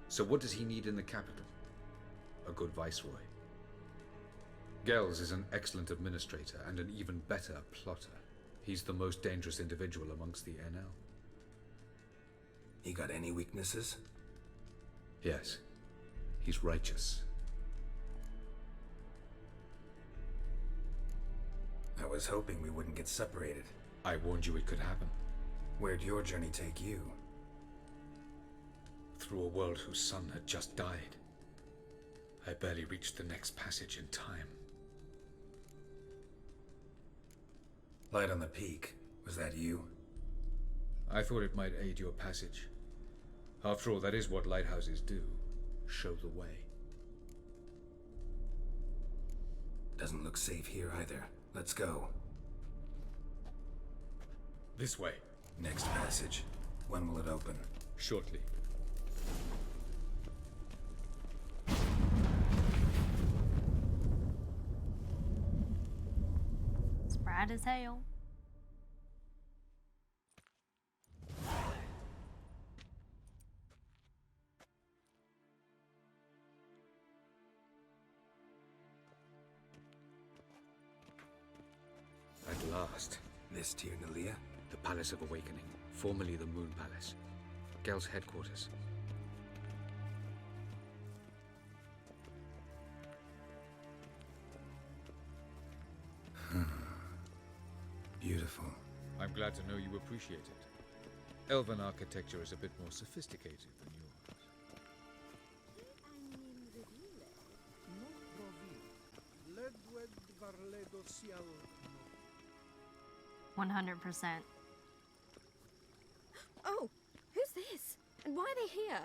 So what does he need in the capital? A good viceroy. Gels is an excellent administrator and an even better plotter. He's the most dangerous individual amongst the NL. He got any weaknesses? Yes. He's righteous. I was hoping we wouldn't get separated. I warned you it could happen. Where'd your journey take you? Through a world whose son had just died. I barely reached the next passage in time. Light on the peak. Was that you? I thought it might aid your passage. After all, that is what lighthouses do. Show the way. Doesn't look safe here either. Let's go. This way. Next passage. When will it open? Shortly. It's bright as hell. At last. This to you, Nalia? The Palace of Awakening, formerly the Moon Palace. Gel's headquarters. Beautiful. I'm glad to know you appreciate it. Elven architecture is a bit more sophisticated than yours. 100%. Oh, who's this? And why are they here?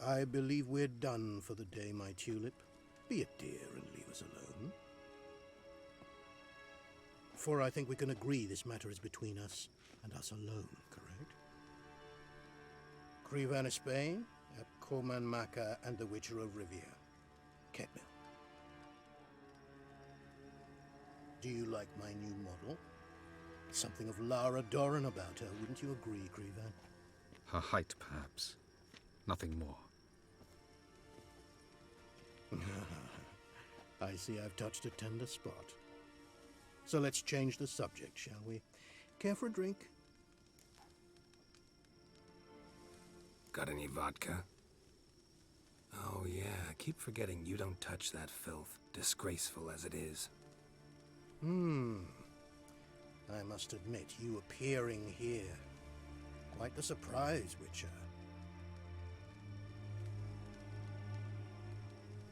I believe we're done for the day, my tulip. Be a dear and leave us alone. For I think we can agree this matter is between us and us alone, correct? Krivan of Spain, at Corman Maca and the Witcher of Rivia. Ketmil. Do you like my new model? Something of Lara Doran about her, wouldn't you agree, Krivan? Her height, perhaps. Nothing more. I see I've touched a tender spot. So let's change the subject, shall we? Care for a drink? Got any vodka? Oh yeah, I keep forgetting you don't touch that filth, disgraceful as it is. I must admit, you appearing here. Quite the surprise, Witcher.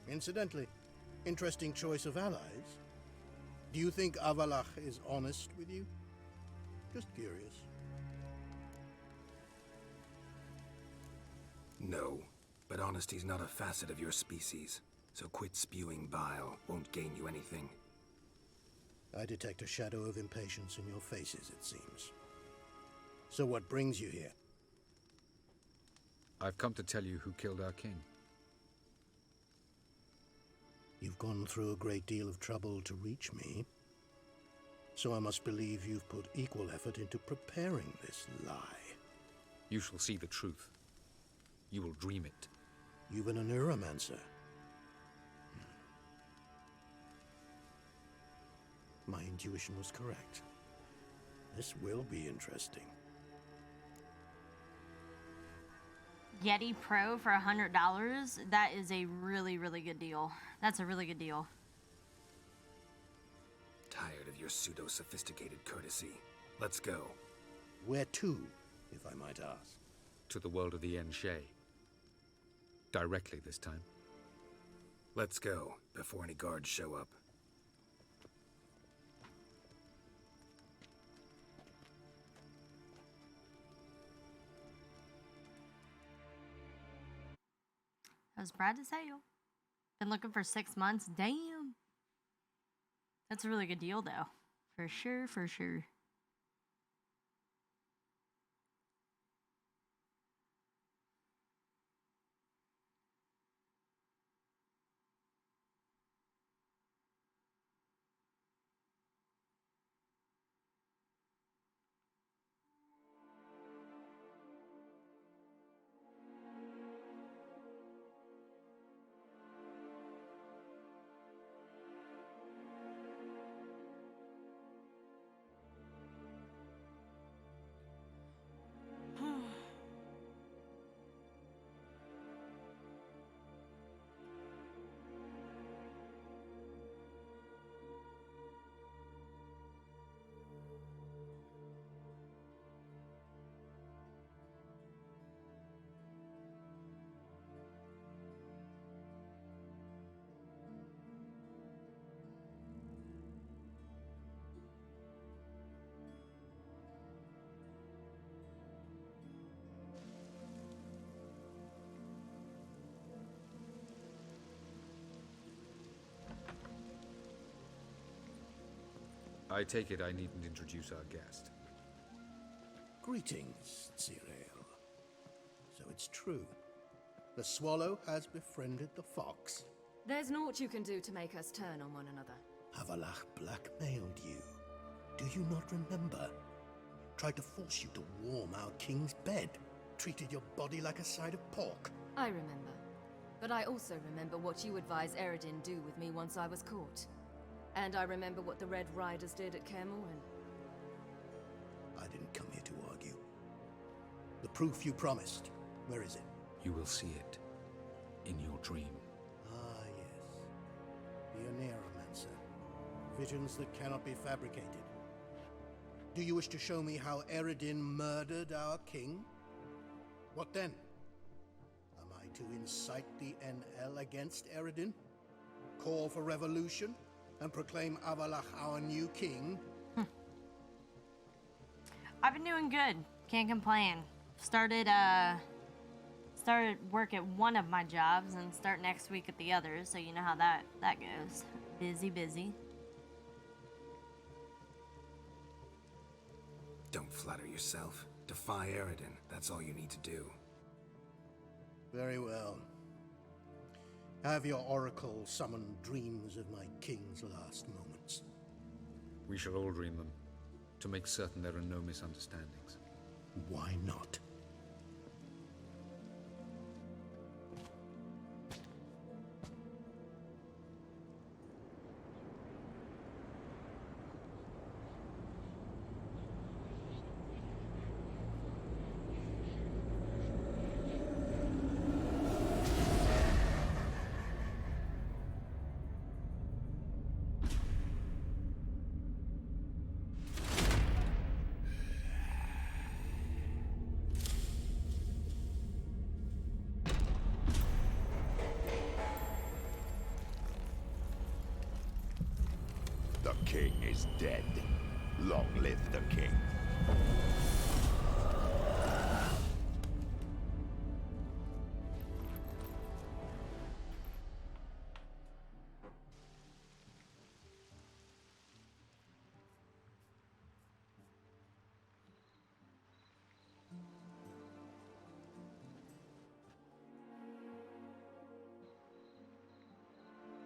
Incidentally, interesting choice of allies. Do you think Avalach is honest with you? Just curious. No, but honesty's not a facet of your species, so quit spewing bile. Won't gain you anything. I detect a shadow of impatience in your faces, it seems. So what brings you here? I've come to tell you who killed our king. You've gone through a great deal of trouble to reach me, so I must believe you've put equal effort into preparing this lie. You shall see the truth. You will dream it. You've been a neuromancer. My intuition was correct. This will be interesting. Yeti Pro for $100. That is a really, really good deal. That's a really good deal. Tired of your pseudo-sophisticated courtesy. Let's go. Where to, if I might ask? To the world of the Enshe. Directly this time. Let's go, before any guards show up. I was proud to say you. Been looking for 6 months. Damn. That's a really good deal, though. For sure, for sure. I take it I needn't introduce our guest. Greetings, Ciri. So it's true. The swallow has befriended the fox. There's naught you can do to make us turn on one another. Avalach blackmailed you. Do you not remember? Tried to force you to warm our king's bed. Treated your body like a side of pork. I remember. But I also remember what you advised Eredin do with me once I was caught. And I remember what the Red Riders did at Kaer Morhen. I didn't come here to argue. The proof you promised, where is it? You will see it in your dream. Ah, yes. The Oneiromancer. Visions that cannot be fabricated. Do you wish to show me how Eredin murdered our king? What then? Am I to incite the NL against Eredin? Call for revolution? And proclaim Avalach our new king? I've been doing good. Can't complain. Started work at one of my jobs and start next week at the other, so you know how that goes. Busy. Don't flatter yourself. Defy Eredin. That's all you need to do. Very well. Have your oracle summon dreams of my king's last moments. We shall all dream them, to make certain there are no misunderstandings. Why not? king is dead. Long live the king.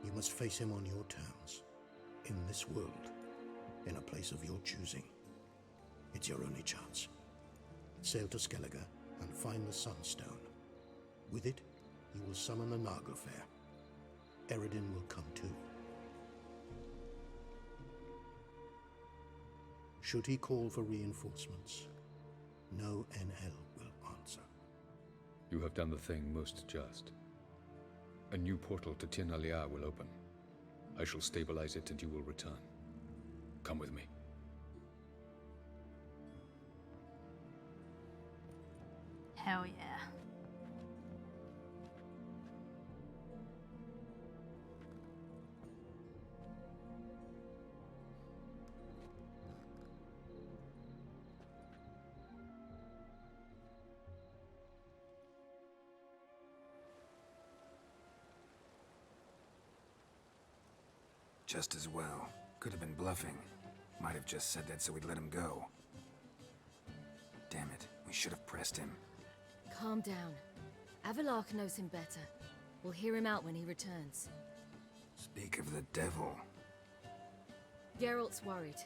You must face him on your terms. In this world. In a place of your choosing. It's your only chance. Sail to Skellige and find the Sunstone. With it, you will summon the Naglfar. Eredin will come too. Should he call for reinforcements, no NL will answer. You have done the thing most just. A new portal to Tir na Liar will open. I shall stabilize it and you will return. Come with me. Hell yeah. Just as well. Could have been bluffing. Might have just said that so we'd let him go. Damn it, we should have pressed him. Calm down. Avalok knows him better. We'll hear him out when he returns. Speak of the devil. Geralt's worried.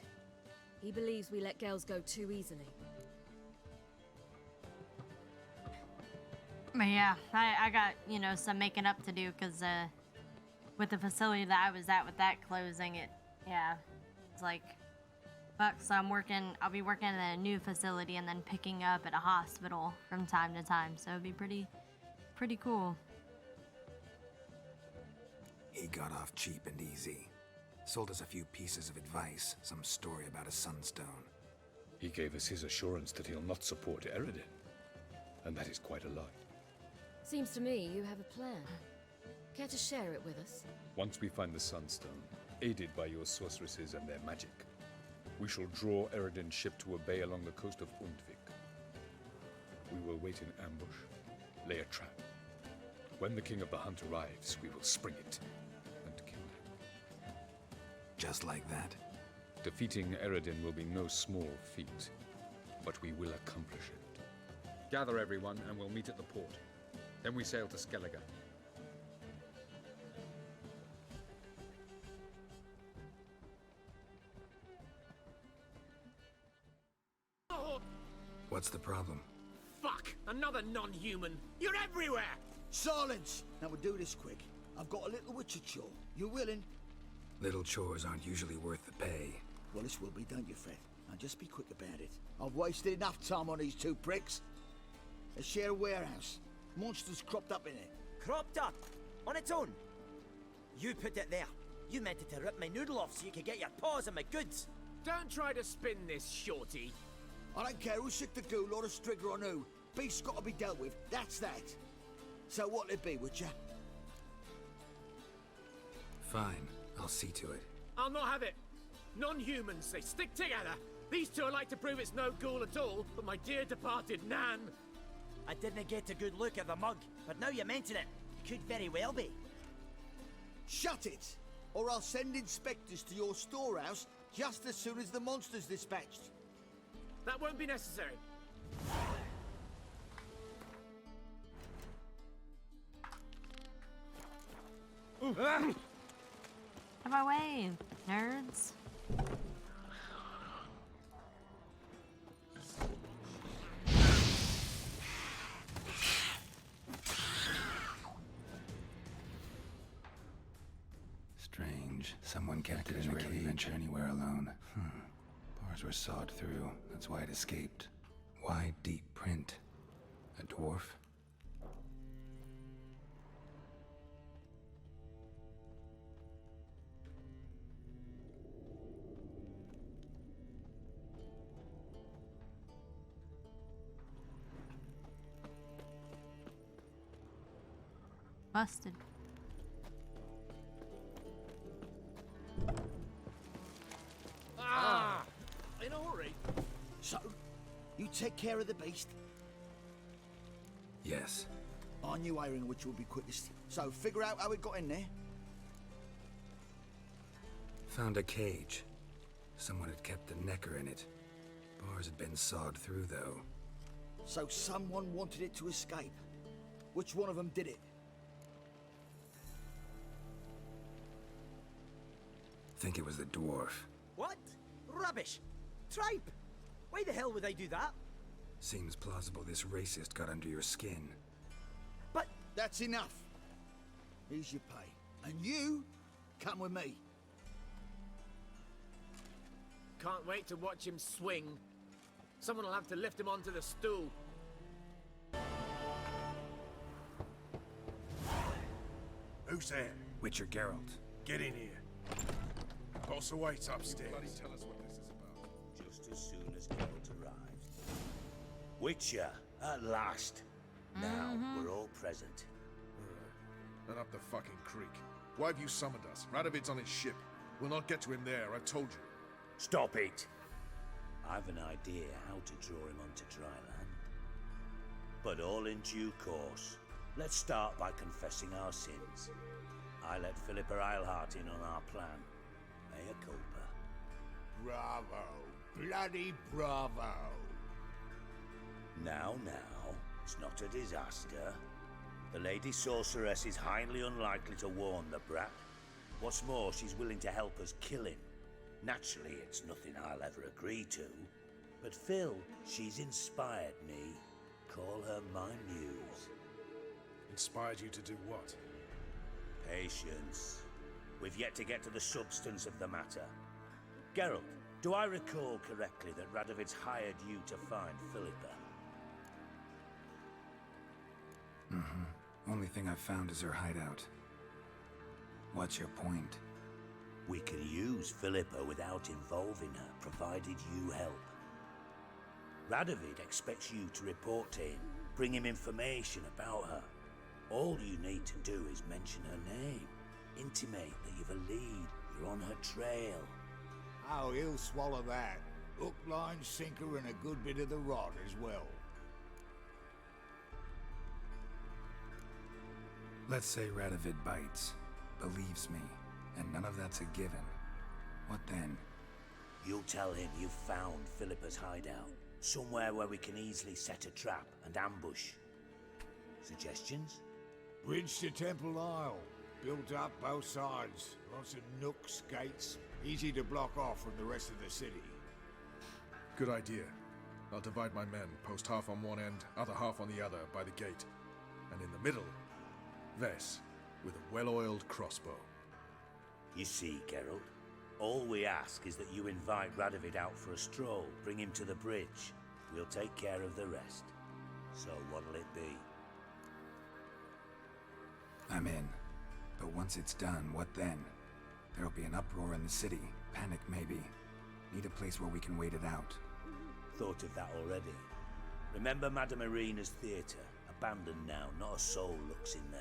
He believes we let girls go too easily. But yeah, I got, you know, some making up to do, because with the facility that I was at with that closing, it's like, fuck, so I'll be working at a new facility and then picking up at a hospital from time to time, so it'd be pretty cool. He got off cheap and easy. Sold us a few pieces of advice, some story about a sunstone. He gave us his assurance that he'll not support Eredin. And that is quite a lot. Seems to me you have a plan. Care to share it with us? Once we find the Sunstone, aided by your sorceresses and their magic, we shall draw Eredin's ship to a bay along the coast of Undvik. We will wait in ambush, lay a trap. When the King of the Hunt arrives, we will spring it and kill him. Just like that? Defeating Eredin will be no small feat, but we will accomplish it. Gather everyone and we'll meet at the port. Then we sail to Skellige. What's the problem? Fuck! Another non-human! You're everywhere! Silence! Now we'll do this quick. I've got a little witcher chore. You willing? Little chores aren't usually worth the pay. Well, this will be, don't you, Fred? Now just be quick about it. I've wasted enough time on these two pricks. They share a warehouse. Monsters cropped up in it. Cropped up? On its own? You put it there. You meant it to rip my noodle off so you could get your paws on my goods. Don't try to spin this, shorty. I don't care who sick the ghoul or the strigger on who. Beast's got to be dealt with. That's that. So what'll it be, Witcher? Fine. I'll see to it. I'll not have it. Non-humans, they stick together. These two are like to prove it's no ghoul at all, but my dear departed Nan. I didn't get a good look at the mug, but now you mention it, it could very well be. Shut it! Or I'll send inspectors to your storehouse just as soon as the monster's dispatched. That won't be necessary. Out of my way, nerds. Strange. Someone kept it in a cage. Venture anywhere alone. Bars were sawed through. That's why it escaped. Why deep print? A dwarf? Busted. So, you take care of the beast? Yes. I knew airing which would be quickest. So, figure out how it got in there. Found a cage. Someone had kept the necker in it. Bars had been sawed through, though. So someone wanted it to escape. Which one of them did it? Think it was the dwarf. What? Rubbish! Tripe! Why the hell would they do that? Seems plausible this racist got under your skin. But that's enough. Here's your pay. And you, come with me. Can't wait to watch him swing. Someone will have to lift him onto the stool. Who's there? Witcher Geralt. Get in here. Boss awaits upstairs. Bloody tell us what this is about. Just as soon as Geralt arrives. Witcher, at last. Now we're all present. And up the fucking creek. Why have you summoned us? Radovid's on his ship. We'll not get to him there, I've told you. Stop it! I've an idea how to draw him onto dry land. But all in due course. Let's start by confessing our sins. I let Philippa Eilhart in on our plan. Mea culpa. Bravo. Bloody bravo. Now, it's not a disaster. The Lady Sorceress is highly unlikely to warn the brat. What's more, she's willing to help us kill him. Naturally, it's nothing I'll ever agree to. But Phil, she's inspired me. Call her my muse. Inspired you to do what? Patience. We've yet to get to the substance of the matter. Geralt, do I recall correctly that Radovid's hired you to find Philippa? Only thing I've found is her hideout. What's your point? We can use Philippa without involving her, provided you help. Radovid expects you to report to him, bring him information about her. All you need to do is mention her name, intimate that you've a lead, you're on her trail. Oh, he'll swallow that. Hook, line, sinker, and a good bit of the rod as well. Let's say Radovid bites, believes me, and none of that's a given. What then? You'll tell him you've found Philippa's hideout, somewhere where we can easily set a trap and ambush. Suggestions? Bridge to Temple Isle. Built up both sides. Lots of nooks, gates. Easy to block off from the rest of the city. Good idea. I'll divide my men, post half on one end, other half on the other, by the gate. And in the middle, Vess, with a well-oiled crossbow. You see, Geralt, all we ask is that you invite Radovid out for a stroll, bring him to the bridge. We'll take care of the rest. So what'll it be? I'm in. But once it's done, what then? There'll be an uproar in the city. Panic, maybe. Need a place where we can wait it out. Thought of that already. Remember Madame Irina's theatre? Abandoned now, not a soul looks in there.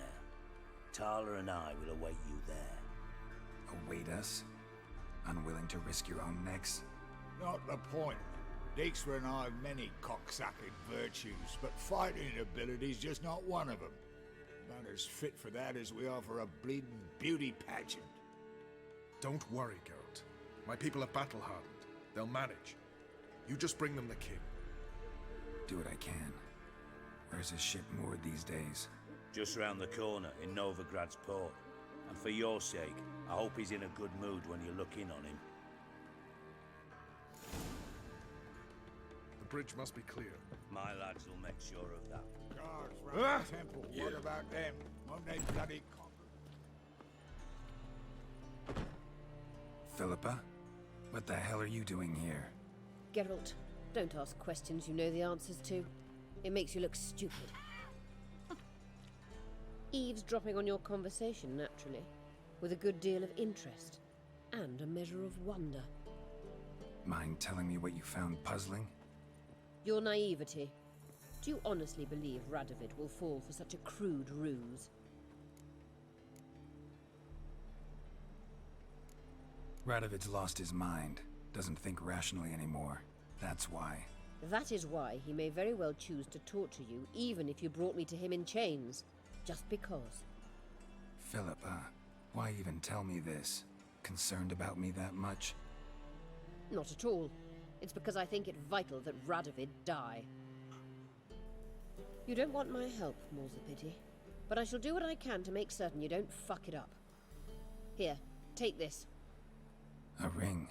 Tala and I will await you there. Await us? Unwilling to risk your own necks? Not the point. Dijkstra and I have many cocksucking virtues, but fighting ability's just not one of them. Not as fit for that as we are for a bleeding beauty pageant. Don't worry, Geralt. My people are battle-hardened. They'll manage. You just bring them the king. Do what I can. Where's his ship moored these days? Just round the corner, in Novigrad's port. And for your sake, I hope he's in a good mood when you look in on him. The bridge must be clear. My lads will make sure of that. Guards round the temple. What about them? Won't they bloody Philippa? What the hell are you doing here? Geralt, don't ask questions you know the answers to. It makes you look stupid. Eavesdropping on your conversation, naturally, with a good deal of interest and a measure of wonder. Mind telling me what you found puzzling? Your naivety. Do you honestly believe Radovid will fall for such a crude ruse? Radovid's lost his mind. Doesn't think rationally anymore. That's why. That is why he may very well choose to torture you, even if you brought me to him in chains. Just because. Philippa, why even tell me this? Concerned about me that much? Not at all. It's because I think it vital that Radovid die. You don't want my help, more's the pity. But I shall do what I can to make certain you don't fuck it up. Here, take this. A ring.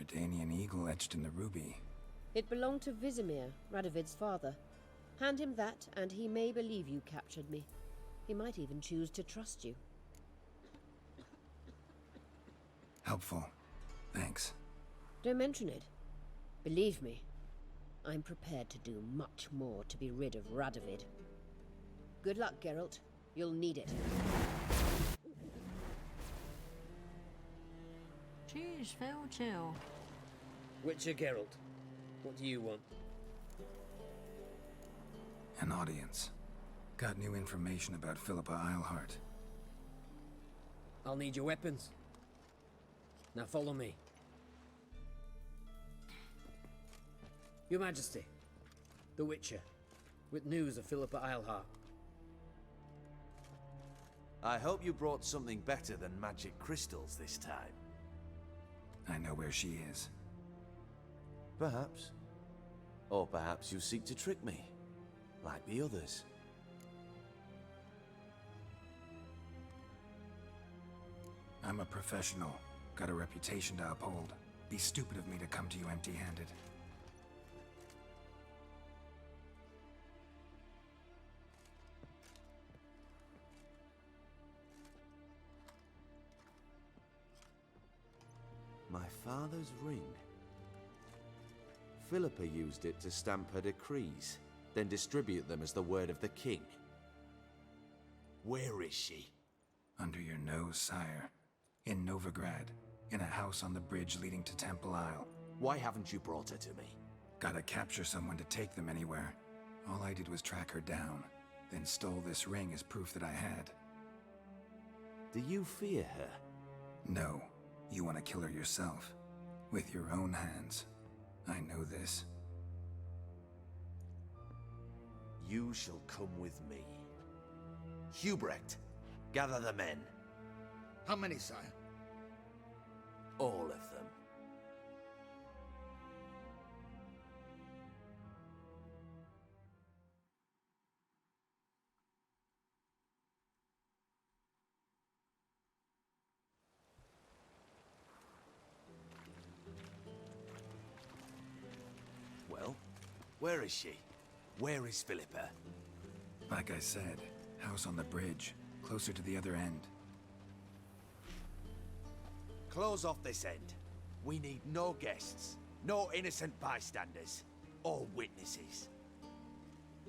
Redanian eagle etched in the ruby. It belonged to Vizimir, Radovid's father. Hand him that, and he may believe you captured me. He might even choose to trust you. Helpful. Thanks. Don't mention it. Believe me, I'm prepared to do much more to be rid of Radovid. Good luck, Geralt. You'll need it. Jeez, Phil, chill. Witcher Geralt, what do you want? An audience. Got new information about Philippa Eilhart. I'll need your weapons. Now follow me. Your Majesty, the Witcher, with news of Philippa Eilhart. I hope you brought something better than magic crystals this time. I know where she is. Perhaps. Or perhaps you seek to trick me, like the others. I'm a professional. Got a reputation to uphold. Be stupid of me to come to you empty-handed. My father's ring. Philippa used it to stamp her decrees, then distribute them as the word of the king. Where is she? Under your nose, sire. In Novigrad. In a house on the bridge leading to Temple Isle. Why haven't you brought her to me? Gotta capture someone to take them anywhere. All I did was track her down, then stole this ring as proof that I had. Do you fear her? No. You want to kill her yourself. With your own hands. I know this. You shall come with me. Hubrecht, gather the men. How many, sire? All of them. Well, where is she? Where is Philippa? Like I said, house on the bridge, closer to the other end. Close off this end. We need no guests, no innocent bystanders, or witnesses.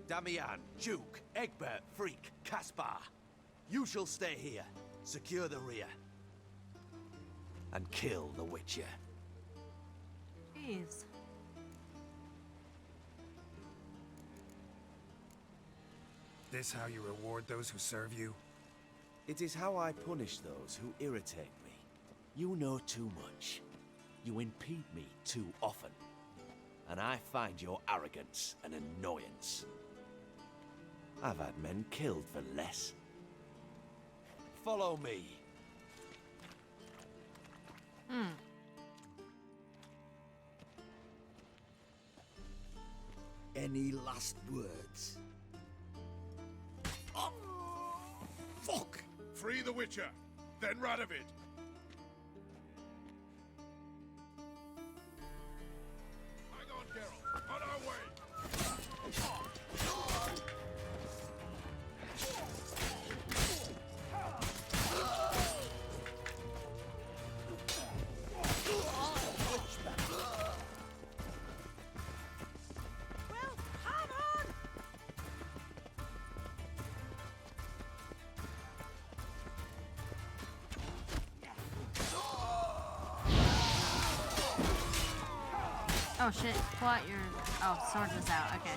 Damian, Duke, Egbert, Freak, Caspar. You shall stay here, secure the rear, and kill the Witcher. Jeez. This how you reward those who serve you? It is how I punish those who irritate me. You know too much. You impede me too often. And I find your arrogance an annoyance. I've had men killed for less. Follow me. Any last words? Oh, fuck! Free the Witcher, then Radovid. Hang on, Geralt. On our way. Oh shit, pull out your... Oh, sword is out, okay.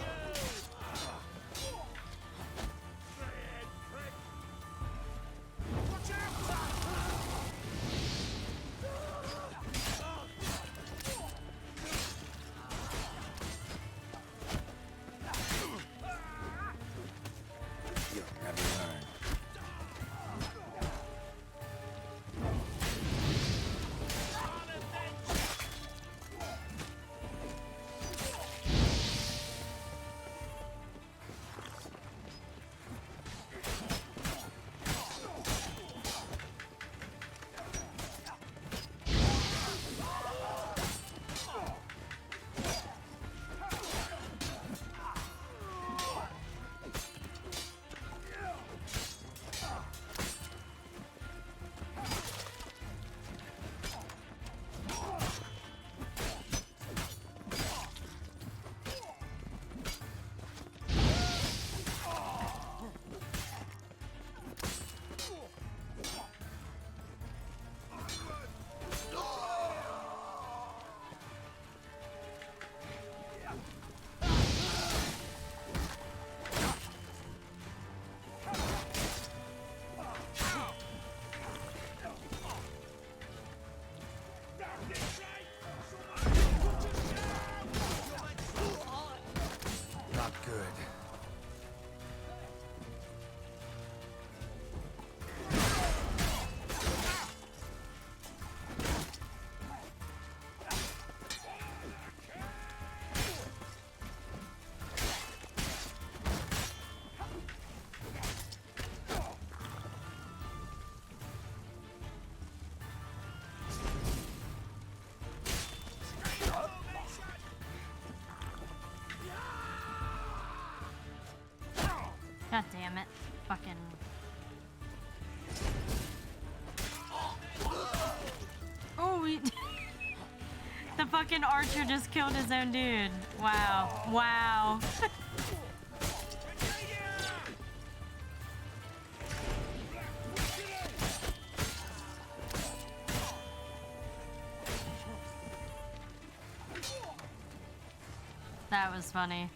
God damn it. Fucking... Oh, he... The fucking archer just killed his own dude. Wow. Wow. That was funny.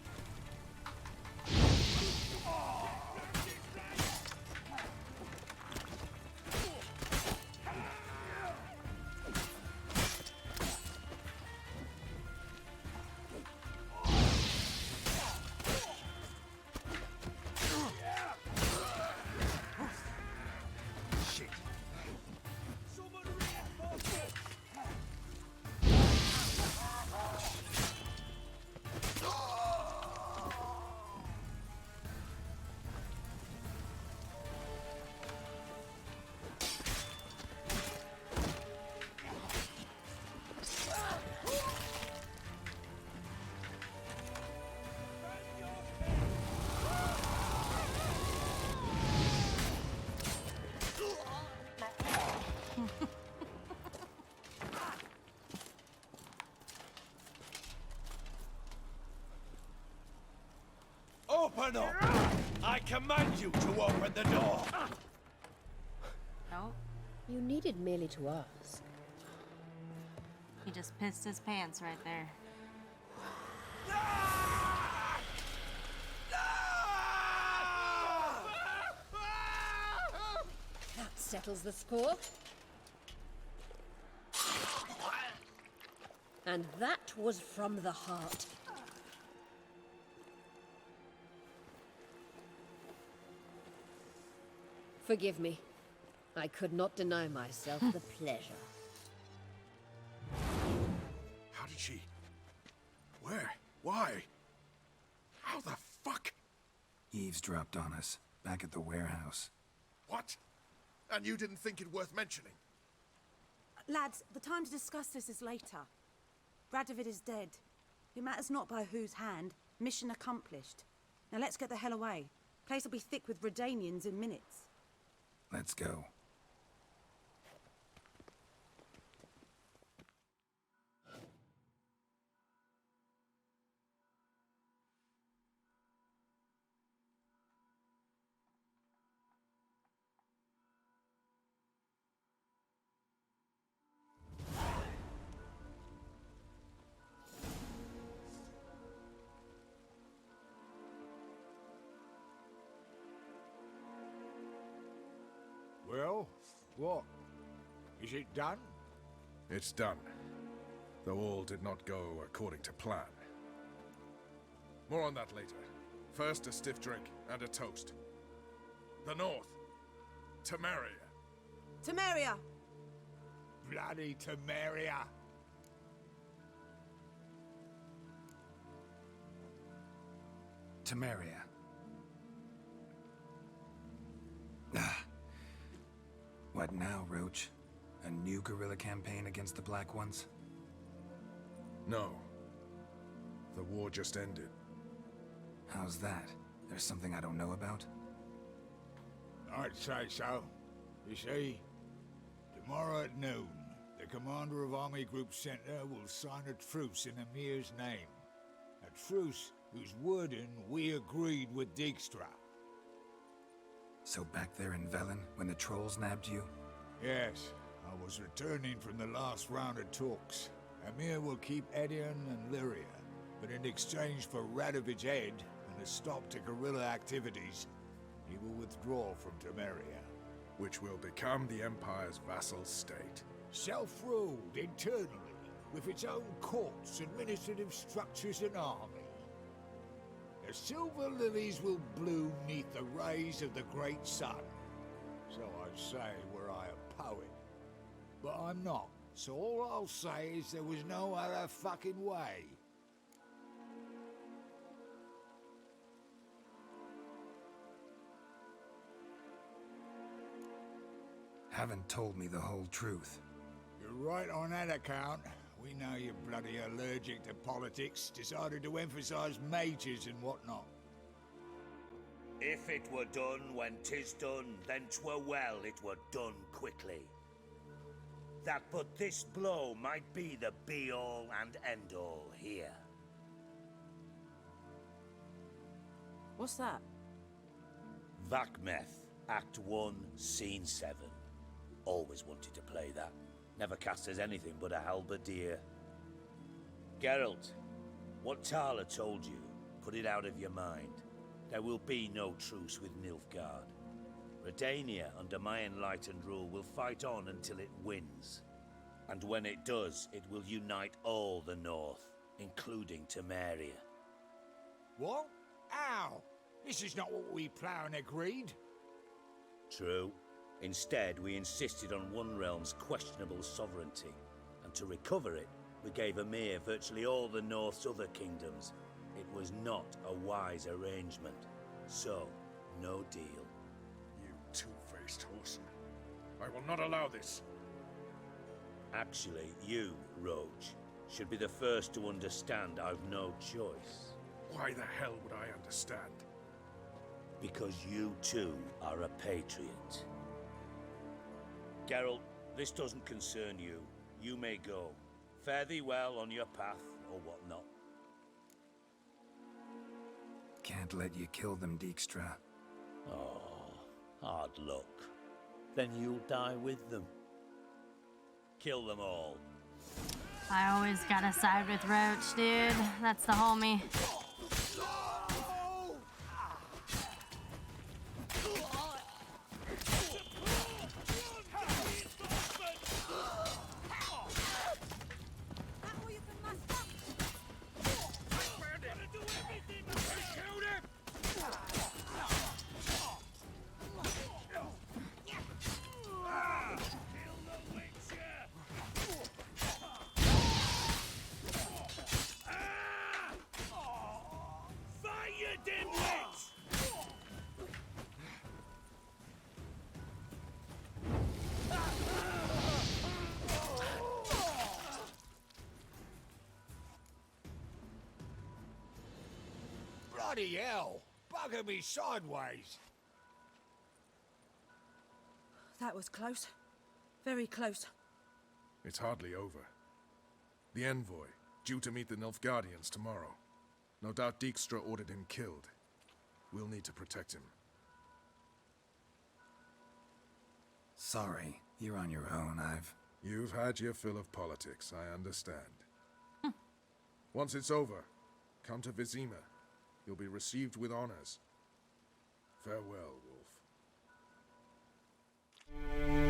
Open up! I command you to open the door! No. You needed merely to ask. He just pissed his pants right there. That settles the score. And that was from the heart. Forgive me. I could not deny myself the pleasure. How did she... Where? Why? How the fuck? Eavesdropped on us, back at the warehouse. What? And you didn't think it worth mentioning? Lads, the time to discuss this is later. Radovid is dead. It matters not by whose hand. Mission accomplished. Now let's get the hell away. Place will be thick with Redanians in minutes. Let's go. Well, what? Is it done? It's done. Though all did not go according to plan. More on that later. First, a stiff drink and a toast. The North. Temeria. Temeria! Bloody Temeria! Temeria. Ah. What now, Roach? A new guerrilla campaign against the Black Ones? No. The war just ended. How's that? There's something I don't know about? I'd say so. You see, tomorrow at noon, the commander of Army Group Center will sign a truce in Emir's name. A truce whose wording we agreed with Dijkstra. So back there in Velen, when the trolls nabbed you? Yes, I was returning from the last round of talks. Emir will keep Edion and Lyria, but in exchange for Radovid's head and a stop to guerrilla activities, he will withdraw from Temeria. Which will become the Empire's vassal state. Self-ruled internally, with its own courts, administrative structures and army. The silver lilies will bloom neath the rays of the great sun. So I'd say were I a poet. But I'm not, so all I'll say is there was no other fucking way. Haven't told me the whole truth. You're right on that account. We know you're bloody allergic to politics, decided to emphasize majors and whatnot. If it were done when 'tis done, then 'twere well it were done quickly. That but this blow might be the be-all and end-all here. What's that? Vakmeth, Act 1, Scene 7. Always wanted to play that. Never cast as anything but a halberdier. Geralt, what Tala told you, put it out of your mind. There will be no truce with Nilfgaard. Redania, under my enlightened rule, will fight on until it wins. And when it does, it will unite all the North, including Temeria. What? How? This is not what we planned and agreed. True. Instead, we insisted on one realm's questionable sovereignty, and to recover it, we gave Emir virtually all the North's other kingdoms. It was not a wise arrangement. So, no deal. You two-faced whoreson. I will not allow this. Actually, you, Roach, should be the first to understand I've no choice. Why the hell would I understand? Because you too are a patriot. Geralt, this doesn't concern you. You may go. Fare thee well on your path, or whatnot. Can't let you kill them, Dijkstra. Oh, hard luck. Then you'll die with them. Kill them all. I always gotta side with Roach, dude. That's the homie. Bloody hell! Bugger me sideways! That was close. Very close. It's hardly over. The envoy, due to meet the Nilfgaardians tomorrow. No doubt Dijkstra ordered him killed. We'll need to protect him. Sorry, you're on your own. You've had your fill of politics, I understand. Once it's over, come to Vizima. You'll be received with honors. Farewell, Wolf.